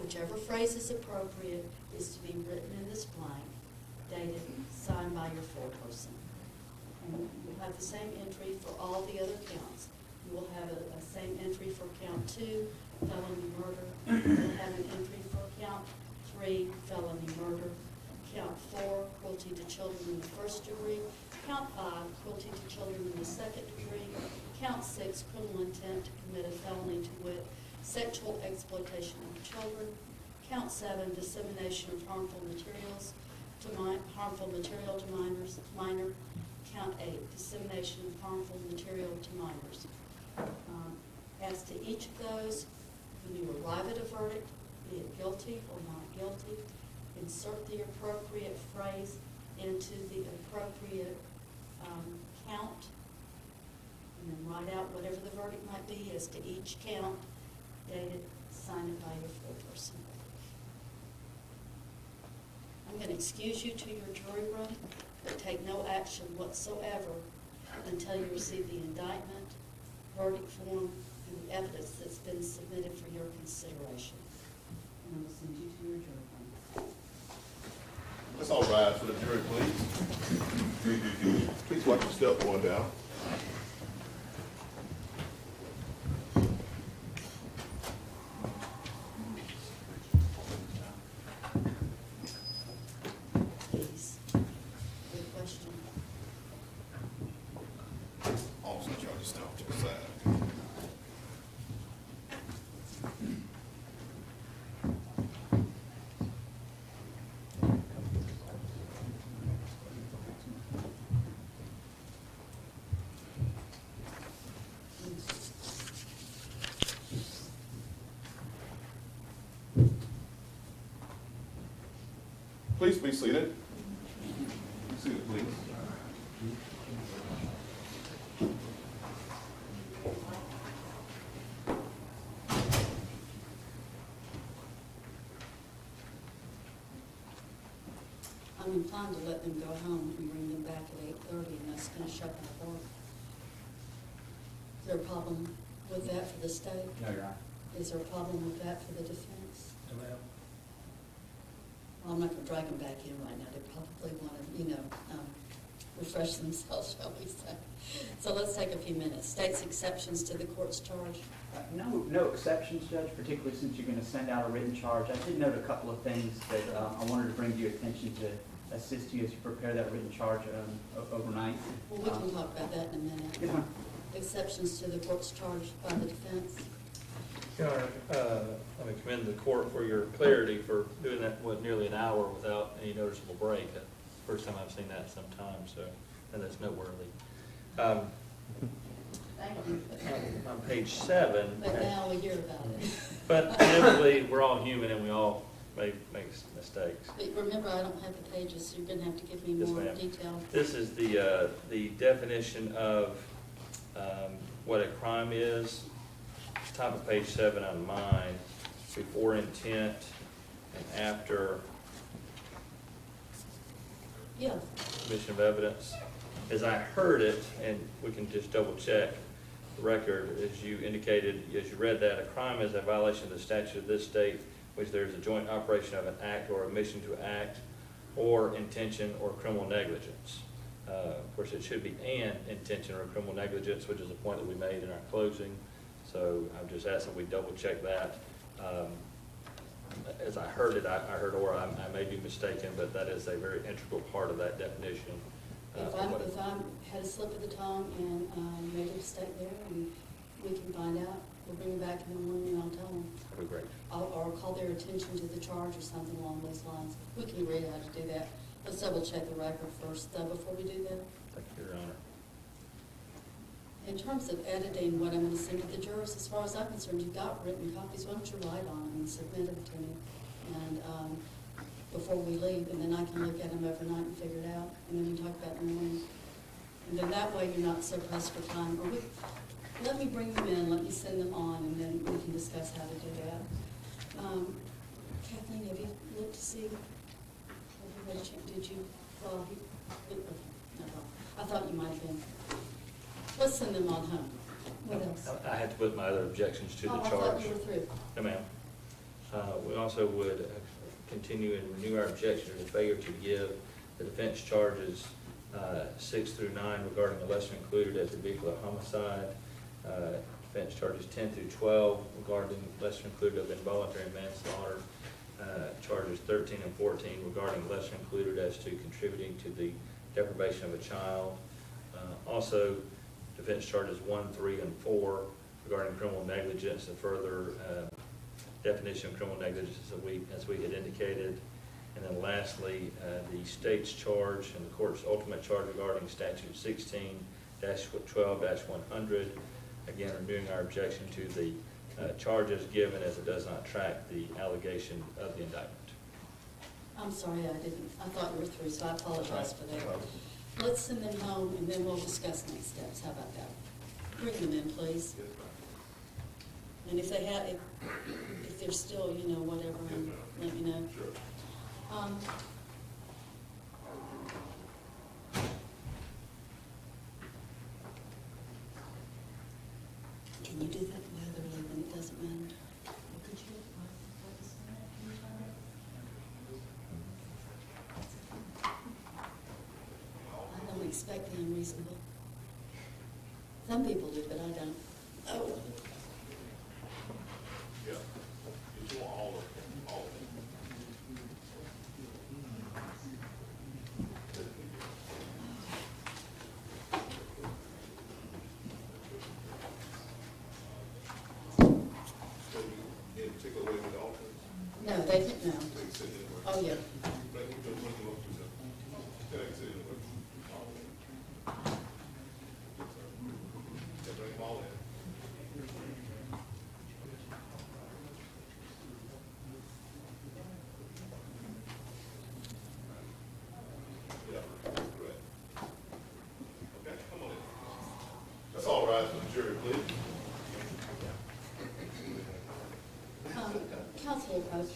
D: Whichever phrase is appropriate is to be written in this blank, dated, signed by your foreperson. And you'll have the same entry for all the other counts. You will have a same entry for count 2, felony murder. You will have an entry for count 3, felony murder. Count 4, cruelty to children in the first degree. Count 5, cruelty to children in the second degree. Count 6, criminal intent to commit a felony to wit, sexual exploitation of children. Count 7, dissemination of harmful materials to harmful material to minor. Count 8, dissemination of harmful material to minors. As to each of those, when you arrive at a verdict, be it guilty or not guilty, insert the appropriate phrase into the appropriate count, and then write out whatever the verdict might be as to each count, dated, sign it by your foreperson. I'm going to excuse you to your jury room, but take no action whatsoever until you receive the indictment, verdict form, and the evidence that's been submitted for your consideration. And I will send you to your jury room.
E: Let's all rise for the jury, please. Please watch your step going down.
D: Please, your question.
E: Officer, y'all just step to the side. Please be seated. Be seated, please.
D: I'm inclined to let them go home and bring them back at 8:30, and that's finish up our work. Is there a problem with that for the state?
C: No, Your Honor.
D: Is there a problem with that for the defense?
A: No, ma'am.
D: Well, I'm not gonna drag them back in right now. They probably wanna, refresh themselves, shall we say. So let's take a few minutes. State's exceptions to the court's charge.
F: No exceptions, Judge, particularly since you're going to send out a written charge. I did note a couple of things that I wanted to bring to your attention to assist you as you prepare that written charge overnight.
D: Well, we can talk about that in a minute.
F: Yes, ma'am.
D: Exceptions to the court's charge by the defense.
A: Your Honor, let me commend the court for your clarity for doing that, nearly an hour without any noticeable break. That's the first time I've seen that in some time, so, and that's noteworthy.
D: Thank you.
A: On page 7.
D: But now we hear about it.
A: But inevitably, we're all human and we all make mistakes.
D: But remember, I don't have the pages, so you're gonna have to give me
A: Yes,
D: more
A: ma'am.
D: detail.
A: This is the definition of what a crime is. Top of page 7 on mine, before intent and after
D: Yeah,
A: commission of evidence. As I heard it, and we can just double check the record, as you indicated, as you read that, a crime is a violation of the statute of this state, which there is a joint operation of an act or omission to act, or intention or criminal negligence. Of course, it should be an intention or criminal negligence, which is a point that we made in our closing. So I'm just asking we double check that. As I heard it, I heard, or I may be mistaken, but that is a very integral part of that definition.
D: if I had a slip of the tongue and made a mistake there, and we can find out, we'll bring them back in the morning and I'll tell them.
A: That'd be great.
D: Or call their attention to the charge or something along those lines. We can agree how to do that. Let's double check the record first, though, before we do that.
A: Thank you, Your Honor.
D: In terms of editing what I'm going to send to the jurors, as far as I'm concerned, you've got written copies. Why don't you write on them and submit them to me? And before we leave, and then I can look at them overnight and figure it out, and then we can talk about it in the morning. And then that way you're not so pressed for time. Or let me bring them in, let me send them on, and then we can discuss how to do that. Kathleen, have you looked to see? Did you? Well, no, I thought you might have been. Let's send them on home. What else?
A: I had to put my other objections to the
D: Oh, I
A: charge.
D: thought you were through.
A: No, ma'am. We also would continue and renew our objection to the failure to give the defense charges 6 through 9 regarding the lesser included as a vehicular homicide, Defense charges 10 through 12 regarding lesser included of involuntary manslaughter. Charges 13 and 14 regarding lesser included as to contributing to the deprivation of a child. Also, defense charges 1, 3, and 4 regarding criminal negligence, and further definition of criminal negligence as we had indicated. And then lastly, the state's charge and the court's ultimate charge regarding statute 16-12-100. Again, renewing our objection to the charges given as it does not track the allegation of the indictment.
D: I'm sorry, I thought you were through, so I apologize for that. Let's send them home and then we'll discuss next steps. How about that? Bring them in, please. And if they have, if they're still, whatever, let me know.
E: Sure.
D: Can you do that weatherly when it doesn't matter? Could you? I don't expect the unreasonable. Some people do, but I don't. Oh.
E: Yeah. You want all of them, all of them. In particular way with the alternates?
D: No, they didn't know.
E: They can sit anywhere.
D: Oh, yeah.
E: Bring them up to them. They can sit anywhere. Yeah, bring them all in. Yeah, correct. Okay, come on in. Let's all rise for the jury, please.
D: Council approach.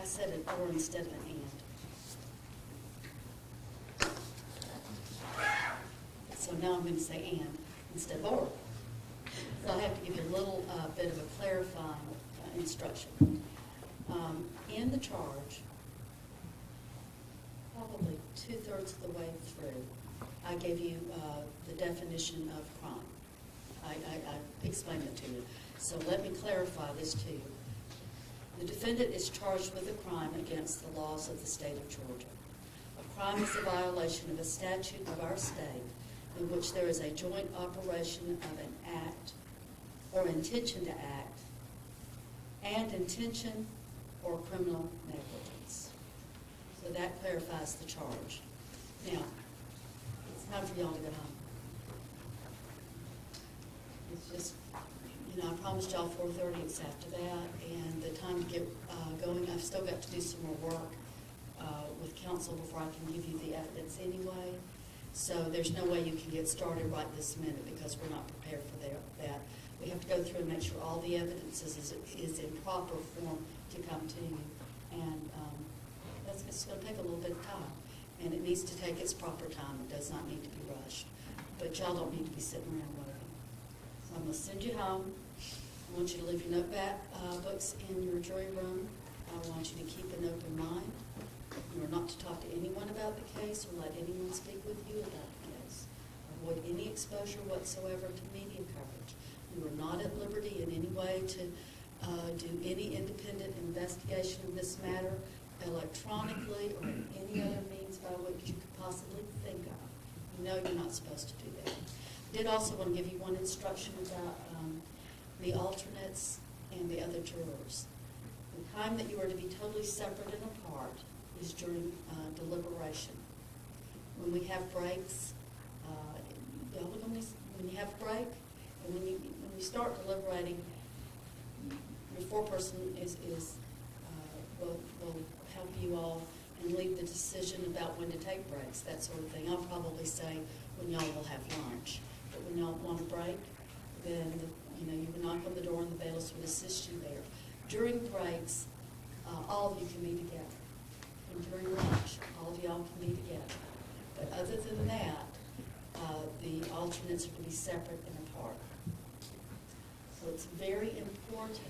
D: I said an or instead of an and. So now I'm going to say and instead of or. So I have to give you a little bit of a clarifying instruction. In the charge, probably 2/3 of the way through, I gave you the definition of crime. I explained it to you. So let me clarify this to you. The defendant is charged with a crime against the laws of the state of Georgia. A crime is a violation of a statute of our state in which there is a joint operation of an act or intention to act and intention or criminal negligence. So that clarifies the charge. Now, it's time for y'all to go home. It's just, I promised y'all 4:30, it's after that, and the time to get going, I've still got to do some more work with counsel before I can give you the evidence anyway. So there's no way you can get started right this minute because we're not prepared for that. We have to go through and make sure all the evidence is in proper form to come to you. And it's going to take a little bit of time. And it needs to take its proper time. It does not need to be rushed. But y'all don't need to be sitting around waiting. So I'm going to send you home. I want you to leave your notebooks in your jury room. I want you to keep an open mind. You are not to talk to anyone about the case or let anyone speak with you about the case. Avoid any exposure whatsoever to media coverage. You are not at liberty in any way to do any independent investigation of this matter electronically or in any other means by which you could possibly think of. You know you're not supposed to do that. I did also want to give you one instruction about the alternates and the other jurors. The time that you are to be totally separate and apart is during deliberation. When we have breaks, when you have a break, and when you start deliberating, your foreperson will help you all and lead the decision about when to take breaks, that sort of thing. I'll probably say when y'all will have lunch, but when y'all want a break, then you would knock on the door and the bailiffs would assist you there. During breaks, all of you can be together. And during lunch, all of y'all can be together. But other than that, the alternates are to be separate and apart. So it's very important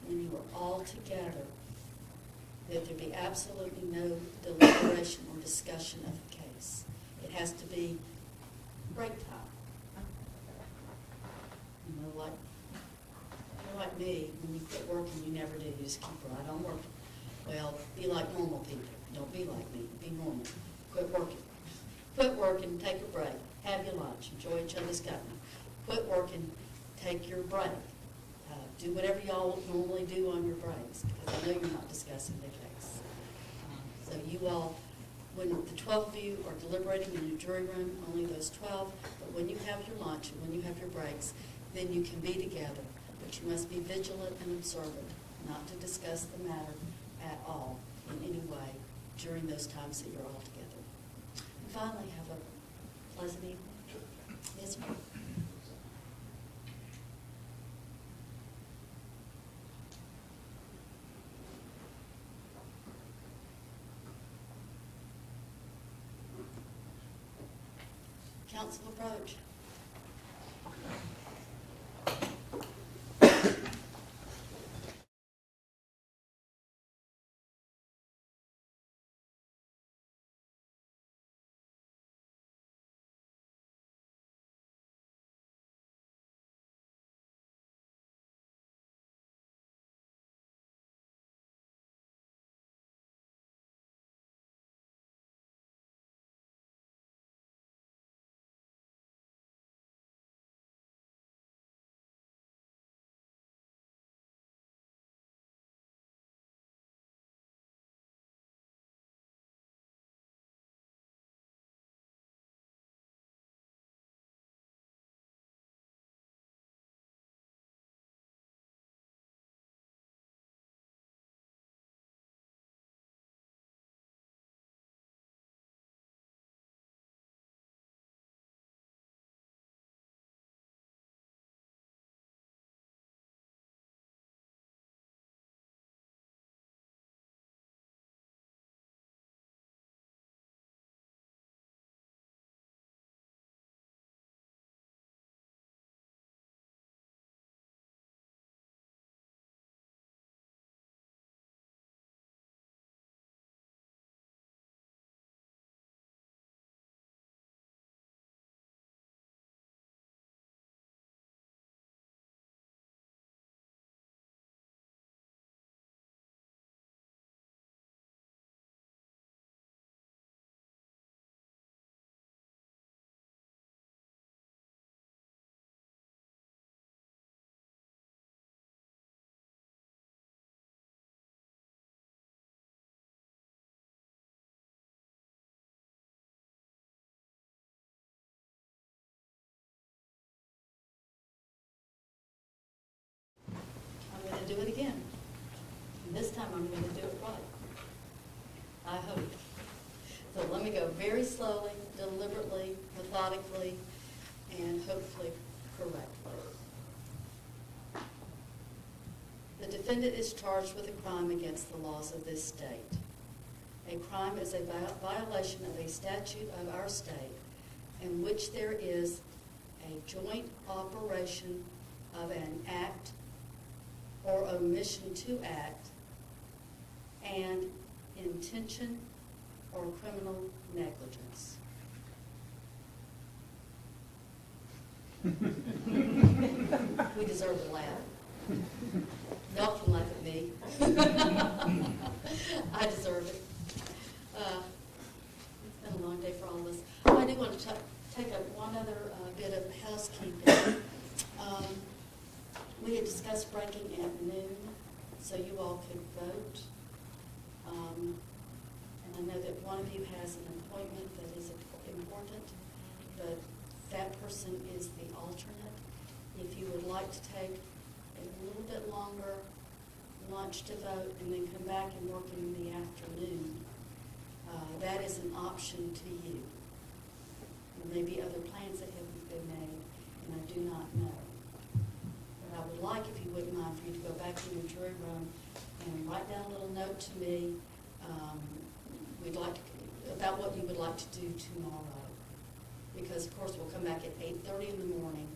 D: when you are all together that there be absolutely no deliberation or discussion of the case. It has to be break time. Like me, when you quit working, you never do. You just keep right on working. Well, be like normal people. Don't be like me. Be normal. Quit working. Quit working, take a break. Have your lunch. Enjoy each other's company. Quit working, take your break. Do whatever y'all normally do on your breaks, because I know you're not discussing the case. So you all, when the 12 of you are deliberating in your jury room, only those 12, but when you have your lunch and when you have your breaks, then you can be together. But you must be vigilant and observant, not to discuss the matter at all in any way during those times that you're all together. And finally, have a pleasant evening. Yes, ma'am. Council approach. I'm going to do it again. And this time I'm going to do it right. I hope. So let me go very slowly, deliberately, methodically, and hopefully correctly. The defendant is charged with a crime against the laws of this state. A crime is a violation of a statute of our state in which there is a joint operation of an act or omission to act and intention or criminal negligence. We deserve a laugh. Y'all can laugh at me. I I deserve it. It's been a long day for all of us. I do want to take up one other bit of housekeeping. We had discussed breaking at noon, so you all could vote. And I know that one of you has an appointment that is important, but that person is the alternate. If you would like to take a little bit longer lunch to vote and then come back and work in the afternoon, that is an option to you. There may be other plans that have been made, and I do not know. But I would like, if you wouldn't mind, for you to go back in your jury room and write down a little note to me about what you would like to do tomorrow. Because, of course, we'll come back at 8:30 in the morning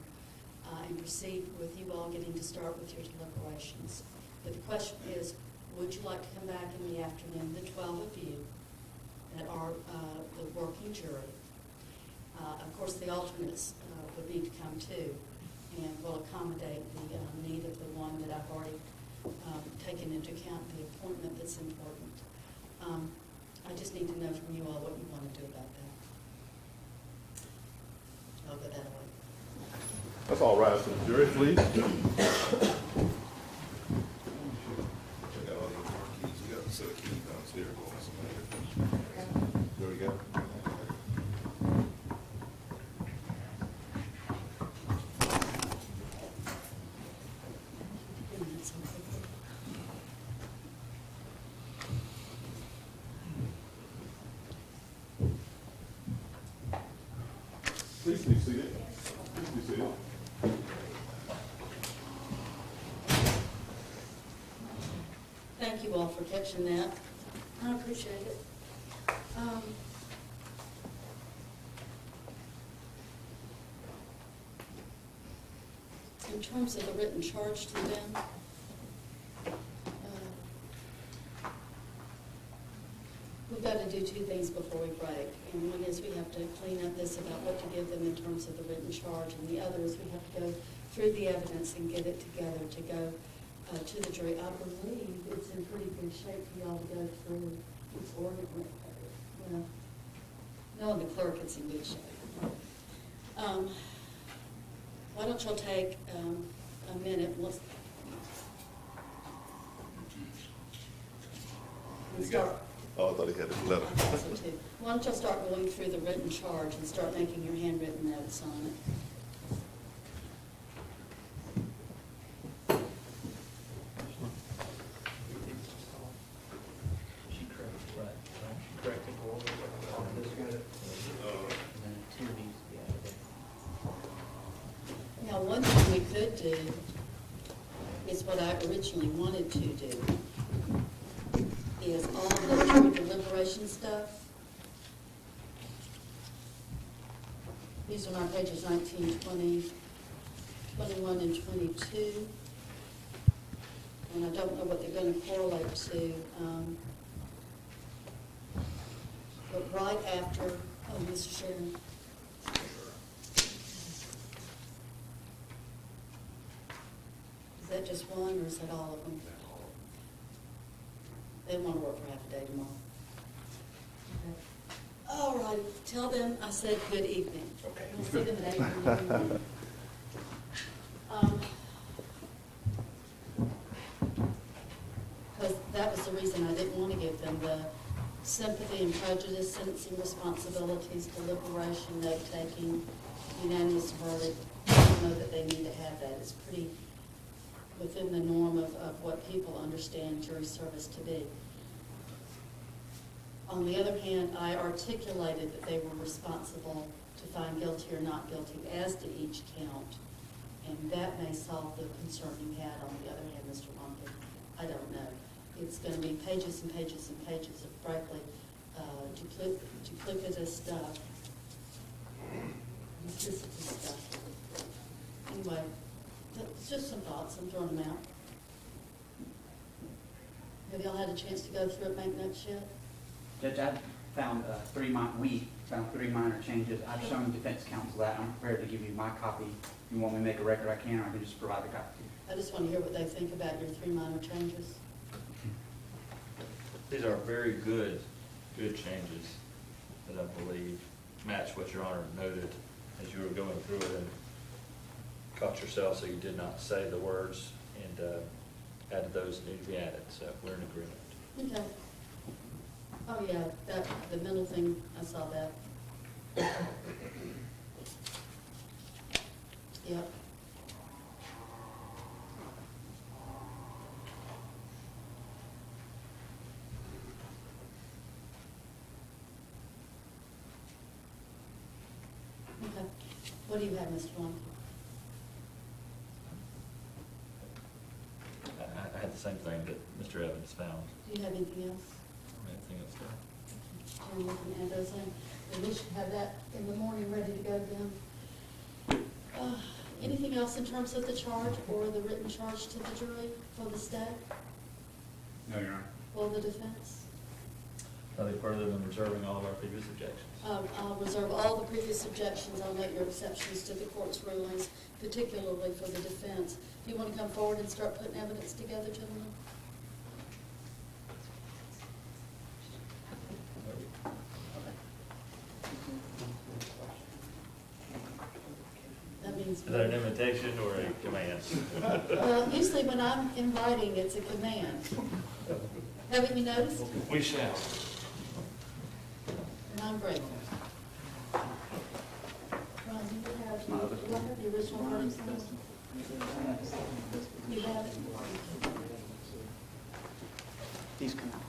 D: and proceed with you all getting to start with your deliberations. But the question is, would you like to come back in the afternoon, the 12 of you that are the working jury? Of course, the alternates would need to come too, and will accommodate the need of the one that I've already taken into account, the appointment that's important. I just need to know from you all what you want to do about that. I'll go that way.
E: Let's all rise to the jury, please. Check out all these keys. We got a set of keys downstairs. There we go. Please be seated. Please be seated.
D: Thank you all for catching that. I appreciate it. In terms of the written charge to them, we've got to do two things before we break. And one is we have to clean up this about what to give them in terms of the written charge, and the other is we have to go through the evidence and get it together to go to the jury. I believe it's in pretty good shape for y'all to go through. It's ordered. Well, knowing the clerk, it's in good shape. Why don't y'all take a minute? Let's start.
E: Oh, I thought he had his letter.
D: Why don't y'all start going through the written charge and start making your handwritten notes on it? Now, one thing we could do is what I originally wanted to do, is all of the jury deliberation stuff. These are my pages 19, 20, 21, and 22. And I don't know what they're going to correlate to. But right after, oh, Mr. Sharon. Is that just one, or is that all of them? They want to work for half a day tomorrow. Okay. All right, tell them I said good evening.
E: Okay.
D: We'll see them at 8 in the evening. Because that was the reason I didn't want to give them the sympathy and prejudice, sentencing responsibilities, deliberation, note-taking, unanimous verdict. I know that they need to have that. It's pretty within the norm of what people understand jury service to be. On the other hand, I articulated that they were responsible to find guilty or not guilty as to each count, and that may solve the concern you had. On the other hand, Mr. Lumpkin, I don't know. It's going to be pages and pages and pages of, frankly, duplicitous stuff, duplicitous stuff. Anyway, it's just some thoughts. I'm throwing them out. Have y'all had a chance to go through it, make notes yet?
F: Judge, I found we found 3 minor changes. I've shown defense counsel that. I'm prepared to give you my copy. If you want me to make a record, I can, or I can just provide a copy.
D: I just want to hear what they think about your 3 minor changes.
A: These are very good changes that I believe match what Your Honor noted as you were going through it and caught yourself so you did not say the words and added those that need to be added, so we're in agreement.
D: Okay. Oh, yeah, that, the middle thing, I saw that. Yep. Okay. What do you have, Mr. Long?
A: I had the same thing that Mr. Evans found.
D: Do you have anything else?
A: Anything else there?
D: Jen, we can add those in. And we should have that in the morning ready to go then. Anything else in terms of the charge or the written charge to the jury for the state
C: No, Your Honor.
D: or the defense?
A: Nothing further than reserving all of our previous objections.
D: I'll reserve all the previous objections. I'll make your exceptions to the court's rulings, particularly for the defense. Do you want to come forward and start putting evidence together, gentlemen? That means.
A: Is that an invitation or a command?
D: Usually when I'm inviting, it's a command. Haven't you noticed?
A: We shall.
D: And I'm grateful. Ron, do you have the original verdict? You have it?
F: These come out.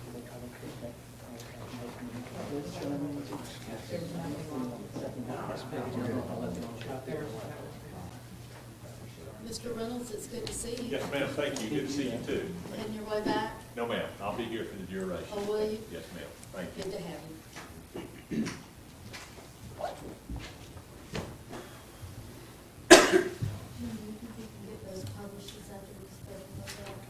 D: Mr. Reynolds, it's good to see you.
E: Yes, ma'am, thank you, good to see you too.
D: And your way back?
E: No, ma'am, I'll be here for the duration.
D: Oh, will you?
E: Yes, ma'am, thank you.
D: Good to have you. You think you can get those published this afternoon?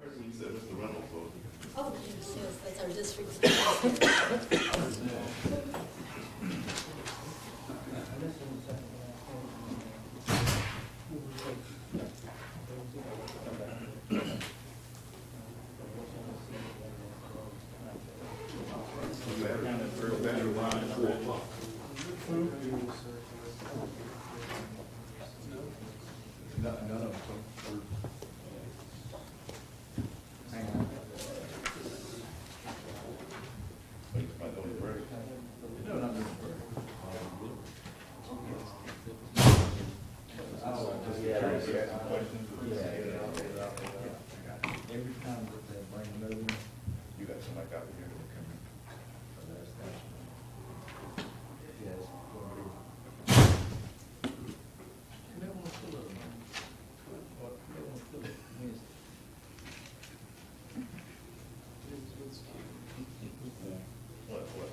E: You said Mr. Reynolds,
D: Oh, yes, yes, that's our district.
E: you got somebody out here that can. What?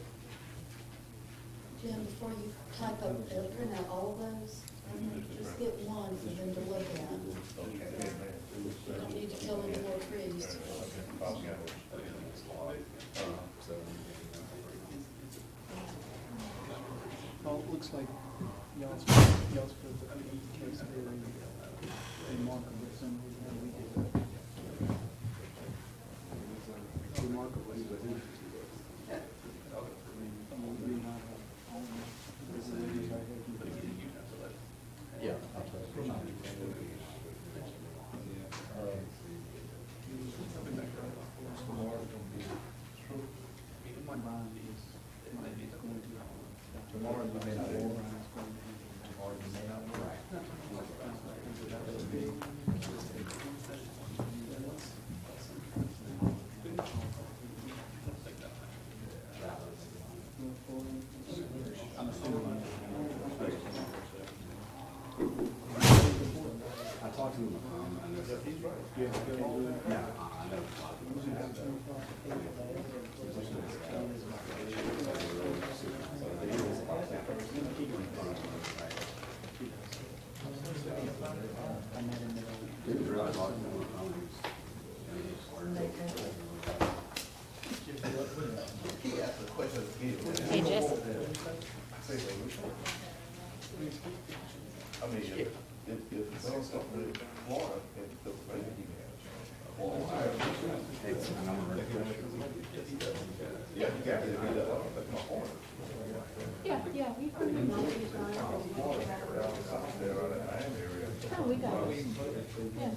D: Jim, before you type up, print out all of those, just get one for them to look at. You don't need to kill any more trees.
G: Well, it looks like y'all's put the case very remarkable, some reason we did that. Remarkably, but we may not have all the facilities I have.
A: Yeah.
G: My mind is, maybe it's going to.
A: Tomorrow you may not work.
G: Tomorrow you may not work.
B: Yeah, we put them on these lines. Oh, we got it. Yeah.